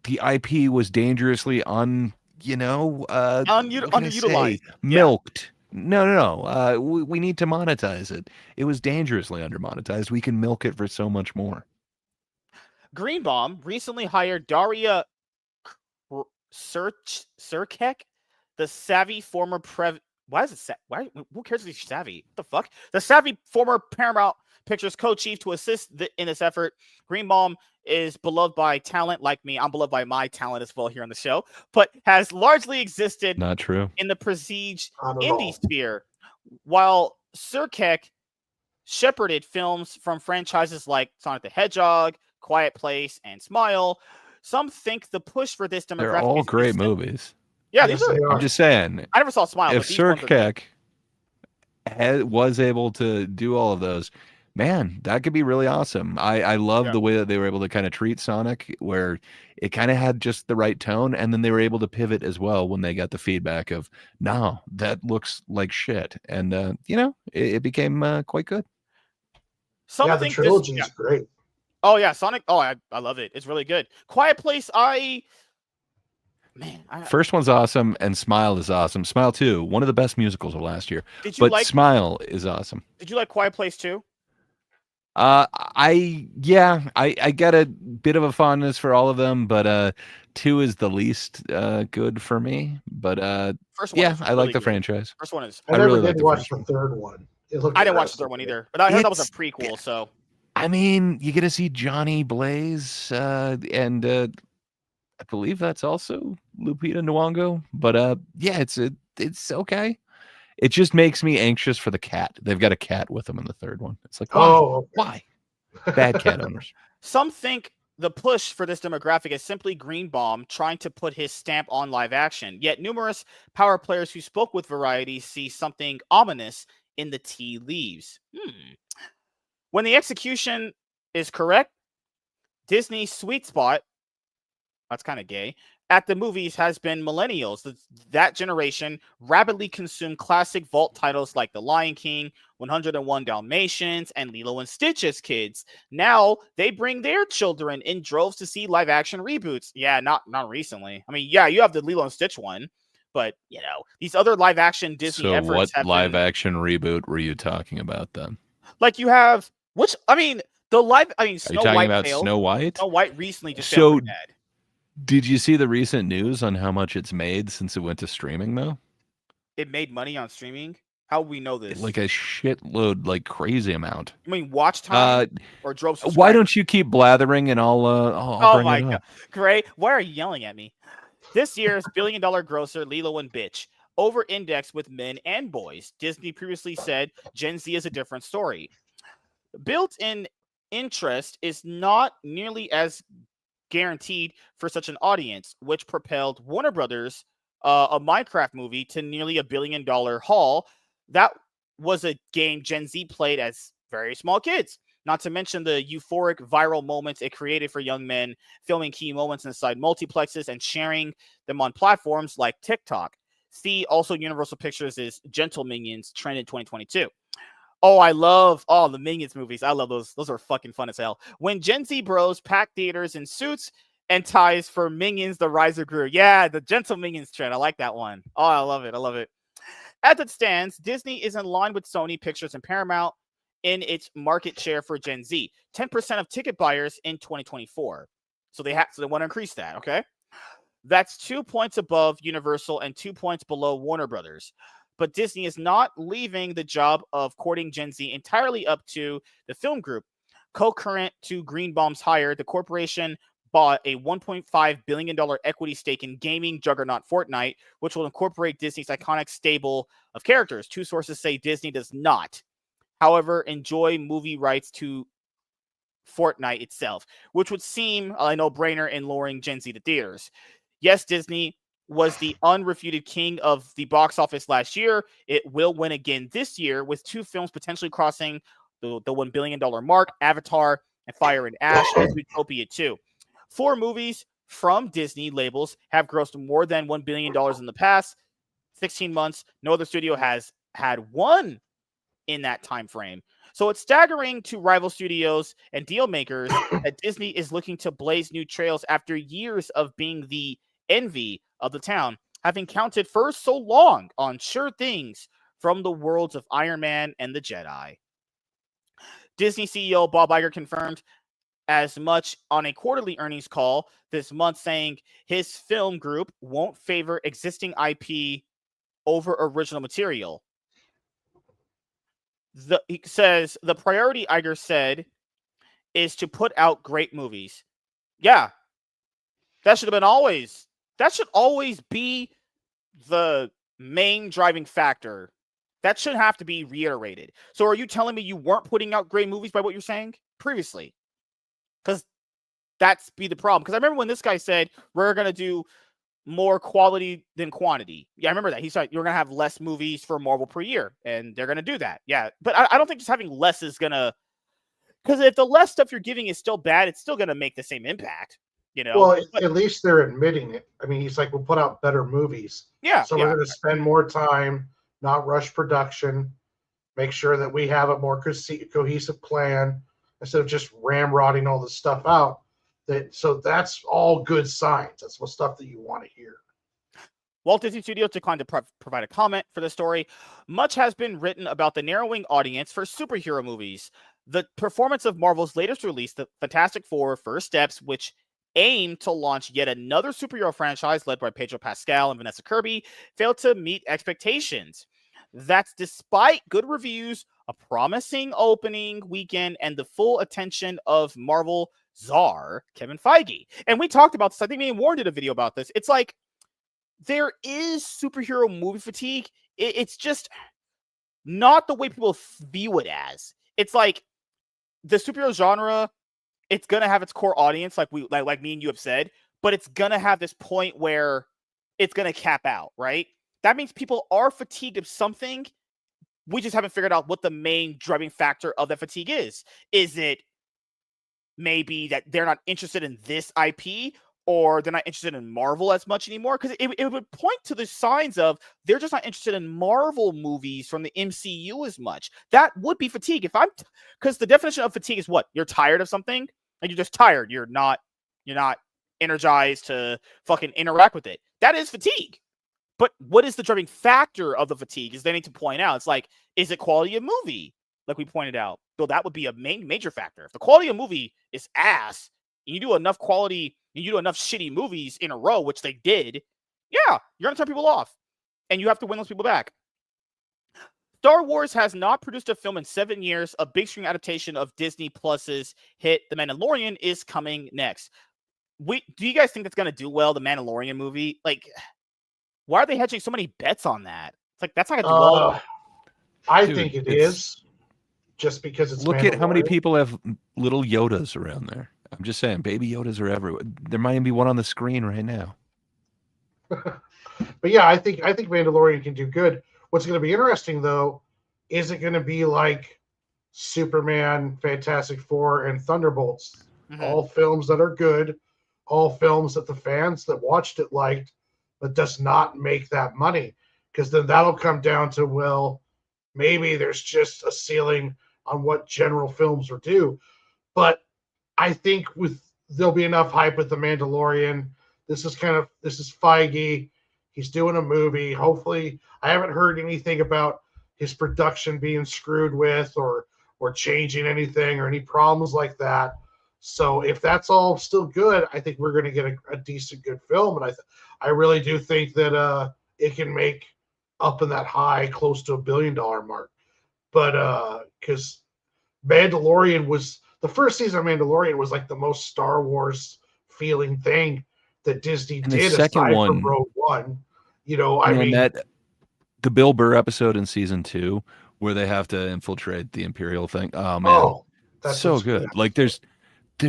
[SPEAKER 2] The IP was dangerously
[SPEAKER 1] underutilized.
[SPEAKER 2] Milked. Yeah. No. We need to monetize it. It was dangerously undermonetized. We can milk it for so much more.
[SPEAKER 1] Greenbaum recently hired Daria Sirkek, the savvy former Why is it who cares if he's savvy? What the fuck? The savvy former Paramount Pictures co-chief to assist in this effort. Greenbaum is beloved by talent like me. I'm beloved by my talent as well here on the show, but has largely existed
[SPEAKER 2] not true
[SPEAKER 1] in the prestige indie sphere. While Sirkek shepherded films from franchises like Sonic the Hedgehog, Quiet Place, and Smile, some think the push for this demographic.
[SPEAKER 2] They're all great movies.
[SPEAKER 1] Yeah, these are.
[SPEAKER 2] I'm just saying.
[SPEAKER 1] I never saw Smile.
[SPEAKER 2] If Sirkek was able to do all of those, man, that could be really awesome. I love the way that they were able to kind of treat Sonic, where it kind of had just the right tone, and then they were able to pivot as well when they got the feedback of, no, that looks like shit, and it became quite good.
[SPEAKER 3] The trilogy is great.
[SPEAKER 1] Oh yeah, Sonic. Oh, I love it. It's really good. Quiet Place.
[SPEAKER 2] First one's awesome, and Smile is awesome. Smile 2, one of the best musicals of last year. Smile is awesome.
[SPEAKER 1] Did you like Quiet Place too?
[SPEAKER 2] I get a bit of a fondness for all of them, but 2 is the least good for me. But
[SPEAKER 1] first one
[SPEAKER 2] I like the franchise.
[SPEAKER 1] First one is.
[SPEAKER 3] I never did watch the third one.
[SPEAKER 1] I didn't watch the third one either, but I heard that was a prequel. So
[SPEAKER 2] I mean, you get to see Johnny Blaze, and I believe that's also Lupita Nyong'o. But it's okay. It just makes me anxious for the cat. They've got a cat with them in the third one. It's like, why? Bad cat owners.
[SPEAKER 1] Some think the push for this demographic is simply Greenbaum trying to put his stamp on live action. Yet numerous power players who spoke with Variety see something ominous in the tea leaves. When the execution is correct, Disney's sweet spot, that's kind of gay, at the movies has been millennials. That generation rapidly consumed classic vault titles like The Lion King, 101 Dalmatians, and Lilo and Stitch as kids. Now they bring their children in droves to see live action reboots. Yeah, not recently. I mean, yeah, you have the Lilo and Stitch one, but these other live action Disney efforts.
[SPEAKER 2] So what live action reboot were you talking about then?
[SPEAKER 1] Like you have, Snow White.
[SPEAKER 2] Are you talking about Snow White?
[SPEAKER 1] Snow White recently just failed bad.
[SPEAKER 2] Did you see the recent news on how much it's made since it went to streaming, though?
[SPEAKER 1] It made money on streaming? How would we know this?
[SPEAKER 2] Like a shitload, like crazy amount.
[SPEAKER 1] I mean, watch time or drove subscribers?
[SPEAKER 2] Why don't you keep blathering and I'll bring it up.
[SPEAKER 1] God. Great. Why are you yelling at me? This year's billion-dollar grosser, Lilo and Bitch, over-index with men and boys. Disney previously said Gen Z is a different story. Built-in interest is not nearly as guaranteed for such an audience, which propelled Warner Brothers, a Minecraft movie, to nearly $1 billion haul. That was a game Gen Z played as very small kids. Not to mention the euphoric viral moments it created for young men, filming key moments inside multiplexes and sharing them on platforms like TikTok. See also Universal Pictures' Gentle Minions trend in 2022. Oh, I love the Minions movies. I love those. Those are fucking fun as hell. When Gen Z bros pack theaters in suits and ties for Minions, The Rise of Gru. Yeah, the Gentle Minions trend. I like that one. Oh, I love it. I love it. As it stands, Disney is in line with Sony Pictures and Paramount in its market share for Gen Z. 10% of ticket buyers in 2024. So they want to increase that, okay? That's 2 points above Universal and 2 points below Warner Brothers. But Disney is not leaving the job of courting Gen Z entirely up to the film group. Concurrent to Greenbaum's hire, the corporation bought a $1.5 billion equity stake in gaming juggernaut Fortnite, which will incorporate Disney's iconic stable of characters. Two sources say Disney does not, however, enjoy movie rights to Fortnite itself, which would seem a no-brainer in luring Gen Z to theaters. Yes, Disney was the unrefuted king of the box office last year. It will win again this year, with 2 films potentially crossing the $1 billion mark, Avatar and Fire and Ash, and Zootopia 2. 4 movies from Disney labels have grossed more than $1 billion in the past 16 months. No other studio has had one in that time frame. So it's staggering to rival studios and deal makers that Disney is looking to blaze new trails after years of being the envy of the town, having counted for so long on sure things from the worlds of Iron Man and the Jedi. Disney CEO Bob Iger confirmed as much on a quarterly earnings call this month, saying his film group won't favor existing IP over original material. He says the priority, Iger said, is to put out great movies. Yeah, that should always be the main driving factor. That should have to be reiterated. So are you telling me you weren't putting out great movies by what you're saying previously? Because that's be the problem. Because I remember when this guy said we're going to do more quality than quantity. Yeah, I remember that. He said you're going to have less movies for Marvel per year, and they're going to do that. Yeah, but I don't think just having less is going to... Because if the less stuff you're giving is still bad, it's still going to make the same impact, you know?
[SPEAKER 3] Well, at least they're admitting it. I mean, he's like, we'll put out better movies.
[SPEAKER 1] Yeah.
[SPEAKER 3] So we're going to spend more time, not rush production, make sure that we have a more cohesive plan instead of just ramrodding all this stuff out. So that's all good signs. That's what stuff that you want to hear.
[SPEAKER 1] Walt Disney Studios declined to provide a comment for the story. Much has been written about the narrowing audience for superhero movies. The performance of Marvel's latest release, The Fantastic Four: First Steps, which aimed to launch yet another superhero franchise led by Pedro Pascal and Vanessa Kirby, failed to meet expectations. That's despite good reviews, a promising opening weekend, and the full attention of Marvel czar Kevin Feige. And we talked about this. I think me and Warren did a video about this. It's like there is superhero movie fatigue. It's just not the way people view it as. It's like the superhero genre, it's gonna have its core audience, like me and you have said, but it's gonna have this point where it's gonna cap out, right? That means people are fatigued of something. We just haven't figured out what the main driving factor of that fatigue is. Is it maybe that they're not interested in this IP, or they're not interested in Marvel as much anymore? Because it would point to the signs of they're just not interested in Marvel movies from the MCU as much. That would be fatigue. Because the definition of fatigue is what? You're tired of something, and you're just tired. You're not energized to fucking interact with it. That is fatigue. But what is the driving factor of the fatigue is they need to point out. It's like, is it quality of movie? Like we pointed out. So that would be a major factor. If the quality of movie is ass, and you do enough shitty movies in a row, which they did, yeah, you're going to turn people off. And you have to win those people back. Star Wars has not produced a film in 7 years. A big screen adaptation of Disney Plus's hit The Mandalorian is coming next. Do you guys think that's going to do well, the Mandalorian movie? Like, Why are they hedging so many bets on that? It's like that's not gonna do well.
[SPEAKER 3] I
[SPEAKER 2] Dude,
[SPEAKER 3] think it is just because it's
[SPEAKER 2] look at how many
[SPEAKER 3] Mandalorian.
[SPEAKER 2] people have little Yodas around there. I'm just saying, baby Yodas are everywhere. There might even be one on the screen right now.
[SPEAKER 3] But yeah, I think Mandalorian can do good. What's going to be interesting though, is it going to be like Superman, Fantastic Four, and Thunderbolts? All films that are good, all films that the fans that watched it liked, but does not make that money. Because then that'll come down to, well, maybe there's just a ceiling on what general films will do. But I think there'll be enough hype with the Mandalorian. This is Feige. He's doing a movie. Hopefully, I haven't heard anything about his production being screwed with or changing anything or any problems like that. So if that's all still good, I think we're going to get a decent, good film. And I really do think that it can make up in that high, close to $1 billion mark. But because Mandalorian was the first season of Mandalorian was like the most Star Wars feeling thing that Disney
[SPEAKER 2] And the
[SPEAKER 3] did
[SPEAKER 2] second
[SPEAKER 3] aside
[SPEAKER 2] one,
[SPEAKER 3] from Rogue One. I mean,
[SPEAKER 2] the Bill Burr episode in season 2 where they have to infiltrate the Imperial thing. Oh man, that's so good. Like there's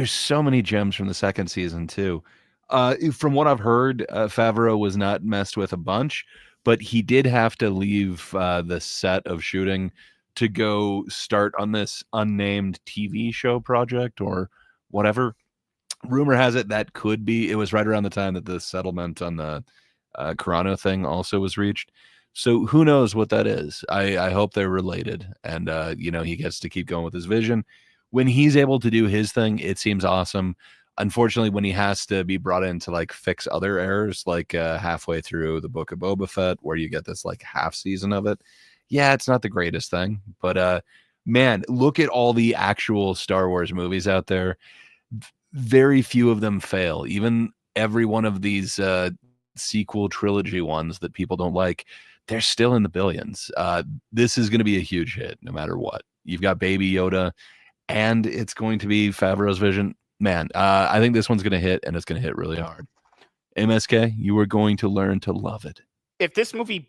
[SPEAKER 2] so many gems from the second season too. From what I've heard, Favreau was not messed with a bunch, but he did have to leave the set of shooting to go start on this unnamed TV show project or whatever. Rumor has it that could be. It was right around the time that the settlement on the Carano thing also was reached. So who knows what that is? I hope they're related, and he gets to keep going with his vision. When he's able to do his thing, it seems awesome. Unfortunately, when he has to be brought in to like fix other errors, like halfway through the Book of Boba Fett, where you get this like half season of it, yeah, it's not the greatest thing. But man, look at all the actual Star Wars movies out there. Very few of them fail. Even every one of these sequel trilogy ones that people don't like, they're still in the billions. This is going to be a huge hit no matter what. You've got Baby Yoda, and it's going to be Favreau's vision. Man, I think this one's going to hit, and it's going to hit really hard. MSK, you are going to learn to love it.
[SPEAKER 1] If this movie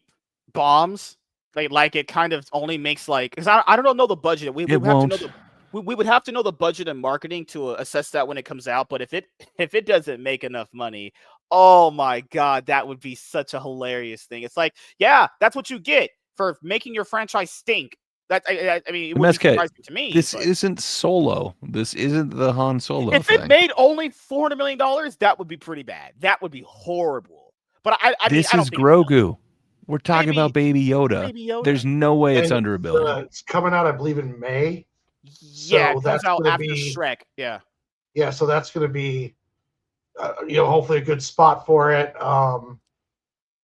[SPEAKER 1] bombs, like it kind of only makes because I don't know the budget. We would have to know the budget and marketing to assess that when it comes out. But if it doesn't make enough money, oh my God, that would be such a hilarious thing. It's like, yeah, that's what you get for making your franchise stink. That I mean, it wouldn't be surprising to me.
[SPEAKER 2] This isn't Solo. This isn't the Han Solo.
[SPEAKER 1] If it made only $400 million, that would be pretty bad. That would be horrible. But
[SPEAKER 2] this is Grogu. We're talking about Baby Yoda. There's no way it's under $1 billion.
[SPEAKER 3] It's coming out, I believe, in May.
[SPEAKER 1] Yeah, so it comes out after Shrek. Yeah.
[SPEAKER 3] Yeah, so that's going to be, hopefully a good spot for it.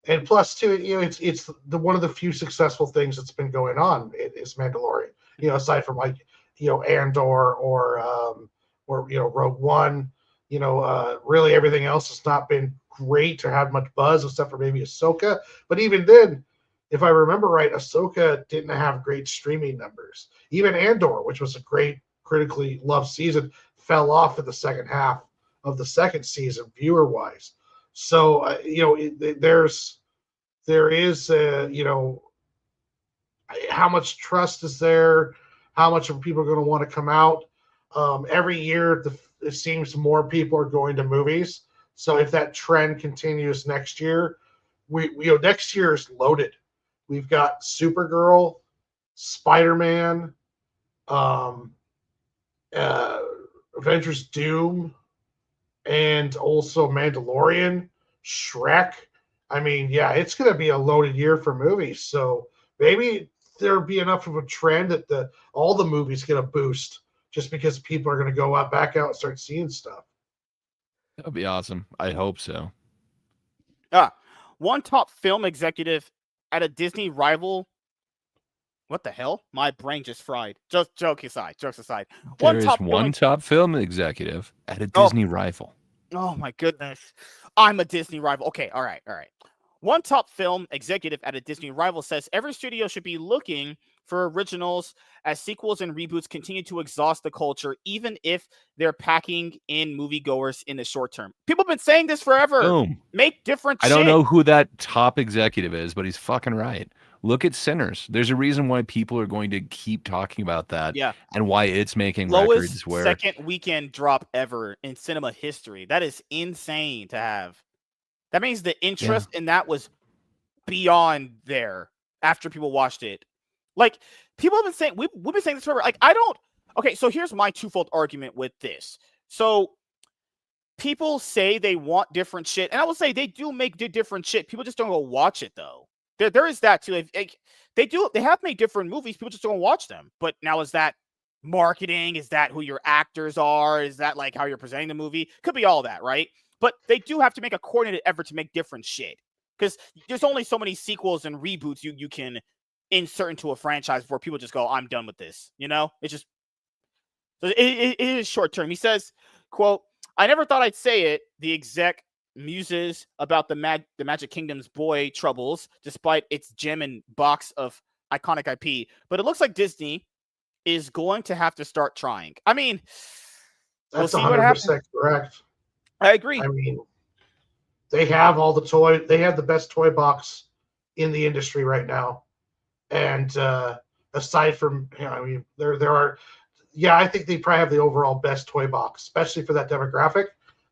[SPEAKER 3] And plus, too, it's one of the few successful things that's been going on is Mandalorian. Aside from Andor or Rogue One, really everything else has not been great or had much buzz except for maybe Ahsoka. But even then, if I remember right, Ahsoka didn't have great streaming numbers. Even Andor, which was a great critically loved season, fell off in the second half of the second season viewer-wise. So there is how much trust is there? How much are people going to want to come out? Every year, it seems more people are going to movies. So if that trend continues next year, next year is loaded. We've got Supergirl, Spider-Man, Avengers Doom, and also Mandalorian, Shrek. I mean, yeah, it's going to be a loaded year for movies. So maybe there'll be enough of a trend that all the movies get a boost just because people are going to go back out and start seeing stuff.
[SPEAKER 2] That'd be awesome. I hope so.
[SPEAKER 1] One top film executive at a Disney rival. What the hell? My brain just fried. Jokes aside.
[SPEAKER 2] There is one top film executive at a Disney rival.
[SPEAKER 1] Oh my goodness. I'm a Disney rival. Okay, all right. One top film executive at a Disney rival says every studio should be looking for originals as sequels and reboots continue to exhaust the culture, even if they're packing in moviegoers in the short term. People have been saying this forever.
[SPEAKER 2] Boom.
[SPEAKER 1] Make different
[SPEAKER 2] I
[SPEAKER 1] shit.
[SPEAKER 2] don't know who that top executive is, but he's fucking right. Look at Sinners. There's a reason why people are going to keep talking about that.
[SPEAKER 1] Yeah.
[SPEAKER 2] And why it's making
[SPEAKER 1] Lowest
[SPEAKER 2] records where
[SPEAKER 1] second weekend drop ever in cinema history. That is insane to have. That means the interest in that was beyond there after people watched it. Like, people have been saying, we've been saying this forever. Like, okay, so here's my twofold argument with this. So people say they want different shit, and I will say they do make different shit. People just don't go watch it, though. There is that too. They have made different movies. People just don't watch them. But now, is that marketing? Is that who your actors are? Is that like how you're presenting the movie? Could be all that, right? But they do have to make a coordinated effort to make different shit, because there's only so many sequels and reboots you can insert into a franchise before people just go, I'm done with this. You know, it's just, it is short term. He says, quote, I never thought I'd say it. The exec muses about the Magic Kingdom's boy troubles, despite its gem and box of iconic IP. But it looks like Disney is going to have to start trying. I mean,
[SPEAKER 3] that's
[SPEAKER 1] we'll see what happens.
[SPEAKER 3] 100% correct.
[SPEAKER 1] I agree.
[SPEAKER 3] I mean, they have all the toy. They have the best toy box in the industry right now. And aside from, I mean, there are, I think they probably have the overall best toy box, especially for that demographic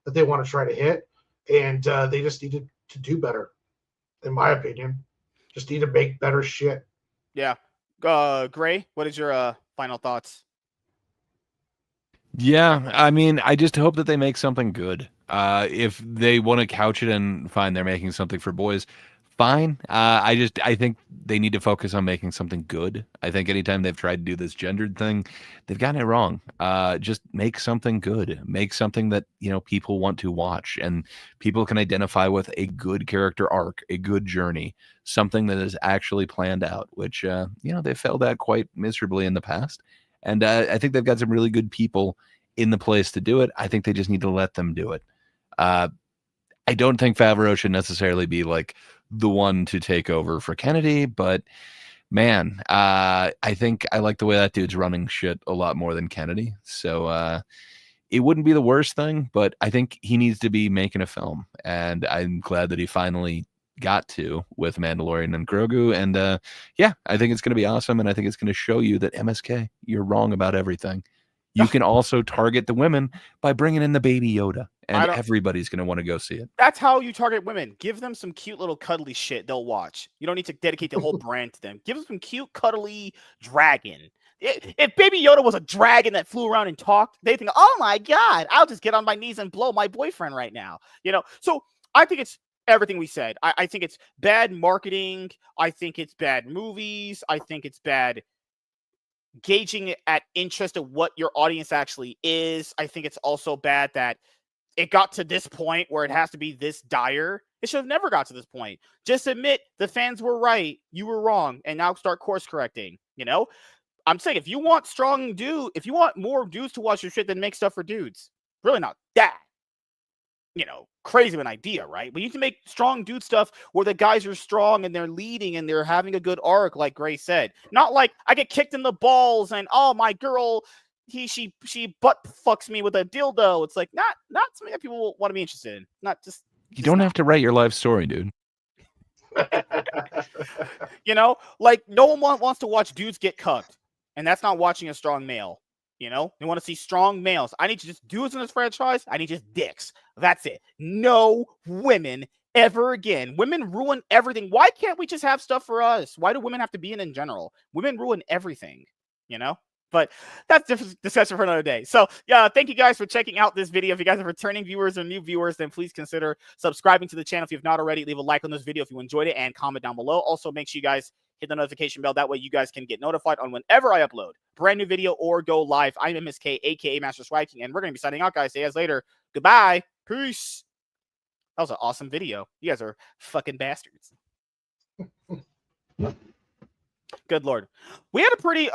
[SPEAKER 3] that they want to try to hit. And they just need to do better, in my opinion. Just need to make better shit.
[SPEAKER 1] Yeah. Gray, what is your final thoughts?
[SPEAKER 2] Yeah, I mean, I just hope that they make something good. If they want to couch it and find they're making something for boys, fine. I think they need to focus on making something good. I think anytime they've tried to do this gendered thing, they've gotten it wrong. Just make something good. Make something that, people want to watch and people can identify with, a good character arc, a good journey, something that is actually planned out, which, they failed at quite miserably in the past. And I think they've got some really good people in the place to do it. I think they just need to let them do it. I don't think Favreau should necessarily be like the one to take over for Kennedy, but man, I think I like the way that dude's running shit a lot more than Kennedy. So it wouldn't be the worst thing, but I think he needs to be making a film. And I'm glad that he finally got to with Mandalorian and Grogu. And I think it's going to be awesome. And I think it's going to show you that MSK, you're wrong about everything. You can also target the women by bringing in the baby Yoda, and everybody's going to want to go see it.
[SPEAKER 1] That's how you target women. Give them some cute little cuddly shit they'll watch. You don't need to dedicate the whole brand to them. Give them some cute cuddly dragon. If Baby Yoda was a dragon that flew around and talked, they think, oh my God, I'll just get on my knees and blow my boyfriend right now. So I think it's everything we said. I think it's bad marketing. I think it's bad movies. I think it's bad gauging at interest of what your audience actually is. I think it's also bad that it got to this point where it has to be this dire. It should have never got to this point. Just admit the fans were right, you were wrong, and now start course correcting. I'm saying if you want if you want more dudes to watch your shit, then make stuff for dudes. Really not that crazy of an idea, right? But you can make strong dude stuff where the guys are strong and they're leading and they're having a good arc, like Gray said. Not like I get kicked in the balls and my girl, she butt fucks me with a dildo. It's like not something that people want to be interested in. Not just
[SPEAKER 2] you don't have to write your life story, dude.
[SPEAKER 1] Like no one wants to watch dudes get cucked, and that's not watching a strong male. They want to see strong males. I need just dudes in this franchise. I need just dicks. That's it. No women ever again. Women ruin everything. Why can't we just have stuff for us? Why do women have to be in general? Women ruin everything, But that's different discussion for another day. So, thank you guys for checking out this video. If you guys are returning viewers or new viewers, then please consider subscribing to the channel if you've not already. Leave a like on this video if you enjoyed it and comment down below. Also, make sure you guys hit the notification bell. That way you guys can get notified on whenever I upload brand new video or go live. I'm MSK, aka Master Swag King, and we're going to be signing out, guys. See you guys later. Goodbye. Peace. That was an awesome video. You guys are fucking bastards. Good Lord. We had a pretty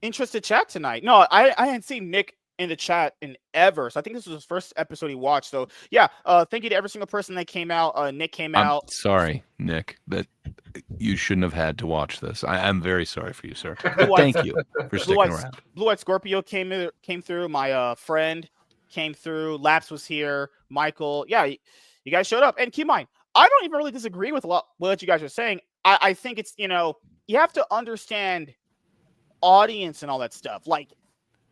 [SPEAKER 1] interested chat tonight. No, I hadn't seen Nick in the chat in ever. So I think this was his first episode he watched. So yeah, thank you to every single person that came out. Nick came
[SPEAKER 2] I'm
[SPEAKER 1] out.
[SPEAKER 2] sorry, Nick, that you shouldn't have had to watch this. I'm very sorry for you, sir.
[SPEAKER 1] Blue
[SPEAKER 2] But thank you for sticking around.
[SPEAKER 1] Blue Eyed Scorpio came through. My friend came through. Laps was here. Michael, yeah, you guys showed up. And keep in mind, I don't even really disagree with a lot what you guys are saying. I think it's, you have to understand audience and all that stuff. Like,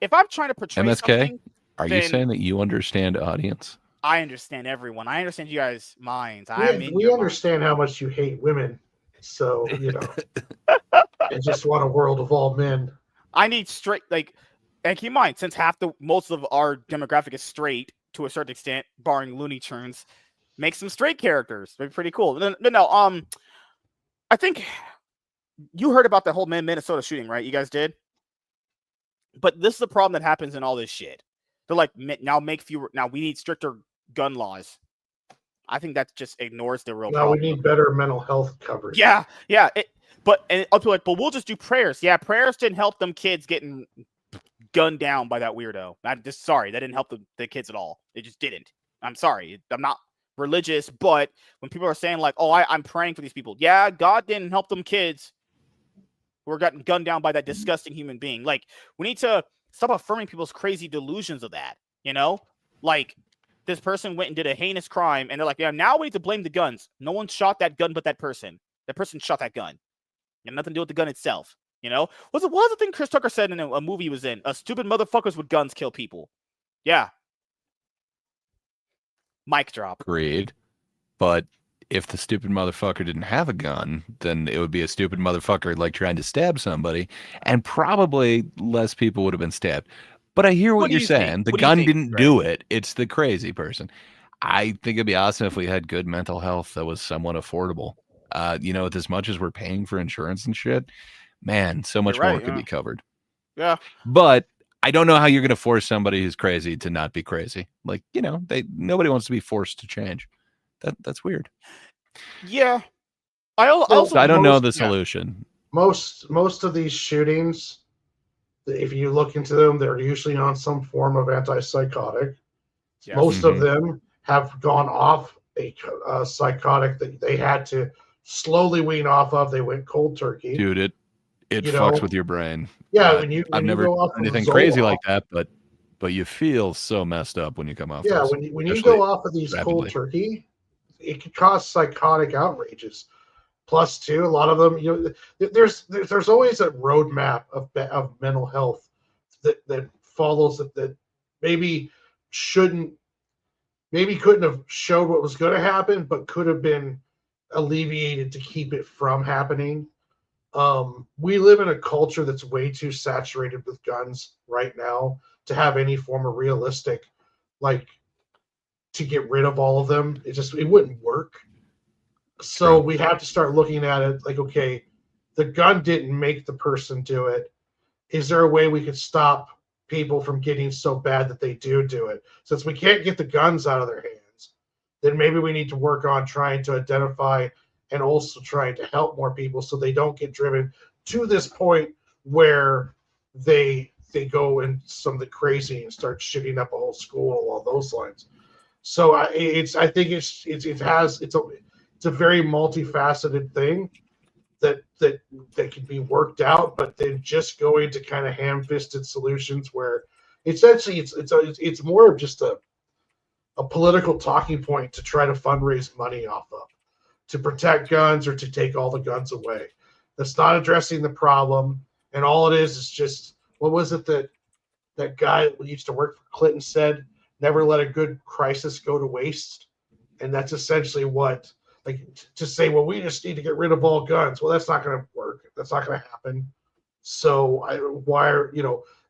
[SPEAKER 1] if I'm trying to portray
[SPEAKER 2] MSK,
[SPEAKER 1] something,
[SPEAKER 2] are you saying that you understand audience?
[SPEAKER 1] I understand everyone. I understand you guys' minds.
[SPEAKER 3] We understand how much you hate women, so and just want a world of all men.
[SPEAKER 1] I need straight, and keep in mind, since most of our demographic is straight to a certain extent, barring Looney Tunes, make some straight characters. They're pretty cool. No. I think you heard about the whole Minnesota shooting, right? You guys did. But this is the problem that happens in all this shit. They're like, now we need stricter gun laws. I think that just ignores the real problem.
[SPEAKER 3] We need better mental health coverage.
[SPEAKER 1] Yeah. But I'll be like, but we'll just do prayers. Yeah, prayers didn't help them kids getting gunned down by that weirdo. That didn't help the kids at all. It just didn't. I'm sorry. I'm not religious, but when people are saying like, oh, I'm praying for these people. Yeah, God didn't help them kids who were gotten gunned down by that disgusting human being. Like, we need to stop affirming people's crazy delusions of that, Like, this person went and did a heinous crime, and they're like, yeah, now we need to blame the guns. No one shot that gun but that person. That person shot that gun. It had nothing to do with the gun itself, What was the thing Chris Tucker said in a movie he was in? Stupid motherfuckers with guns kill people. Yeah. Mic drop.
[SPEAKER 2] Agreed. But if the stupid motherfucker didn't have a gun, then it would be a stupid motherfucker like trying to stab somebody, and probably less people would have been stabbed. But I hear what you're saying. The gun didn't do it. It's the crazy person. I think it'd be awesome if we had good mental health that was somewhat affordable. With as much as we're paying for insurance and shit, man, so much more could be covered.
[SPEAKER 1] Yeah.
[SPEAKER 2] But I don't know how you're going to force somebody who's crazy to not be crazy. Like, nobody wants to be forced to change. That's weird.
[SPEAKER 1] Yeah. I don't
[SPEAKER 2] know the solution.
[SPEAKER 3] Most of these shootings, if you look into them, they're usually on some form of antipsychotic. Yes. Most of them have gone off a psychotic that they had to slowly wean off of. They went cold turkey.
[SPEAKER 2] Dude, it fucks with your brain.
[SPEAKER 3] Yeah,
[SPEAKER 2] I've never done anything crazy like that, but you feel so messed up when you come off.
[SPEAKER 3] Yeah, when you go off of these cold turkey, it can cause psychotic outrages. Plus, too, a lot of them, there's always a roadmap of mental health that follows that maybe couldn't have showed what was going to happen, but could have been alleviated to keep it from happening. We live in a culture that's way too saturated with guns right now to have any form of realistic, to get rid of all of them. It wouldn't work. So we have to start looking at it like, okay, the gun didn't make the person do it. Is there a way we could stop people from getting so bad that they do it? Since we can't get the guns out of their hands, then maybe we need to work on trying to identify and also trying to help more people so they don't get driven to this point where they go and something crazy and start shooting up a whole school along those lines. So I think it's a very multifaceted thing that can be worked out, but then just going to kind of ham-fisted solutions where it's more of just a political talking point to try to fundraise money off of, to protect guns or to take all the guns away. That's not addressing the problem, and all it is just, what was it that guy that used to work for Clinton said? Never let a good crisis go to waste. And that's essentially what, to say, well, we just need to get rid of all guns. Well, that's not going to work. That's not going to happen. So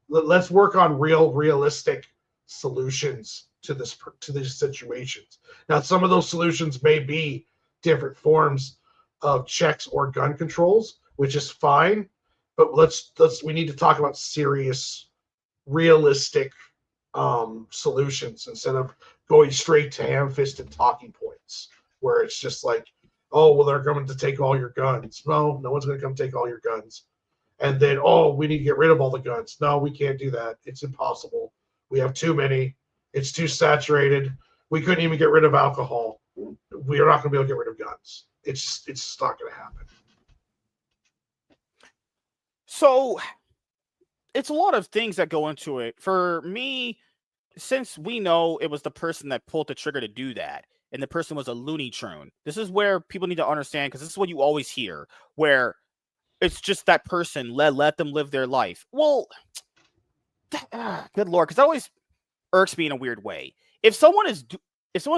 [SPEAKER 3] let's work on realistic solutions to these situations. Now, some of those solutions may be different forms of checks or gun controls, which is fine. But we need to talk about serious, realistic solutions instead of going straight to ham-fisted talking points where it's just like, oh, well, they're coming to take all your guns. No one's going to come take all your guns. And then, oh, we need to get rid of all the guns. No, we can't do that. It's impossible. We have too many. It's too saturated. We couldn't even get rid of alcohol. We are not going to be able to get rid of guns. It's just not going to happen.
[SPEAKER 1] So it's a lot of things that go into it. For me, since we know it was the person that pulled the trigger to do that, and the person was a Looney Tune, this is where people need to understand, because this is what you always hear, where it's just that person, let them live their life. Well, good lord, because that always irks me in a weird way. If someone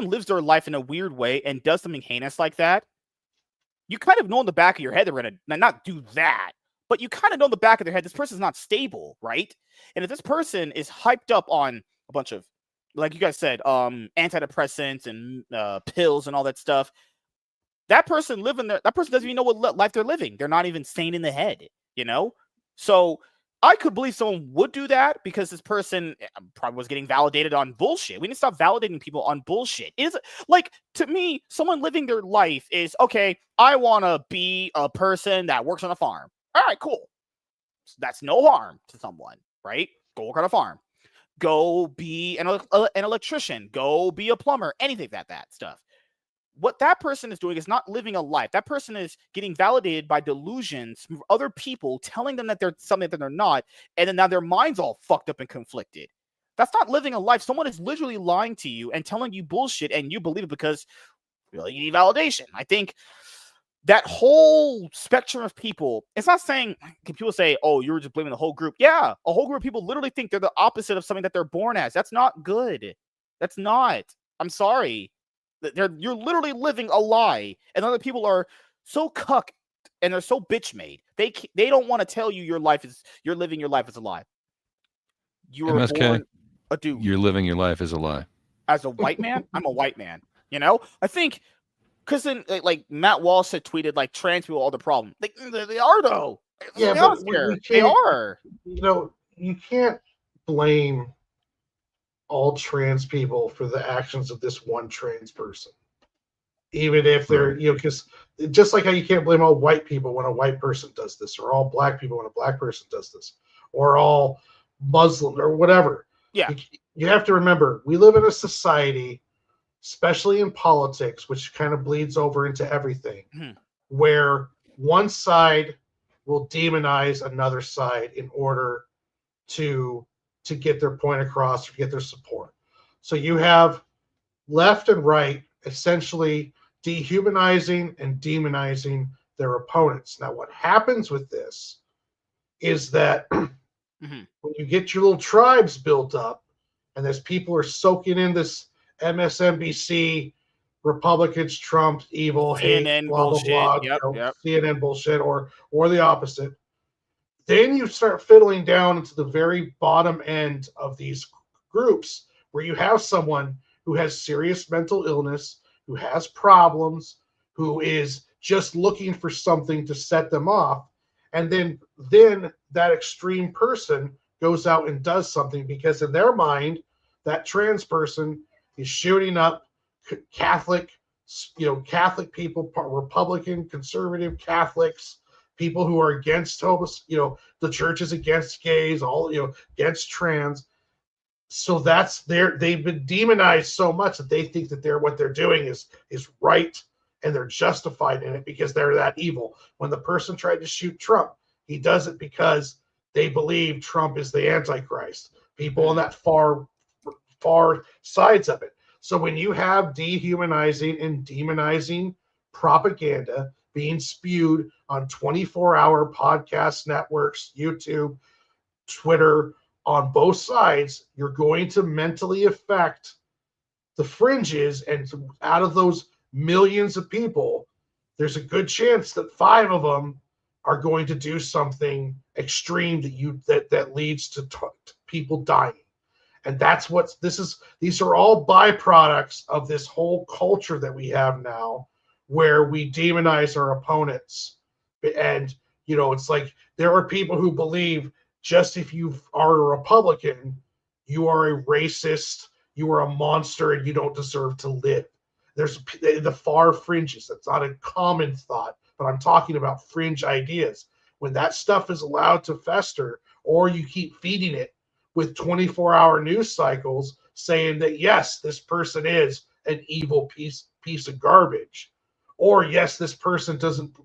[SPEAKER 1] lives their life in a weird way and does something heinous like that, you kind of know in the back of your head they're gonna not do that, but you kind of know in the back of their head this person's not stable, right? And if this person is hyped up on a bunch of, like you guys said, antidepressants and pills and all that stuff, that person doesn't even know what life they're living. They're not even sane in the head, you know? So I could believe someone would do that because this person probably was getting validated on bullshit. We need to stop validating people on bullshit. Is like, to me, someone living their life is, okay, I want to be a person that works on a farm. All right, cool. That's no harm to someone, right? Go work on a farm. Go be an electrician. Go be a plumber. Anything that stuff. What that person is doing is not living a life. That person is getting validated by delusions from other people telling them that they're something that they're not, and then now their mind's all fucked up and conflicted. That's not living a life. Someone is literally lying to you and telling you bullshit, and you believe it because really you need validation. I think that whole spectrum of people, it's not saying, can people say, oh, you're just blaming the whole group? Yeah, a whole group of people literally think they're the opposite of something that they're born as. That's not good. That's not. I'm sorry. You're literally living a lie, and other people are so cucked and they're so bitch made. They don't want to tell you you're living your life as a lie. You were
[SPEAKER 2] MSK,
[SPEAKER 1] born a dude.
[SPEAKER 2] You're living your life as a lie.
[SPEAKER 1] As a white man, I'm a white man. You know, I think because then like Matt Walsh had tweeted like trans people are the problem. Like they are though.
[SPEAKER 3] Yeah, but
[SPEAKER 1] they are.
[SPEAKER 3] You know, you can't blame all trans people for the actions of this one trans person, even if they're, you know, because just like how you can't blame all white people when a white person does this, or all black people when a black person does this, or all Muslim or whatever.
[SPEAKER 1] Yeah,
[SPEAKER 3] you have to remember we live in a society, especially in politics, which kind of bleeds over into everything, where one side will demonize another side in order to get their point across or get their support. So you have left and right essentially dehumanizing and demonizing their opponents. Now, what happens with this is that when you get your little tribes built up and as people are soaking in this MSNBC, Republicans, Trump, evil,
[SPEAKER 1] CNN
[SPEAKER 3] hate, blah,
[SPEAKER 1] bullshit.
[SPEAKER 3] blah, blah,
[SPEAKER 1] Yep.
[SPEAKER 3] CNN bullshit, or the opposite. Then you start fiddling down into the very bottom end of these groups where you have someone who has serious mental illness, who has problems, who is just looking for something to set them off. And then that extreme person goes out and does something because in their mind, that trans person is shooting up Catholic people, Republican, conservative Catholics, people who are against the church is against gays, against trans. So they've been demonized so much that they think that what they're doing is right and they're justified in it because they're that evil. When the person tried to shoot Trump, he does it because they believe Trump is the Antichrist. People on that far sides of it. So when you have dehumanizing and demonizing propaganda being spewed on 24-hour podcast networks, YouTube, Twitter, on both sides, you're going to mentally affect the fringes. And out of those millions of people, there's a good chance that 5 of them are going to do something extreme that leads to people dying. And that's what these are all byproducts of this whole culture that we have now, where we demonize our opponents. And, it's like there are people who believe just if you are a Republican, you are a racist, you are a monster, and you don't deserve to live. There's the far fringes. That's not a common thought, but I'm talking about fringe ideas. When that stuff is allowed to fester, or you keep feeding it with 24-hour news cycles saying that, yes, this person is an evil piece of garbage, or yes, this person doesn't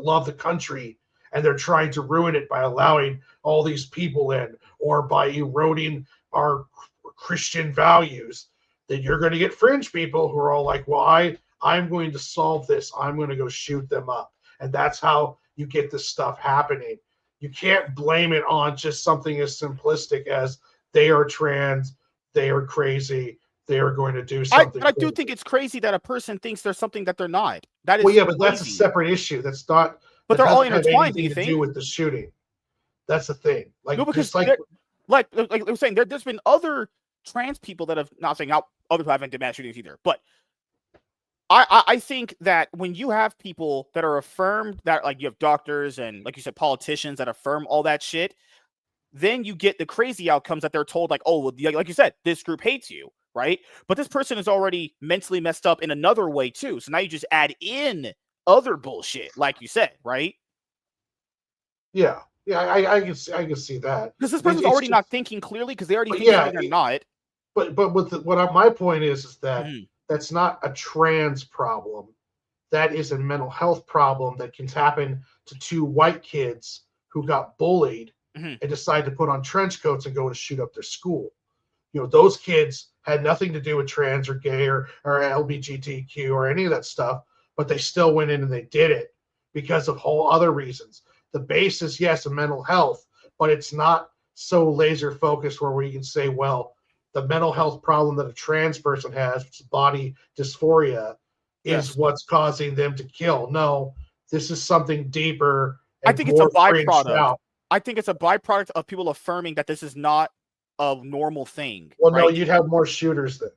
[SPEAKER 3] love the country and they're trying to ruin it by allowing all these people in, or by eroding our Christian values, then you're going to get fringe people who are all like, well, I'm going to solve this. I'm going to go shoot them up. And that's how you get this stuff happening. You can't blame it on just something as simplistic as they are trans, they are crazy, they are going to do something.
[SPEAKER 1] I do think it's crazy that a person thinks there's something that they're not. That is
[SPEAKER 3] well, yeah, but
[SPEAKER 1] crazy.
[SPEAKER 3] that's a separate issue. That's not.
[SPEAKER 1] But
[SPEAKER 3] that
[SPEAKER 1] they're all
[SPEAKER 3] doesn't have
[SPEAKER 1] intertwined. Do
[SPEAKER 3] anything
[SPEAKER 1] you
[SPEAKER 3] to
[SPEAKER 1] think?
[SPEAKER 3] do with the shooting? That's the thing. Like,
[SPEAKER 1] No, because
[SPEAKER 3] just like
[SPEAKER 1] I was saying, there's been other trans people that have, not saying out other people haven't done mass shootings either, but I think that when you have people that are affirmed, that like you have doctors and like you said, politicians that affirm all that shit, then you get the crazy outcomes that they're told, like, oh, well, like you said, this group hates you, right? But this person is already mentally messed up in another way too. So now you just add in other bullshit, like you said, right?
[SPEAKER 3] yeah, I can see that,
[SPEAKER 1] Because this person's already not thinking clearly because they already think
[SPEAKER 3] yeah,
[SPEAKER 1] they're not.
[SPEAKER 3] But with my point is that
[SPEAKER 1] Mhm.
[SPEAKER 3] that's not a trans problem. That is a mental health problem that can happen to two white kids who got bullied
[SPEAKER 1] Mhm.
[SPEAKER 3] and decide to put on trench coats and go to shoot up their school. You know, those kids had nothing to do with trans or gay or LGBTQ or any of that stuff, but they still went in and they did it because of whole other reasons. The base is, yes, a mental health, but it's not so laser focused where we can say, well, the mental health problem that a trans person has, which is body dysphoria,
[SPEAKER 1] Yes.
[SPEAKER 3] is what's causing them to kill. No, this is something deeper
[SPEAKER 1] I
[SPEAKER 3] and
[SPEAKER 1] think it's a
[SPEAKER 3] more fringed
[SPEAKER 1] byproduct.
[SPEAKER 3] out.
[SPEAKER 1] I think it's a byproduct of people affirming that this is not a normal thing.
[SPEAKER 3] Well,
[SPEAKER 1] right?
[SPEAKER 3] no, you'd have more shooters then.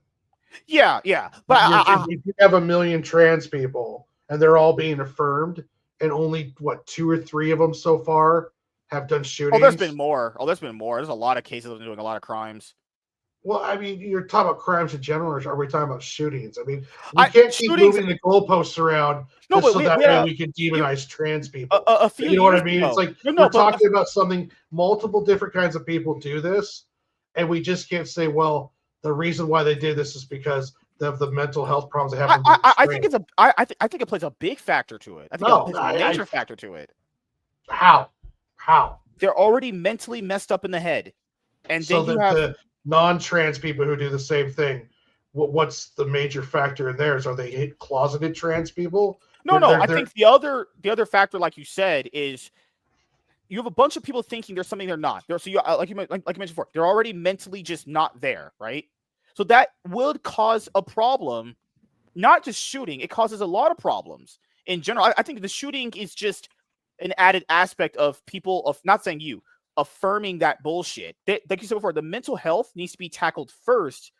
[SPEAKER 1] Yeah. But
[SPEAKER 3] if you have 1 million trans people and they're all being affirmed, and only what 2 or 3 of them so far have done shootings.
[SPEAKER 1] there's been more. There's a lot of cases of them doing a lot of crimes.
[SPEAKER 3] Well, I mean, you're talking about crimes in general, or are we talking about shootings? I mean, we can't keep moving the goalposts around just so that way we can demonize trans people.
[SPEAKER 1] A few
[SPEAKER 3] you know what I
[SPEAKER 1] years
[SPEAKER 3] mean?
[SPEAKER 1] ago.
[SPEAKER 3] It's like we're talking about something. Multiple different kinds of people do this, and we just can't say, well, the reason why they did this is because of the mental health problems they have.
[SPEAKER 1] I think it plays a big factor to it. I think it plays a major factor to it.
[SPEAKER 3] How?
[SPEAKER 1] They're already mentally messed up in the head, and
[SPEAKER 3] so
[SPEAKER 1] then you have
[SPEAKER 3] the non-trans people who do the same thing. What's the major factor in theirs? Are they closeted trans people?
[SPEAKER 1] No. I think the other factor, like you said, is you have a bunch of people thinking there's something they're not. So you like you mentioned before, they're already mentally just not there, right? So that would cause a problem. Not just shooting, it causes a lot of problems in general. I think the shooting is just an added aspect of people of not saying you affirming that bullshit. Like you said before, the mental health needs to be tackled first.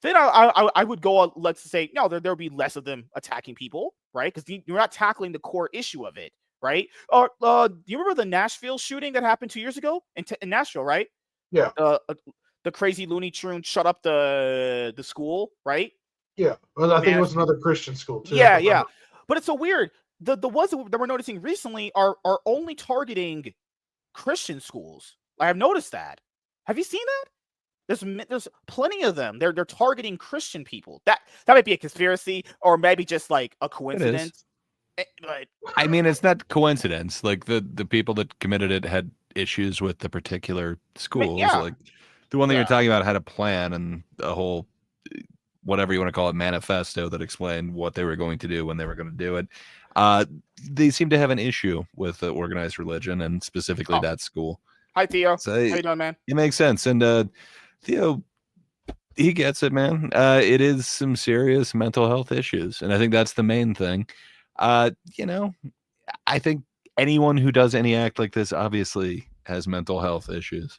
[SPEAKER 1] Then I would go on, let's say, no, there'll be less of them attacking people, right? Because you're not tackling the core issue of it, right? Or do you remember the Nashville shooting that happened 2 years ago in Nashville, right?
[SPEAKER 3] Yeah.
[SPEAKER 1] The crazy Looney Tune shut up the school, right?
[SPEAKER 3] Yeah. Well, I think it was another Christian school too.
[SPEAKER 1] Yeah. But it's so weird. The ones that we're noticing recently are only targeting Christian schools. I have noticed that. Have you seen that? There's plenty of them. They're targeting Christian people. That might be a conspiracy, or maybe just like a coincidence. But
[SPEAKER 2] I mean, it's not coincidence. Like the people that committed it had issues with the particular schools. Like the one that you're talking about had a plan and a whole whatever you want to call it manifesto that explained what they were going to do when they were going to do it. They seem to have an issue with organized religion and specifically that school.
[SPEAKER 1] Hi, Theo.
[SPEAKER 2] So,
[SPEAKER 1] how you doing, man?
[SPEAKER 2] It makes sense. And Theo, he gets it, man. It is some serious mental health issues. And I think that's the main thing. I think anyone who does any act like this obviously has mental health issues.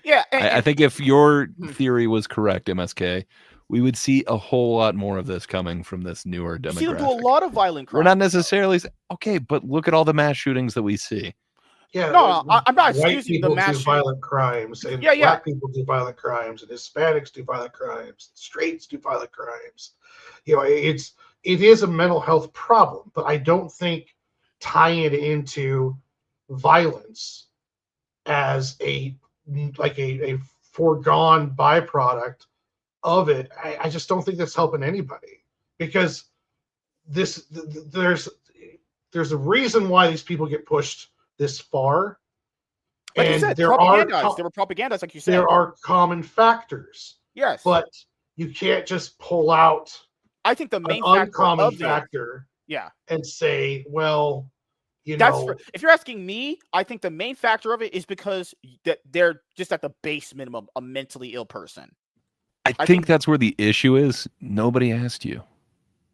[SPEAKER 1] Yeah.
[SPEAKER 2] I think if your theory was correct, MSK, we would see a whole lot more of this coming from this newer demographic.
[SPEAKER 1] See them do a lot of violent crimes.
[SPEAKER 2] We're not necessarily okay, but look at all the mass shootings that we see.
[SPEAKER 3] Yeah,
[SPEAKER 1] no, I'm not
[SPEAKER 3] white
[SPEAKER 1] excusing
[SPEAKER 3] people
[SPEAKER 1] the mass
[SPEAKER 3] do violent crimes, and black people do violent crimes, and Hispanics do violent crimes, and straights do violent crimes. It is a mental health problem, but I don't think tying it into violence as a like a foregone byproduct of it. I just don't think that's helping anybody, because there's a reason why these people get pushed this far.
[SPEAKER 1] Like you
[SPEAKER 3] And
[SPEAKER 1] said,
[SPEAKER 3] there were
[SPEAKER 1] propagandized, like you said.
[SPEAKER 3] There are common factors.
[SPEAKER 1] Yes.
[SPEAKER 3] But you can't just pull out
[SPEAKER 1] I think the main
[SPEAKER 3] an
[SPEAKER 1] factor
[SPEAKER 3] uncommon
[SPEAKER 1] of
[SPEAKER 3] factor
[SPEAKER 1] yeah.
[SPEAKER 3] and say, well,
[SPEAKER 1] if you're asking me, I think the main factor of it is because they're just at the base minimum a mentally ill person.
[SPEAKER 2] I think that's where the issue is. Nobody asked you.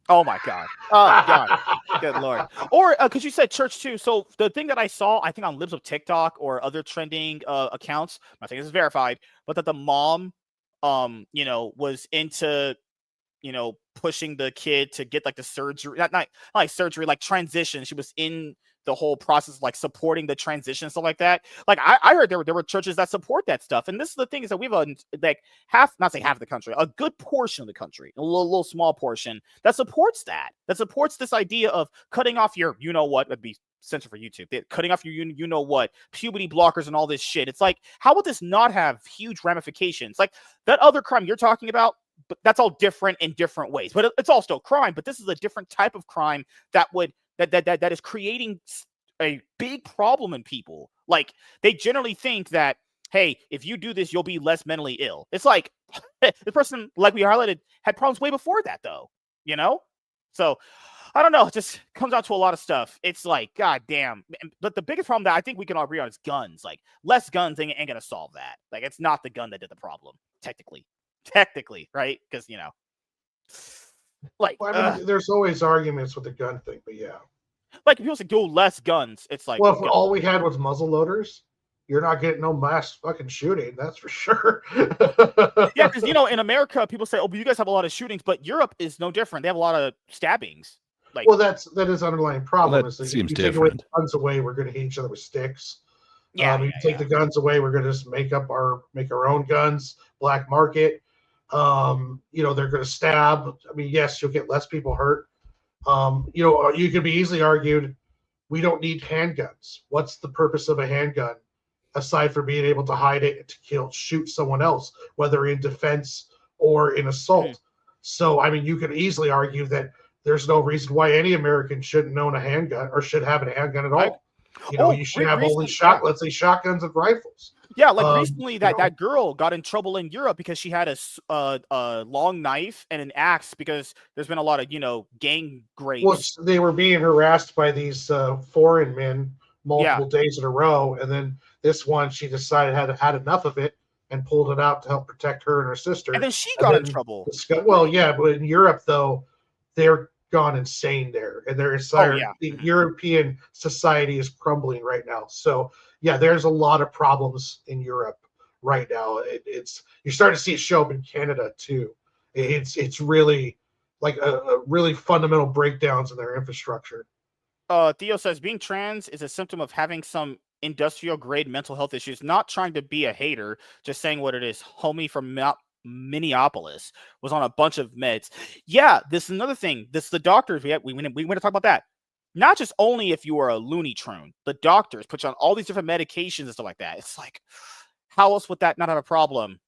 [SPEAKER 1] Oh my God. Oh God. Good Lord. Or because you said church too. So the thing that I saw, I think on Libs of TikTok or other trending accounts, I think this is verified, but that the mom, was into, pushing the kid to get like the surgery, not like surgery, like transition. She was in the whole process, like supporting the transition, stuff like that. Like I heard there were churches that support that stuff. And this is the thing, is that we have like not say half of the country, a good portion of the country, a little small portion that supports supports this idea of cutting off your, that'd be censor for YouTube. They're cutting off your, puberty blockers and all this shit. It's like, how would this not have huge ramifications? Like that other crime you're talking about, but that's all different in different ways. But it's all still crime. But this is a different type of crime that is creating a big problem in people. Like they generally think that, hey, if you do this, you'll be less mentally ill. It's like the person, like we highlighted, had problems way before that, though. So I don't know. It just comes out to a lot of stuff. It's like, God damn. But the biggest problem that I think we can all agree on is guns. Like less guns ain't gonna solve that. Like it's not the gun that did the problem, technically, right? Because like,
[SPEAKER 3] there's always arguments with the gun thing, but yeah,
[SPEAKER 1] like if people say do less guns, it's like,
[SPEAKER 3] well, if all we had was muzzle loaders, you're not getting no mass fucking shooting, that's for sure.
[SPEAKER 1] Yeah, because in America, people say, oh, but you guys have a lot of shootings, but Europe is no different. They have a lot of stabbings. Like,
[SPEAKER 3] well, that is underlying problem.
[SPEAKER 2] Well,
[SPEAKER 3] is
[SPEAKER 2] that
[SPEAKER 3] that
[SPEAKER 2] seems
[SPEAKER 3] you
[SPEAKER 2] different.
[SPEAKER 3] take away guns away, we're going to hit each other with sticks.
[SPEAKER 1] Yeah,
[SPEAKER 3] you take the guns away, we're going to just make our own guns, black market. They're going to stab. I mean, yes, you'll get less people hurt. You could be easily argued, we don't need handguns. What's the purpose of a handgun aside from being able to hide it to shoot someone else, whether in defense or in assault? Mm-hmm. So, I mean, you could easily argue that there's no reason why any American shouldn't own a handgun or should have a handgun at all. You should have only let's say shotguns and rifles.
[SPEAKER 1] Yeah, like recently that girl got in trouble in Europe because she had a long knife and an axe because there's been a lot of, gang rapes.
[SPEAKER 3] Well, they were being harassed by these foreign men multiple days in a row. And then this one, she decided had enough of it and pulled it out to help protect her and her sister.
[SPEAKER 1] And then she got in trouble.
[SPEAKER 3] Well, yeah, but in Europe, though, they're gone insane there. And the European society is crumbling right now. So, yeah, there's a lot of problems in Europe right now. You're starting to see it show up in Canada, too. It's really like a really fundamental breakdowns in their infrastructure.
[SPEAKER 1] Theo says being trans is a symptom of having some industrial grade mental health issues. Not trying to be a hater, just saying what it is. Homie from Minneapolis was on a bunch of meds. Yeah, this is another thing. This the doctors we want to talk about that. Not just only if you are a looney tune, the doctors put you on all these different medications and stuff like that. It's like, how else would that not have a problem?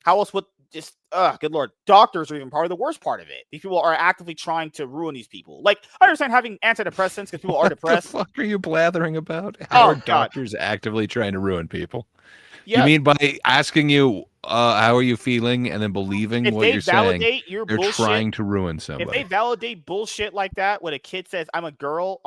[SPEAKER 1] How else would just good Lord, doctors are even probably the worst part of it. These people are actively trying to ruin these people. Like, I understand having antidepressants because people are depressed.
[SPEAKER 2] What the fuck are you blathering about? How are doctors actively trying to ruin people? Yeah. You mean by asking you how are you feeling and then believing what you're saying?
[SPEAKER 1] Your
[SPEAKER 2] they're
[SPEAKER 1] bullshit,
[SPEAKER 2] trying to ruin somebody.
[SPEAKER 1] If they validate bullshit like that when a kid says I'm a girl,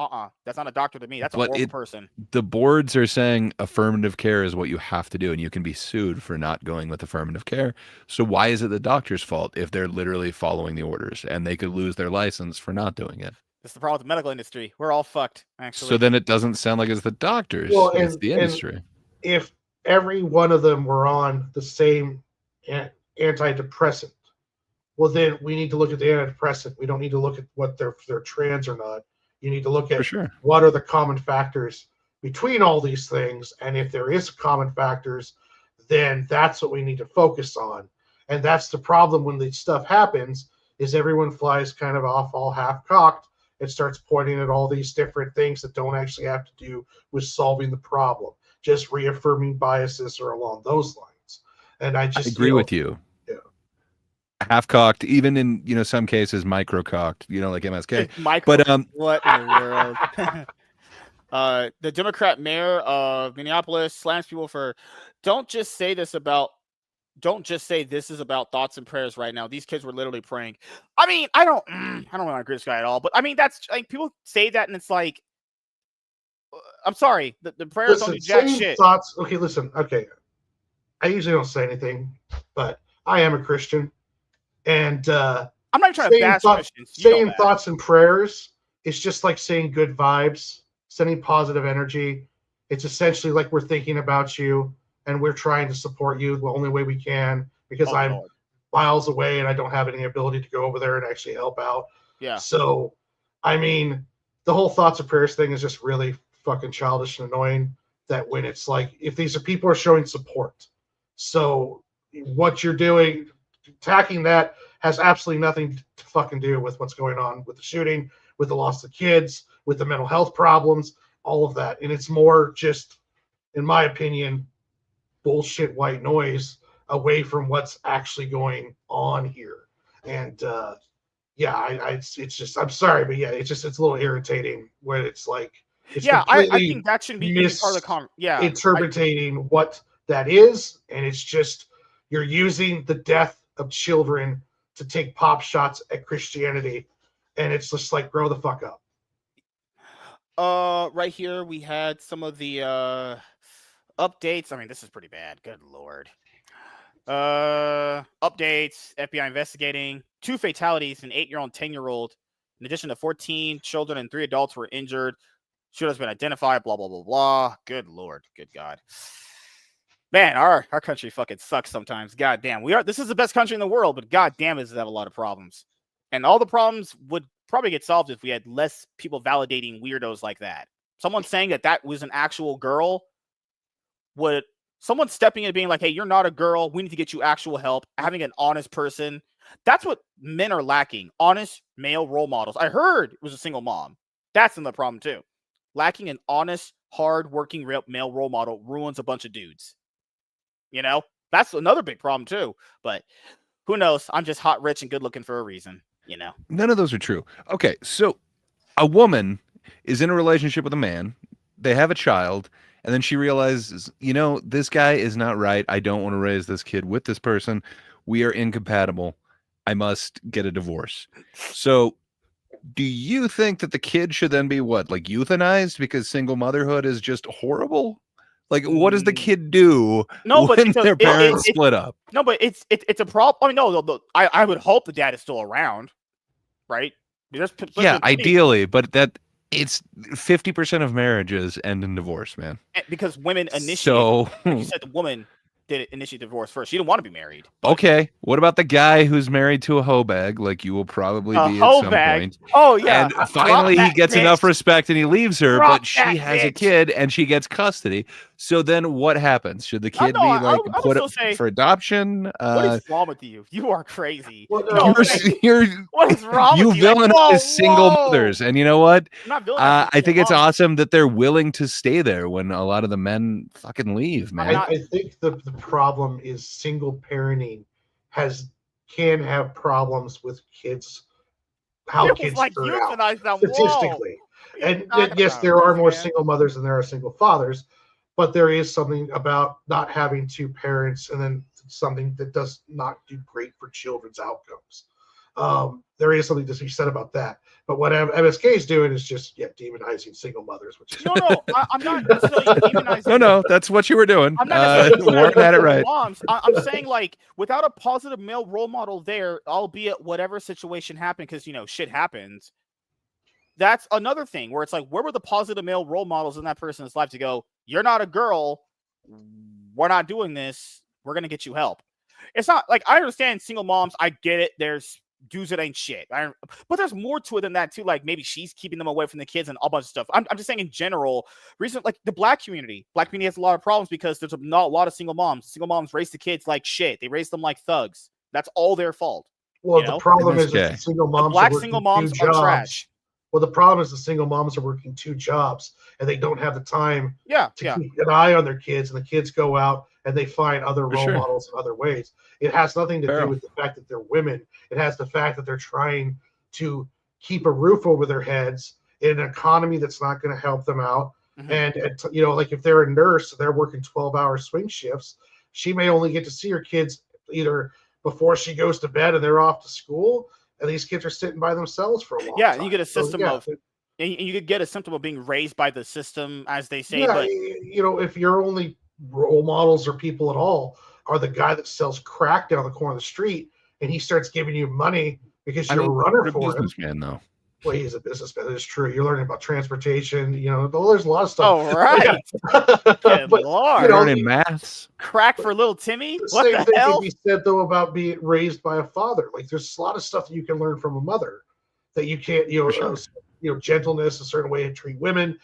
[SPEAKER 1] that's not a doctor to me. That's a horrible person.
[SPEAKER 2] The boards are saying affirmative care is what you have to do, and you can be sued for not going with affirmative care. So why is it the doctor's fault if they're literally following the orders and they could lose their license for not doing it?
[SPEAKER 1] That's the problem with the medical industry. We're all fucked, actually.
[SPEAKER 2] So then it doesn't sound like it's the doctors. It's the industry.
[SPEAKER 3] If every one of them were on the same antidepressant, well, then we need to look at the antidepressant. We don't need to look at what they're trans or not. You need to look at what are the common factors between all these things. And if there is common factors, then that's what we need to focus on. And that's the problem when this stuff happens, is everyone flies kind of off all half-cocked and starts pointing at all these different things that don't actually have to do with solving the problem. just reaffirming biases or along those lines. And I just
[SPEAKER 2] agree with you.
[SPEAKER 3] Yeah.
[SPEAKER 2] Half cocked, even in some cases micro cocked, like MSK.
[SPEAKER 1] But what in the world? The Democrat mayor of Minneapolis slams people for don't just say this is about thoughts and prayers right now. These kids were literally praying. I mean, I don't want to agree with this guy at all, but I mean, that's like people say that and it's like, I'm sorry, the prayers don't do jack shit.
[SPEAKER 3] Thoughts. Okay, listen. Okay, I usually don't say anything, but I am a Christian, and
[SPEAKER 1] I'm not trying to bash Christians.
[SPEAKER 3] Saying thoughts and prayers is just like saying good vibes, sending positive energy. It's essentially like we're thinking about you and we're trying to support you the only way we can because I'm miles away and I don't have any ability to go over there and actually help out.
[SPEAKER 1] Yeah.
[SPEAKER 3] So, I mean, the whole thoughts and prayers thing is just really fucking childish and annoying. That when it's like, if these are people are showing support, so what you're doing, attacking that has absolutely nothing to fucking do with what's going on with the shooting, with the loss of kids, with the mental health problems, all of that. And it's more just, in my opinion, bullshit white noise away from what's actually going on here. And it's just, I'm sorry, but yeah, it's a little irritating when it's like, it's
[SPEAKER 1] I think that shouldn't be part of the
[SPEAKER 3] interpreting what that is, and it's just you're using the death of children to take pop shots at Christianity, and it's just like grow the fuck up.
[SPEAKER 1] Right here we had some of the updates. I mean, this is pretty bad. Good lord. Updates. FBI investigating 2 fatalities, an 8-year-old, 10-year-old. In addition to 14 children and 3 adults were injured. Shooter's been identified. Blah blah blah blah. Good lord. Good God. Man, our country fucking sucks sometimes. God damn. This is the best country in the world, but god damn does it have a lot of problems. And all the problems would probably get solved if we had less people validating weirdos like that. Someone saying that was an actual girl someone stepping in and being like, hey, you're not a girl. We need to get you actual help. Having an honest person. That's what men are lacking. Honest male role models. I heard it was a single mom. That's another problem too. Lacking an honest, hard-working male role model ruins a bunch of dudes. That's another big problem too. But who knows? I'm just hot, rich, and good looking for a reason.
[SPEAKER 2] None of those are true. Okay, so a woman is in a relationship with a man. They have a child, and then she realizes, this guy is not right. I don't want to raise this kid with this person. We are incompatible. I must get a divorce. So do you think that the kid should then be euthanized because single motherhood is just horrible? Like, what does the kid do when their parents split up?
[SPEAKER 1] No, but it's a problem. I mean, no, I would hope the dad is still around, right?
[SPEAKER 2] Ideally, but it's 50% of marriages end in divorce, man.
[SPEAKER 1] Because women initiate. So you said the woman did initiate the divorce first. She didn't want to be married.
[SPEAKER 2] Okay. What about the guy who's married to a hoe bag, like you will probably be at some point?
[SPEAKER 1] Oh, yeah.
[SPEAKER 2] And finally he gets enough respect and he leaves her, but she has a kid and she gets custody. So then what happens? Should the kid be put up for adoption?
[SPEAKER 1] What is wrong with you? You are crazy.
[SPEAKER 3] Well,
[SPEAKER 1] what is wrong with you?
[SPEAKER 2] You villainize single mothers. And you know what?
[SPEAKER 1] I
[SPEAKER 2] think it's awesome that they're willing to stay there when a lot of the men fucking leave, man.
[SPEAKER 3] I think the problem is single parenting can have problems with kids. How kids turn out statistically. And yes, there are more single mothers than there are single fathers. But there is something about not having 2 parents and then something that does not do great for children's outcomes. There is something to be said about that. But what MSK is doing is just demonizing single mothers.
[SPEAKER 1] I'm not necessarily demonizing.
[SPEAKER 2] No, that's what you were doing.
[SPEAKER 1] I'm not
[SPEAKER 2] Warren had it right.
[SPEAKER 1] Moms. I'm saying without a positive male role model there, albeit whatever situation happened, because shit happens. That's another thing where it's like, where were the positive male role models in that person's life to go, you're not a girl, we're not doing this, we're going to get you help. It's not like, I understand single moms, I get it, there's dudes that ain't shit. But there's more to it than that too, like maybe she's keeping them away from the kids and all bunch of stuff. I'm just saying in general, like the black community has a lot of problems because there's not a lot of single moms. Single moms raise the kids like shit. They raise them like thugs. That's all their fault.
[SPEAKER 3] Well, the problem is that single moms,
[SPEAKER 1] black single moms are trash.
[SPEAKER 3] Well, the problem is the single moms are working 2 jobs and they don't have the time to keep an eye on their kids, and the kids go out and they find other role models in other ways. It has nothing to do with the fact that they're women. It has the fact that they're trying to keep a roof over their heads in an economy that's not going to help them out. And like if they're a nurse, they're working 12-hour swing shifts. She may only get to see her kids either before she goes to bed and they're off to school, and these kids are sitting by themselves for a long time.
[SPEAKER 1] You get a system you could get a symptom of being raised by the system, as they say.
[SPEAKER 3] Yeah,
[SPEAKER 1] but
[SPEAKER 3] if your only role models or people at all are the guy that sells crack down the corner of the street, and he starts giving you money because you're a runner for him.
[SPEAKER 2] Man, though.
[SPEAKER 3] Well, he's a businessman. It's true. You're learning about transportation. There's a lot of stuff.
[SPEAKER 1] Oh, right.
[SPEAKER 3] But,
[SPEAKER 1] Lord.
[SPEAKER 2] Learning maths.
[SPEAKER 1] Crack for little Timmy?
[SPEAKER 3] What the thing hell? Can be said, though, about being raised by a father. Like, there's a lot of stuff that you can learn from a mother that you can't, gentleness, a certain way to treat women.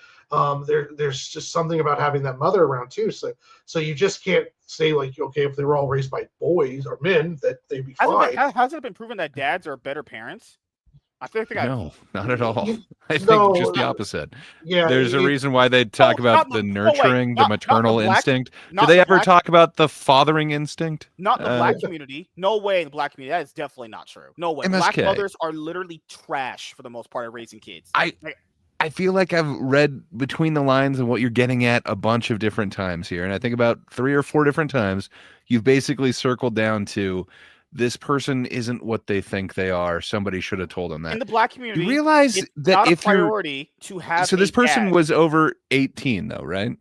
[SPEAKER 3] There's just something about having that mother around, too. So you just can't say, like, okay, if they were all raised by boys or men, that they'd be fine.
[SPEAKER 1] Hasn't it been proven that dads are better parents? I think
[SPEAKER 2] no, not at all. I think just the opposite.
[SPEAKER 3] Yeah,
[SPEAKER 2] there's a reason why they talk about the nurturing, the maternal instinct. Do they ever talk about the fathering instinct?
[SPEAKER 1] Not in the black community. No way in the black community. That is definitely not true. No way.
[SPEAKER 2] MSK.
[SPEAKER 1] Black mothers are literally trash for the most part at raising kids.
[SPEAKER 2] I feel like I've read between the lines of what you're getting at a bunch of different times here. And I think about 3 or 4 different times, you've basically circled down to this person isn't what they think they are. Somebody should have told them that.
[SPEAKER 1] In the black community,
[SPEAKER 2] you realize
[SPEAKER 1] it's
[SPEAKER 2] that
[SPEAKER 1] not
[SPEAKER 2] if
[SPEAKER 1] a priority to have.
[SPEAKER 2] So this person was over 18, though, right?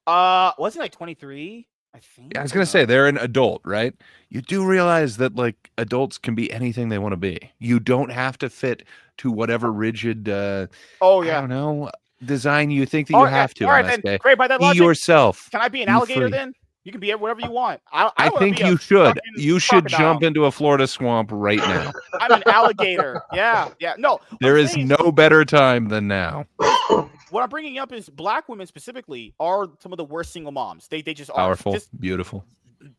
[SPEAKER 1] Wasn't like 23? I think.
[SPEAKER 2] Yeah, I was gonna say they're an adult, right? You do realize that like adults can be anything they want to be. You don't have to fit to whatever rigid. I don't know, design you think that you have to.
[SPEAKER 1] All right, then. Great. By that logic,
[SPEAKER 2] be yourself.
[SPEAKER 1] Can I be an alligator then? You can be whatever you want.
[SPEAKER 2] I think you should. You should jump into a Florida swamp right now.
[SPEAKER 1] I'm an alligator. Yeah. No.
[SPEAKER 2] There is no better time than now.
[SPEAKER 1] What I'm bringing up is black women specifically are some of the worst single moms. They just are
[SPEAKER 2] powerful, beautiful.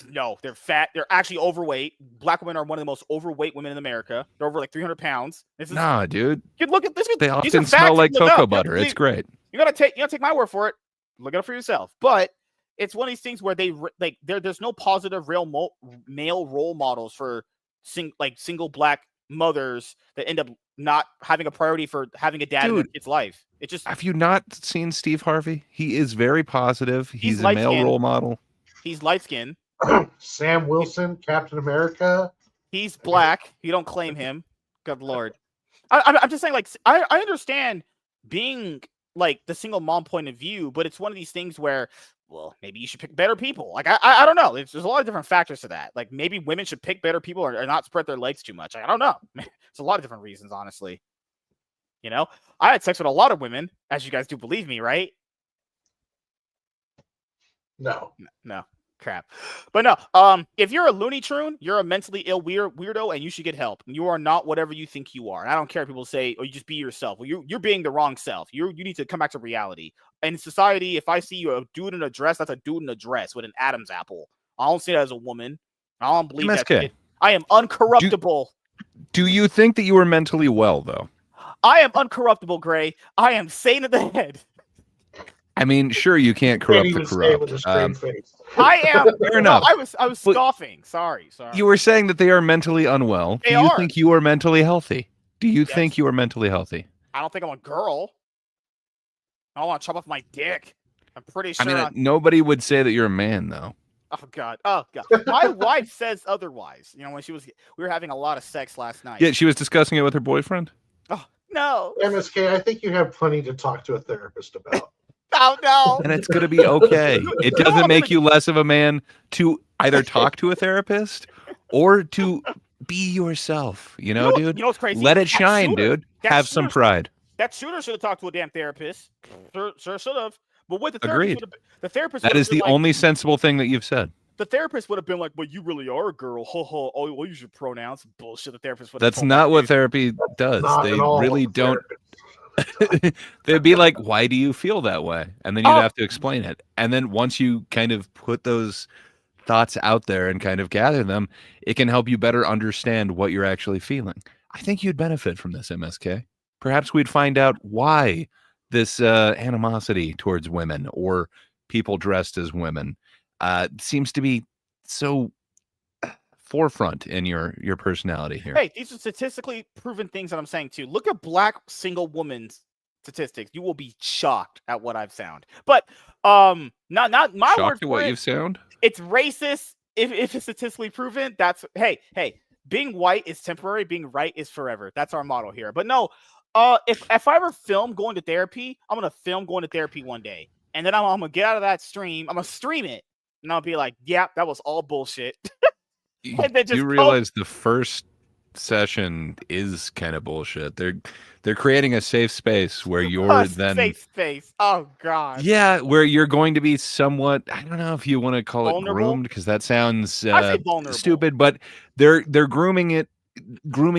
[SPEAKER 1] No, they're fat. They're actually overweight. Black women are one of the most overweight women in America. They're over like 300 pounds.
[SPEAKER 2] Nah, dude.
[SPEAKER 1] You look at this.
[SPEAKER 2] They often smell like cocoa butter. It's great.
[SPEAKER 1] You gotta take my word for it. Look it up for yourself. But it's one of these things where there's no positive real male role models for single black mothers that end up not having a priority for having a dad in its life. It just
[SPEAKER 2] have you not seen Steve Harvey? He is very positive. He's a male role model.
[SPEAKER 1] He's light skinned.
[SPEAKER 3] Sam Wilson, Captain America.
[SPEAKER 1] He's black. You don't claim him. Good Lord. I'm just saying, like, I understand being like the single mom point of view, but it's one of these things where, well, maybe you should pick better people. Like, I don't know. There's a lot of different factors to that. Like, maybe women should pick better people or not spread their legs too much. I don't know. It's a lot of different reasons, honestly. I had sex with a lot of women, as you guys do believe me, right?
[SPEAKER 3] No.
[SPEAKER 1] Crap. But no, if you're a Looney Tune, you're a mentally ill weirdo, and you should get help. You are not whatever you think you are. And I don't care if people say, "Oh, you just be yourself." Well, you're being the wrong self. You need to come back to reality. And in society, if I see you a dude in a dress, that's a dude in a dress with an Adam's apple. I don't see that as a woman. I don't believe that. I am uncorruptible.
[SPEAKER 2] Do you think that you were mentally well, though?
[SPEAKER 1] I am uncorruptible, Gray. I am sane in the head.
[SPEAKER 2] I mean, sure, you can't corrupt the corrupt.
[SPEAKER 1] I am.
[SPEAKER 2] Fair enough.
[SPEAKER 1] I was scoffing. Sorry.
[SPEAKER 2] You were saying that they are mentally unwell. Do you think you are mentally healthy? Do you think you are mentally healthy?
[SPEAKER 1] I don't think I'm a girl. I don't want to chop off my dick. I'm pretty sure.
[SPEAKER 2] I mean, nobody would say that you're a man, though.
[SPEAKER 1] Oh God. My wife says otherwise. When we were having a lot of sex last night.
[SPEAKER 2] Yeah, she was discussing it with her boyfriend.
[SPEAKER 1] Oh no.
[SPEAKER 3] MSK, I think you have plenty to talk to a therapist about.
[SPEAKER 1] Oh no.
[SPEAKER 2] And it's going to be okay. It doesn't make you less of a man to either talk to a therapist or to be yourself. Dude?
[SPEAKER 1] You know what's crazy?
[SPEAKER 2] Let it shine, dude. Have some pride.
[SPEAKER 1] That shooter should have talked to a damn therapist. Sure should have. But what the
[SPEAKER 2] Agreed.
[SPEAKER 1] Therapist
[SPEAKER 2] that is the only sensible thing that you've said.
[SPEAKER 1] The therapist would have been like, "But you really are a girl." Ho ho. Oh, we'll use your pronouns. Bullshit. The therapist would have.
[SPEAKER 2] That's not what therapy does. They really don't. They'd be like, "Why do you feel that way?" And then you'd have to explain it. And then once you kind of put those thoughts out there and kind of gather them, it can help you better understand what you're actually feeling. I think you'd benefit from this, MSK. perhaps we'd find out why this animosity towards women or people dressed as women seems to be so forefront in your personality here.
[SPEAKER 1] Hey, these are statistically proven things that I'm saying too. Look at black single women's statistics. You will be shocked at what I've found. But not my
[SPEAKER 2] Shocked
[SPEAKER 1] word
[SPEAKER 2] at
[SPEAKER 1] for
[SPEAKER 2] what
[SPEAKER 1] it.
[SPEAKER 2] you've found?
[SPEAKER 1] It's racist if it's statistically proven. That's hey, being white is temporary, being right is forever. That's our motto here. But no, if I ever film going to therapy, I'm gonna film going to therapy one day. And then I'm gonna get out of that stream, I'm gonna stream it, and I'll be like, yeah, that was all bullshit. And then
[SPEAKER 2] Do you
[SPEAKER 1] just
[SPEAKER 2] realize the first session is kind of bullshit? They're creating a safe space where you're then
[SPEAKER 1] safe space. Oh god.
[SPEAKER 2] yeah, where you're going to be somewhat, I don't know if you want to call it
[SPEAKER 1] Vulnerable?
[SPEAKER 2] groomed because that sounds
[SPEAKER 1] I say vulnerable.
[SPEAKER 2] stupid, but they're grooming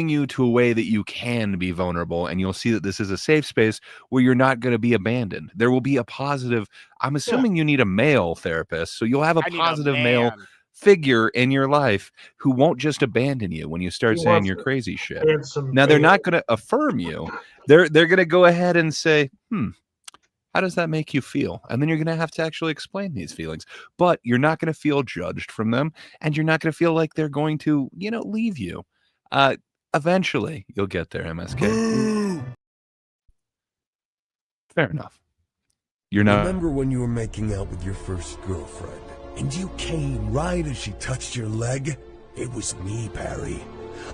[SPEAKER 2] you to a way that you can be vulnerable, and you'll see that this is a safe space where you're not going to be abandoned. There will be a positive. I'm assuming you need a male therapist, so you'll have a
[SPEAKER 1] I need
[SPEAKER 2] positive
[SPEAKER 1] man.
[SPEAKER 2] male figure in your life who won't just abandon you when you start
[SPEAKER 3] He
[SPEAKER 2] saying
[SPEAKER 3] wants
[SPEAKER 2] your
[SPEAKER 3] a
[SPEAKER 2] crazy shit.
[SPEAKER 3] handsome
[SPEAKER 2] Now they're
[SPEAKER 3] male.
[SPEAKER 2] not going to affirm you. They're going to go ahead and say, how does that make you feel? And then you're going to have to actually explain these feelings. But you're not going to feel judged from them, and you're not going to feel like they're going to, leave you. Eventually, you'll get there, MSK. Fair enough. You're not.
[SPEAKER 4] Remember when you were making out with your first girlfriend, and you came right as she touched your leg? It was me, Parry.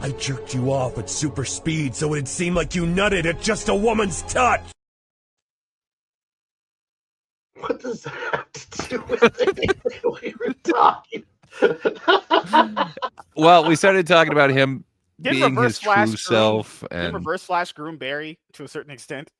[SPEAKER 4] I jerked you off at super speed so it'd seem like you nutted at just a woman's touch.
[SPEAKER 3] What does that have to do with anything we were talking?
[SPEAKER 2] Well, we started talking about him
[SPEAKER 1] Didn't
[SPEAKER 2] being
[SPEAKER 1] Reverse
[SPEAKER 2] his
[SPEAKER 1] Flash
[SPEAKER 2] true
[SPEAKER 1] groom-
[SPEAKER 2] self,
[SPEAKER 1] Didn't
[SPEAKER 2] and
[SPEAKER 1] Reverse Flash groom Barry to a certain extent?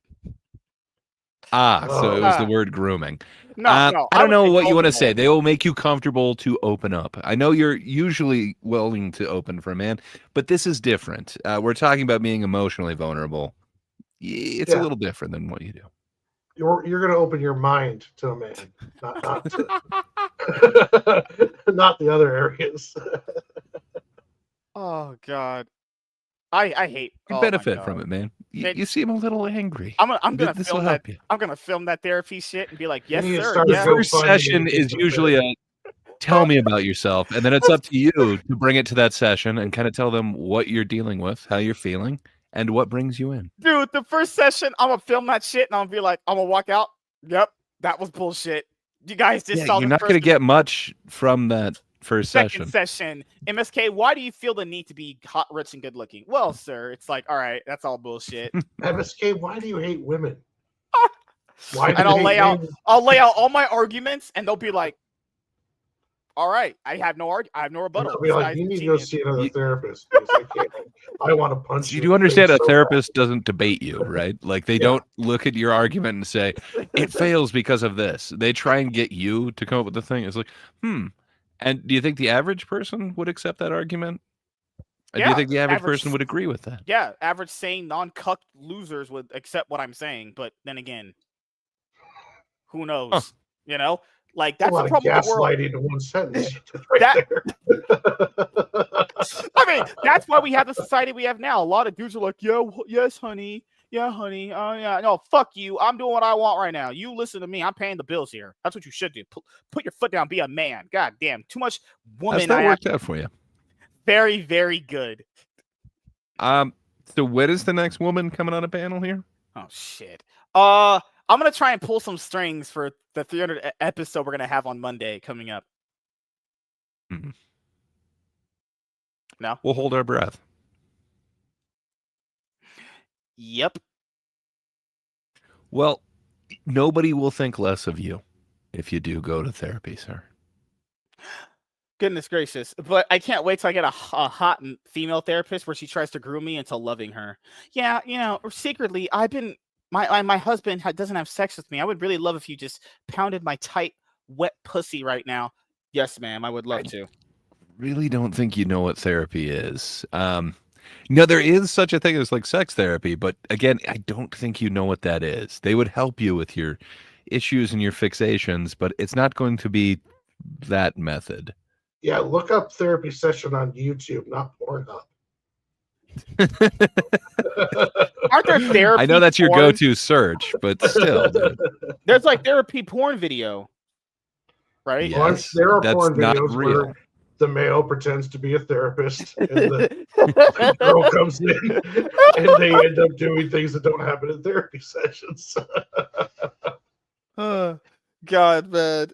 [SPEAKER 2] so it was the
[SPEAKER 1] Uh,
[SPEAKER 2] word grooming.
[SPEAKER 1] No,
[SPEAKER 2] I
[SPEAKER 1] would
[SPEAKER 2] don't know
[SPEAKER 1] say
[SPEAKER 2] what you want to
[SPEAKER 1] vulnerable.
[SPEAKER 2] say. They will make you comfortable to open up. I know you're usually willing to open for a man, but this is different. We're talking about being emotionally vulnerable. It's a
[SPEAKER 3] Yeah.
[SPEAKER 2] little different than what you do.
[SPEAKER 3] You're going to open your mind to a man, not not the other areas.
[SPEAKER 1] Oh god. I hate
[SPEAKER 2] You
[SPEAKER 1] oh my
[SPEAKER 2] benefit from
[SPEAKER 1] God.
[SPEAKER 2] it, man.
[SPEAKER 1] It-
[SPEAKER 2] You seem a little angry.
[SPEAKER 1] I'm gonna
[SPEAKER 2] This
[SPEAKER 1] film
[SPEAKER 2] will
[SPEAKER 1] that.
[SPEAKER 2] help you.
[SPEAKER 1] I'm gonna film that therapy shit and be like,
[SPEAKER 3] You
[SPEAKER 1] yes,
[SPEAKER 3] need to
[SPEAKER 1] sir.
[SPEAKER 3] start
[SPEAKER 1] Yeah.
[SPEAKER 3] a
[SPEAKER 2] First
[SPEAKER 3] GoFundMe
[SPEAKER 2] session
[SPEAKER 3] to get
[SPEAKER 2] is
[SPEAKER 3] some
[SPEAKER 2] usually a tell me about yourself, and then it's up to you to bring it to that session and kind of tell them what you're dealing with, how you're feeling, and what brings you in.
[SPEAKER 1] Dude, the first session, I'm gonna film that shit and I'm gonna be like, I'm gonna walk out. Yep, that was bullshit. You guys just
[SPEAKER 2] Yeah,
[SPEAKER 1] saw
[SPEAKER 2] you're
[SPEAKER 1] the
[SPEAKER 2] not
[SPEAKER 1] first
[SPEAKER 2] going to get much from that first
[SPEAKER 1] second
[SPEAKER 2] session.
[SPEAKER 1] session. MSK, why do you feel the need to be hot, rich, and good looking? Well, sir, it's like, all right, that's all bullshit.
[SPEAKER 3] MSK, why do you hate women? Why do
[SPEAKER 1] And
[SPEAKER 3] you
[SPEAKER 1] I'll
[SPEAKER 3] hate
[SPEAKER 1] lay out
[SPEAKER 3] men?
[SPEAKER 1] I'll lay out all my arguments and they'll be like, all right, I have no rebuttal.
[SPEAKER 3] I'll be
[SPEAKER 1] This
[SPEAKER 3] like,
[SPEAKER 1] guy's
[SPEAKER 3] you
[SPEAKER 1] a
[SPEAKER 3] need to go
[SPEAKER 1] genius.
[SPEAKER 3] see another
[SPEAKER 2] You-
[SPEAKER 3] therapist because I can't. I want to punch
[SPEAKER 2] You
[SPEAKER 3] you.
[SPEAKER 2] do understand a therapist doesn't debate you, right? Like they don't look at your argument and say it fails because of this. They try and get you to come up with the thing. It's like, And do you think the average person would accept that argument? And do you
[SPEAKER 1] Yeah,
[SPEAKER 2] think the average
[SPEAKER 1] average-
[SPEAKER 2] person would agree with that?
[SPEAKER 1] Yeah, average sane non-cucked losers would accept what I'm saying, but then again, who knows?
[SPEAKER 2] Huh.
[SPEAKER 1] You know, like
[SPEAKER 3] That's
[SPEAKER 1] that's
[SPEAKER 3] a
[SPEAKER 1] the
[SPEAKER 3] lot of
[SPEAKER 1] problem with the world.
[SPEAKER 3] gaslighting in one sentence. Right
[SPEAKER 1] That-
[SPEAKER 3] there.
[SPEAKER 1] I mean, that's why we have the society we have now. A lot of dudes are like, "Yeah, yes, honey, yeah, honey, oh yeah, no, fuck you. I'm doing what I want right now. You listen to me. I'm paying the bills here. That's what you should do. Put your foot down. Be a man. God damn, too much woman.
[SPEAKER 2] How's that worked out for you?
[SPEAKER 1] Very, very good.
[SPEAKER 2] So when is the next woman coming on a panel here?
[SPEAKER 1] Oh shit. I'm gonna try and pull some strings for the 300 episode we're gonna have on Monday coming up.
[SPEAKER 2] Mhm.
[SPEAKER 1] No.
[SPEAKER 2] We'll hold our breath.
[SPEAKER 1] Yep.
[SPEAKER 2] Well, nobody will think less of you if you do go to therapy, sir.
[SPEAKER 1] Goodness gracious. But I can't wait till I get a hot female therapist where she tries to groom me into loving her. Yeah, you know, secretly, I've been my husband doesn't have sex with me. I would really love if you just pounded my tight, wet pussy right now. Yes, ma'am, I would love to.
[SPEAKER 2] Really don't think you know what therapy is. No, there is such a thing as like sex therapy, but again, I don't think you know what that is. They would help you with your issues and your fixations, but it's not going to be that method.
[SPEAKER 3] Yeah, look up therapy session on YouTube, not Pornhub.
[SPEAKER 1] Aren't there therapy?
[SPEAKER 2] I know that's your
[SPEAKER 1] porn?
[SPEAKER 2] go-to search, but still, dude.
[SPEAKER 1] There's like therapy porn video, right?
[SPEAKER 2] Yes,
[SPEAKER 3] There are
[SPEAKER 2] that's
[SPEAKER 3] porn
[SPEAKER 2] not
[SPEAKER 3] videos
[SPEAKER 2] real.
[SPEAKER 3] where the male pretends to be a therapist and the girl comes in and they end up doing things that don't happen in therapy sessions.
[SPEAKER 1] God, man,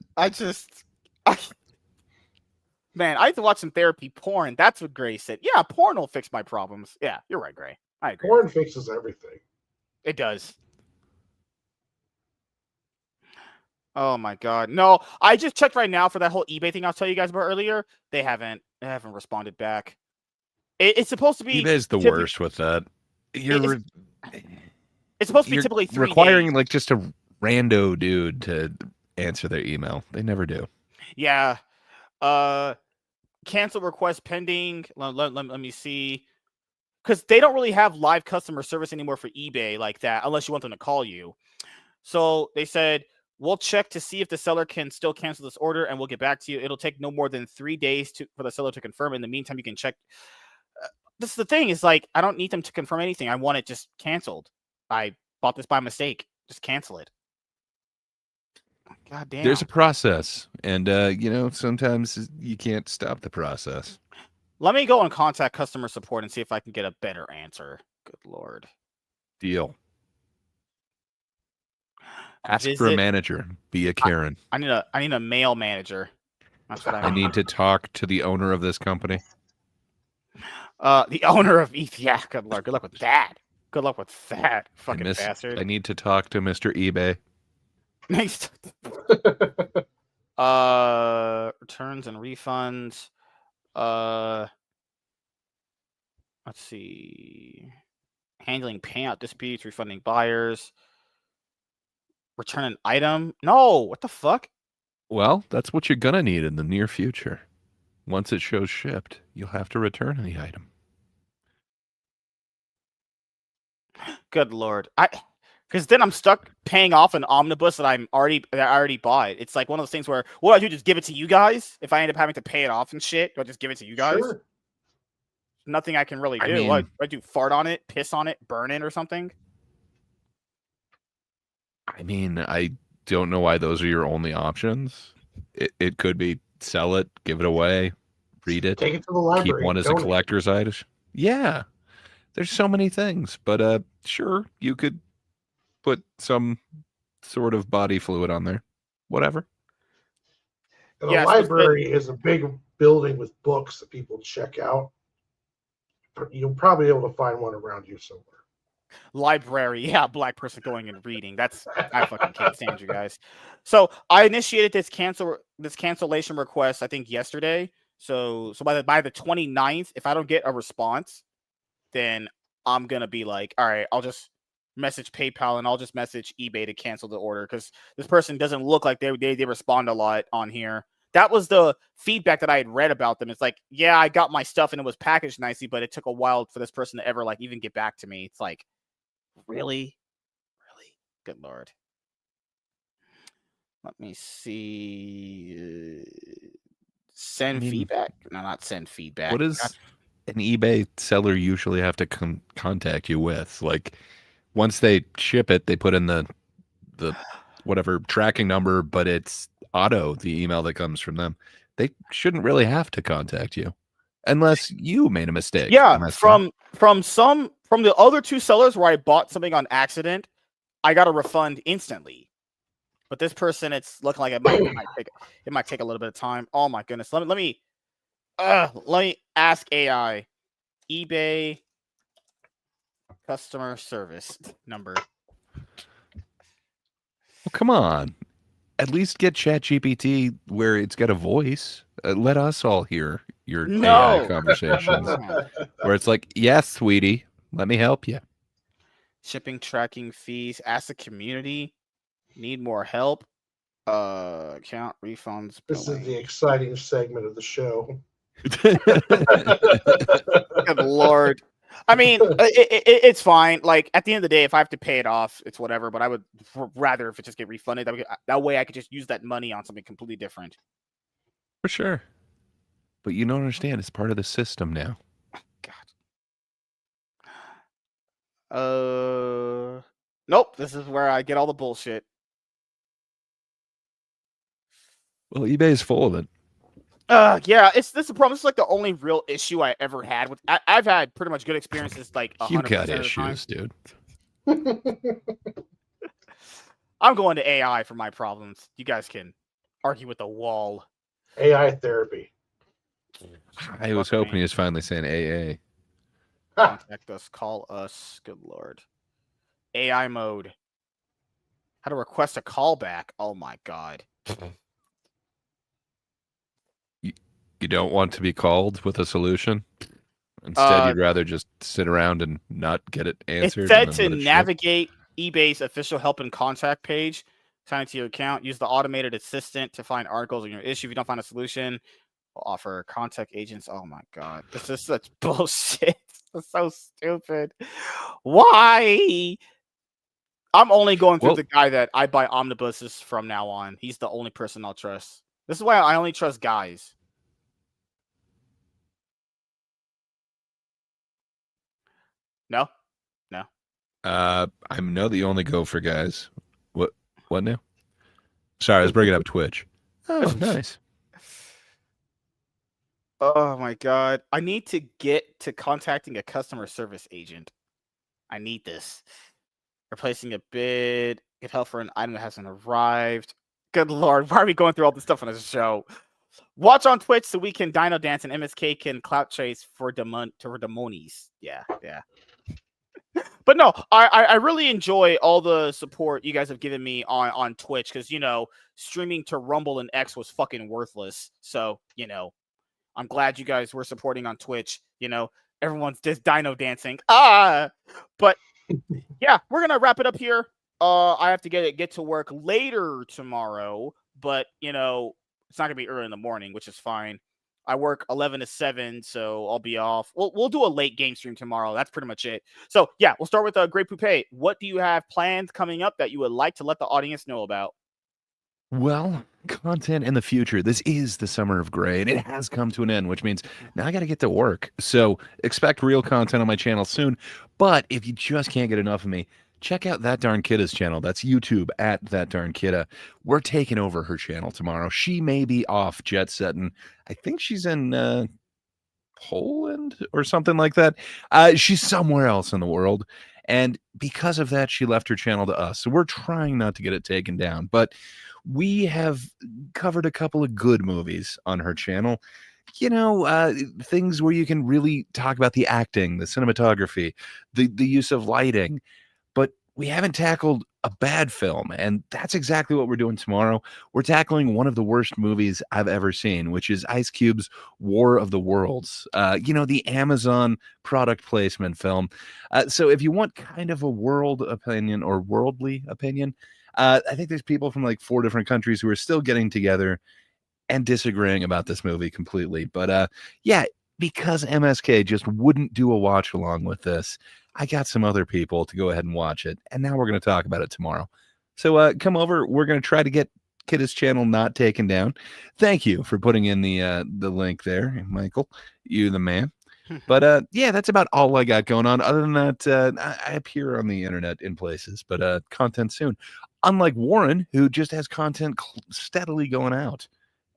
[SPEAKER 1] man, I have to watch some therapy porn. That's what Gray said. Yeah, porn will fix my problems. Yeah, you're right, Gray. I agree.
[SPEAKER 3] Porn fixes everything.
[SPEAKER 1] It does. Oh my god. No, I just checked right now for that whole eBay thing I was telling you guys about earlier. They haven't responded back. It's supposed to be
[SPEAKER 2] eBay's the worst with that. You're
[SPEAKER 1] it's supposed to be typically 3
[SPEAKER 2] requiring
[SPEAKER 1] days.
[SPEAKER 2] like just a rando dude to answer their email. They never do.
[SPEAKER 1] Yeah. Cancel request pending. Let me see. Because they don't really have live customer service anymore for eBay like that, unless you want them to call you. So they said, we'll check to see if the seller can still cancel this order, and we'll get back to you. It'll take no more than 3 days for the seller to confirm. In the meantime, you can check. This is the thing, is like, I don't need them to confirm anything. I want it just canceled. I bought this by mistake. Just cancel it. God damn.
[SPEAKER 2] There's a process, and sometimes you can't stop the process.
[SPEAKER 1] Let me go and contact customer support and see if I can get a better answer. Good Lord.
[SPEAKER 2] Deal. Ask for a manager. Be a Karen.
[SPEAKER 1] I need a male manager. That's what I
[SPEAKER 2] need to talk to the owner of this company.
[SPEAKER 1] The owner of ETH. Yeah, good Lord. Good luck with that. Good luck with that, fucking bastard.
[SPEAKER 2] I need to talk to Mr. eBay.
[SPEAKER 1] Returns and refunds. Let's see. Handling payout disputes, refunding buyers. Return an item. No, what the fuck?
[SPEAKER 2] Well, that's what you're gonna need in the near future. Once it shows shipped, you'll have to return the item.
[SPEAKER 1] Good Lord. Because then I'm stuck paying off an omnibus that I already bought. It's like one of those things where, what do I do? Just give it to you guys? If I end up having to pay it off and shit, do I just give it to you guys?
[SPEAKER 3] Sure.
[SPEAKER 1] Nothing I can really do.
[SPEAKER 2] mean,
[SPEAKER 1] What I do? Fart on it, piss on it, burn it, or something?
[SPEAKER 2] I mean, I don't know why those are your only options. It could be sell it, give it away, read it,
[SPEAKER 3] take it to the library,
[SPEAKER 2] keep one as a collector's item. Yeah, there's so many things, but sure, you could put some sort of body fluid on there, whatever.
[SPEAKER 3] And the library is a big building with books that people check out. You'll probably be able to find one around you somewhere.
[SPEAKER 1] Library, yeah, black person going and reading. I fucking can't stand you guys. So I initiated this cancellation request, I think yesterday. So by the 29th, if I don't get a response, then I'm gonna be like, all right, I'll just message PayPal and I'll just message eBay to cancel the order, because this person doesn't look like they respond a lot on here. That was the feedback that I had read about them. It's like, yeah, I got my stuff and it was packaged nicely, but it took a while for this person to ever like even get back to me. It's like, really? Good Lord. Let me see. Send feedback? No, not send feedback.
[SPEAKER 2] What does an eBay seller usually have to contact you with? Like, once they ship it, they put in the whatever tracking number, but it's auto, the email that comes from them. They shouldn't really have to contact you unless you made a mistake.
[SPEAKER 1] Yeah, from the other two sellers where I bought something on accident, I got a refund instantly. But this person, it's looking like it might take a little bit of time. Oh my goodness. Let me ask AI. eBay customer service number.
[SPEAKER 2] Well, come on. At least get ChatGPT where it's got a voice. Let us all hear your AI conversations. Where it's like, yes, sweetie, let me help you.
[SPEAKER 1] Shipping tracking fees. Ask the community. Need more help. Account refunds.
[SPEAKER 3] This is the exciting segment of the show.
[SPEAKER 1] Good Lord. I mean, it's fine. Like, at the end of the day, if I have to pay it off, it's whatever. But I would rather if it just get refunded. That way I could just use that money on something completely different.
[SPEAKER 2] For sure. But you don't understand. It's part of the system now.
[SPEAKER 1] God. Nope. This is where I get all the bullshit.
[SPEAKER 2] Well, eBay is full of it.
[SPEAKER 1] Yeah, this is the problem. This is like the only real issue I ever had with. I've had pretty much good experiences, like 100%
[SPEAKER 2] You got
[SPEAKER 1] of the time.
[SPEAKER 2] issues, dude.
[SPEAKER 1] I'm going to AI for my problems. You guys can argue with the wall.
[SPEAKER 3] AI therapy.
[SPEAKER 2] I was hoping he was finally saying AA.
[SPEAKER 1] Contact us, call us. Good lord. AI mode. How to request a callback. Oh my god.
[SPEAKER 2] You don't want to be called with a solution? Instead, you'd rather just sit around and not get it answered?
[SPEAKER 1] It said to navigate eBay's official help and contact page. Sign into your account. Use the automated assistant to find articles on your issue. If you don't find a solution, we'll offer contact agents. Oh my god. This is such bullshit. It's so stupid. Why? I'm only going through the guy that I buy omnibuses from now on. He's the only person I'll trust. This is why I only trust guys. No?
[SPEAKER 2] I know that you only go for guys. What now? Sorry, I was bringing up Twitch. Oh, nice.
[SPEAKER 1] Oh my god. I need to get to contacting a customer service agent. I need this. Replacing a bid. Get help for an item that hasn't arrived. Good lord, why are we going through all this stuff on this show? Watch on Twitch so we can dino dance and MSK can clout chase for demonies. Yeah. But no, I really enjoy all the support you guys have given me on Twitch because, streaming to Rumble and X was fucking worthless. So, I'm glad you guys were supporting on Twitch. Everyone's just dino dancing. But yeah, we're going to wrap it up here. I have to get to work later tomorrow, but, it's not going to be early in the morning, which is fine. I work 11 to 7, so I'll be off. We'll do a late game stream tomorrow. That's pretty much it. So, yeah, we'll start with Great Poupée. What do you have planned coming up that you would like to let the audience know about?
[SPEAKER 2] Well, content in the future. This is the summer of gray, and it has come to an end, which means now I got to get to work. So expect real content on my channel soon. But if you just can't get enough of me, check out That Darn Kidda's channel. That's YouTube at That Darn Kidda. We're taking over her channel tomorrow. She may be off jet setting. I think she's in Poland or something like that. She's somewhere else in the world. And because of that, she left her channel to us. So we're trying not to get it taken down. But we have covered a couple of good movies on her channel. Things where you can really talk about the acting, the cinematography, the use of lighting. But we haven't tackled a bad film, and that's exactly what we're doing tomorrow. We're tackling one of the worst movies I've ever seen, which is Ice Cube's War of the Worlds, the Amazon product placement film. So if you want kind of a world opinion or worldly opinion, I think there's people from like 4 different countries who are still getting together and disagreeing about this movie completely. But because MSK just wouldn't do a watch along with this, I got some other people to go ahead and watch it, and now we're going to talk about it tomorrow. So come over. We're going to try to get Kidda's channel not taken down. Thank you for putting in the link there, Michael. You the man. But that's about all I got going on. Other than that, I appear on the internet in places, but content soon. Unlike Warren, who just has content steadily going out.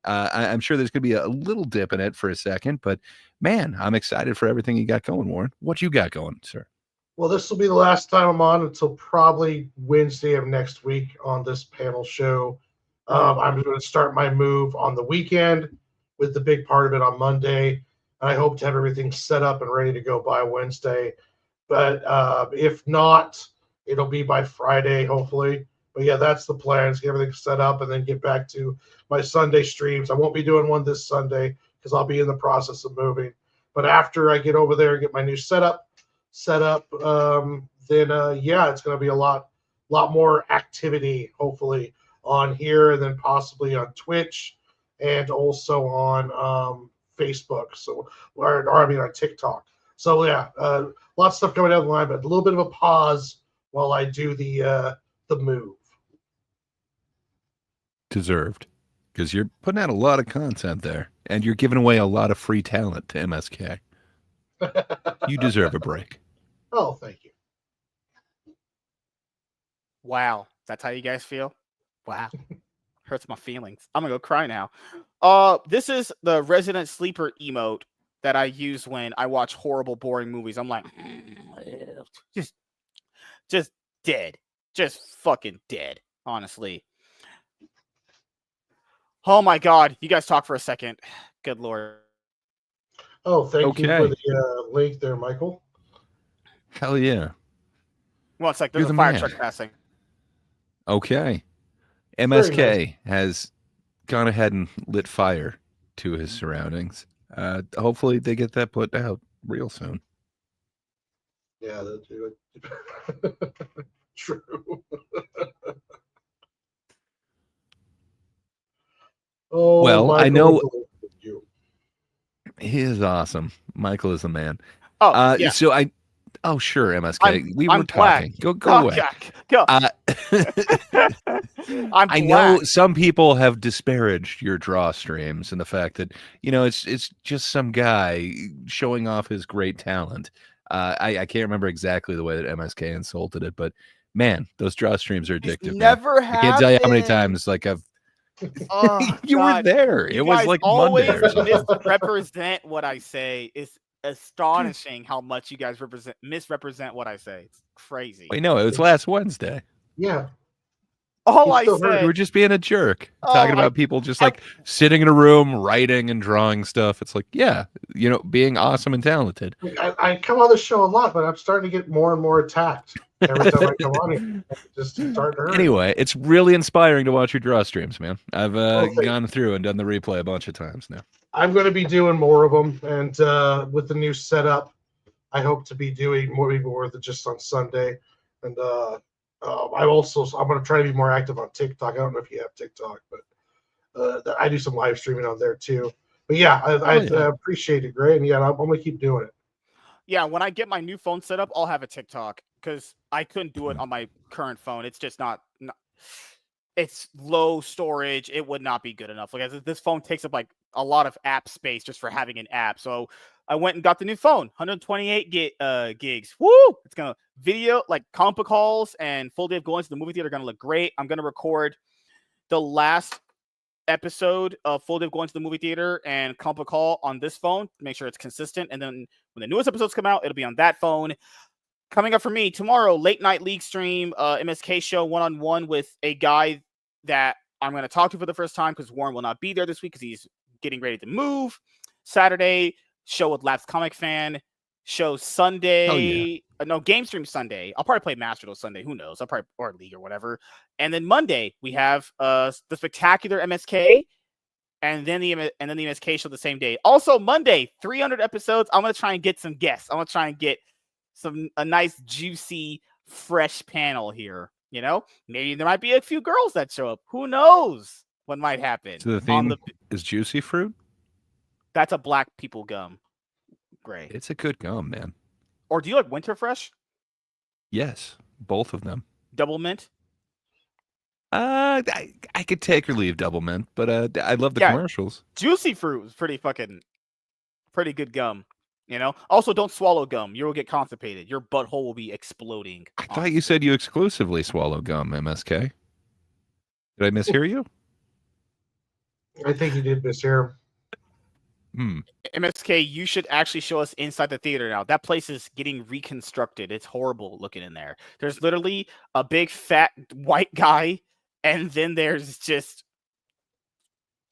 [SPEAKER 2] I'm sure there's going to be a little dip in it for a second, but man, I'm excited for everything you got going, Warren. What you got going, sir?
[SPEAKER 3] Well, this will be the last time I'm on until probably Wednesday of next week on this panel show. I'm going to start my move on the weekend with the big part of it on Monday. I hope to have everything set up and ready to go by Wednesday. But if not, it'll be by Friday, hopefully. But yeah, that's the plan, is get everything set up and then get back to my Sunday streams. I won't be doing one this Sunday because I'll be in the process of moving. But after I get over there and get my new setup, then it's going to be a lot more activity, hopefully, on here, and then possibly on Twitch and also on Facebook. So, or on TikTok. So yeah, lots of stuff coming down the line, but a little bit of a pause while I do the move.
[SPEAKER 2] Deserved, because you're putting out a lot of content there, and you're giving away a lot of free talent to MSK. You deserve a break.
[SPEAKER 3] Oh, thank you.
[SPEAKER 1] Wow, that's how you guys feel? Wow. Hurts my feelings. I'm gonna go cry now. This is the resident sleeper emote that I use when I watch horrible, boring movies. I'm like, just, just dead, just fucking dead. Honestly. Oh my god, you guys talk for a second. Good lord.
[SPEAKER 3] Oh, thank you for
[SPEAKER 2] Okay.
[SPEAKER 3] the link there, Michael.
[SPEAKER 2] Hell yeah.
[SPEAKER 1] Well, it's like
[SPEAKER 2] You're
[SPEAKER 1] there's a
[SPEAKER 2] the
[SPEAKER 1] fire
[SPEAKER 2] man.
[SPEAKER 1] truck passing.
[SPEAKER 2] Okay.
[SPEAKER 3] Very nice.
[SPEAKER 2] MSK has gone ahead and lit fire to his surroundings. Hopefully they get that put out real soon.
[SPEAKER 3] Yeah, that's true. Oh,
[SPEAKER 2] Well, I
[SPEAKER 3] Michael,
[SPEAKER 2] know
[SPEAKER 3] you.
[SPEAKER 2] he is awesome. Michael is the man.
[SPEAKER 1] Oh, yeah.
[SPEAKER 2] Oh sure, MSK. We
[SPEAKER 1] I'm
[SPEAKER 2] were
[SPEAKER 1] black.
[SPEAKER 2] talking. Go
[SPEAKER 1] Oh,
[SPEAKER 2] away.
[SPEAKER 1] go. I'm
[SPEAKER 2] I know
[SPEAKER 1] black.
[SPEAKER 2] some people have disparaged your draw streams and the fact that, it's just some guy showing off his great talent. I can't remember exactly the way that MSK insulted it, but man, those draw streams are addictive, man.
[SPEAKER 1] Never
[SPEAKER 2] I can't tell you how many
[SPEAKER 1] happened.
[SPEAKER 2] times I've
[SPEAKER 1] Oh,
[SPEAKER 2] you were
[SPEAKER 1] God.
[SPEAKER 2] there.
[SPEAKER 1] You
[SPEAKER 2] It was
[SPEAKER 1] guys
[SPEAKER 2] like Monday
[SPEAKER 1] always
[SPEAKER 2] or something.
[SPEAKER 1] misrepresent what I say. It's astonishing how much you guys misrepresent what I say. It's crazy.
[SPEAKER 2] Wait, no, it was last Wednesday.
[SPEAKER 3] Yeah.
[SPEAKER 1] All
[SPEAKER 3] You
[SPEAKER 1] I
[SPEAKER 3] still heard
[SPEAKER 2] You
[SPEAKER 1] said.
[SPEAKER 2] were just being a jerk,
[SPEAKER 1] Oh,
[SPEAKER 2] talking about people just like sitting in a room writing and drawing stuff. It's like, yeah, being awesome and talented.
[SPEAKER 3] I come on the show a lot, but I'm starting to get more and more attacked every time I come on here. It's just starting to hurt.
[SPEAKER 2] Anyway, it's really inspiring to watch your draw streams, man. I've
[SPEAKER 3] thank
[SPEAKER 2] gone through and done the replay a bunch of times now. I'm
[SPEAKER 3] going to be doing more of them, and with the new setup, I hope to be doing more than just on Sunday. And I'm going to try to be more active on TikTok. I don't know if you have TikTok, but I do some live streaming on there too. But yeah, I appreciate it, Gray, and yeah, I'm going to keep doing it.
[SPEAKER 1] Yeah, when I get my new phone set up, I'll have a TikTok because I couldn't do it on my current phone. It's just not it's low storage. It would not be good enough. Like this phone takes up like a lot of app space just for having an app. So I went and got the new phone, 128 gigs. Woo! It's gonna video like compa calls and full day of going to the movie theater are gonna look great. I'm gonna record the last episode of full day of going to the movie theater and compa call on this phone to make sure it's consistent. And then when the newest episodes come out, it'll be on that phone. Coming up for me tomorrow, late night league stream, MSK show one-on-one with a guy that I'm going to talk to for the first time because Warren will not be there this week because he's getting ready to move. Saturday, show with Laps Comic Fan. Show Sunday. No, game stream Sunday. I'll probably play Master Duel Sunday. Who knows? I'll probably, or League or whatever. And then Monday, we have the spectacular MSK. And then the MSK show the same day. Also, Monday, 300 episodes. I'm going to try and get some guests. I'm going to try and get a nice, juicy, fresh panel here. Maybe there might be a few girls that show up. Who knows what might happen?
[SPEAKER 2] So the theme is juicy fruit?
[SPEAKER 1] That's a black people gum. Gray.
[SPEAKER 2] It's a good gum, man.
[SPEAKER 1] Or do you like Winter Fresh?
[SPEAKER 2] Yes, both of them.
[SPEAKER 1] Double mint?
[SPEAKER 2] I could take or leave double mint, but I love the commercials.
[SPEAKER 1] Juicy fruit is pretty good gum. Also, don't swallow gum. You will get constipated. Your butthole will be exploding.
[SPEAKER 2] I thought you said you exclusively swallow gum, MSK. Did I mishear you?
[SPEAKER 3] I think you did mishear.
[SPEAKER 1] MSK, you should actually show us inside the theater now. That place is getting reconstructed. It's horrible looking in there. There's literally a big fat white guy, and then there's just,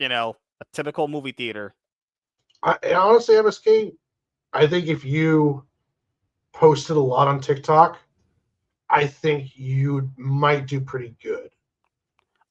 [SPEAKER 1] a typical movie theater.
[SPEAKER 3] Honestly, MSK, I think if you posted a lot on TikTok, I think you might do pretty good.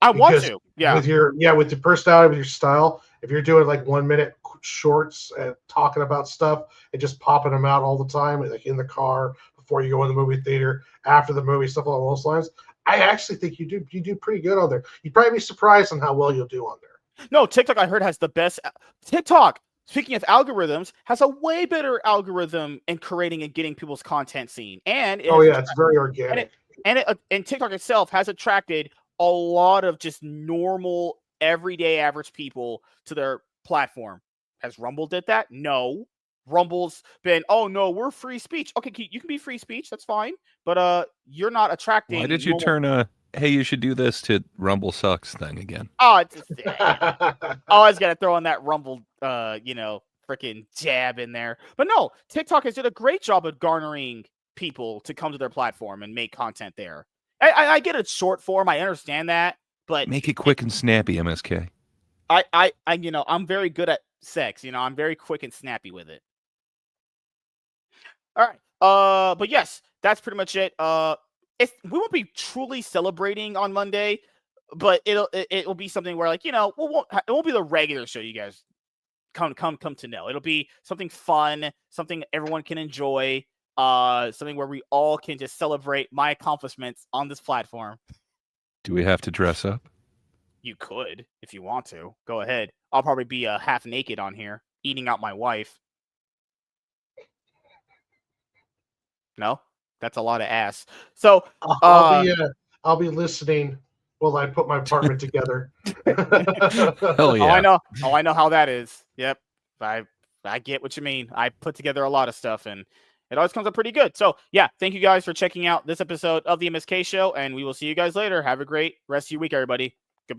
[SPEAKER 1] I want to, yeah.
[SPEAKER 3] With the personality, with your style, if you're doing like 1 minute shorts and talking about stuff and just popping them out all the time, like in the car before you go in the movie theater, after the movie, stuff along those lines, I actually think you do pretty good on there. You'd probably be surprised on how well you'll do on there.
[SPEAKER 1] No, TikTok I heard has the best. TikTok, speaking of algorithms, has a way better algorithm in creating and getting people's content seen. And
[SPEAKER 3] it's very organic.
[SPEAKER 1] And TikTok itself has attracted a lot of just normal, everyday, average people to their platform. Has Rumble did that? No. Rumble's been, oh no, we're free speech. Okay, you can be free speech, that's fine, but you're not attracting.
[SPEAKER 2] Why did you turn hey, you should do this to Rumble sucks thing again?
[SPEAKER 1] Oh, it's just, always gotta throw in that Rumble, freaking jab in there. But no, TikTok has did a great job of garnering people to come to their platform and make content there. I get it short form, I understand that, but
[SPEAKER 2] make it quick and snappy, MSK.
[SPEAKER 1] I'm very good at sex. I'm very quick and snappy with it. All right. But yes, that's pretty much it. We won't be truly celebrating on Monday, but it'll be something where, like, it won't be the regular show you guys come to know. It'll be something fun, something everyone can enjoy, something where we all can just celebrate my accomplishments on this platform.
[SPEAKER 2] Do we have to dress up?
[SPEAKER 1] You could, if you want to. Go ahead. I'll probably be half naked on here, eating out my wife. No, that's a lot of ass. So
[SPEAKER 3] I'll be listening while I put my apartment together.
[SPEAKER 2] Hell yeah!
[SPEAKER 1] I know how that is. Yep, I get what you mean. I put together a lot of stuff, and it always comes up pretty good. So yeah, thank you guys for checking out this episode of the MSK Show, and we will see you guys later. Have a great rest of your week, everybody.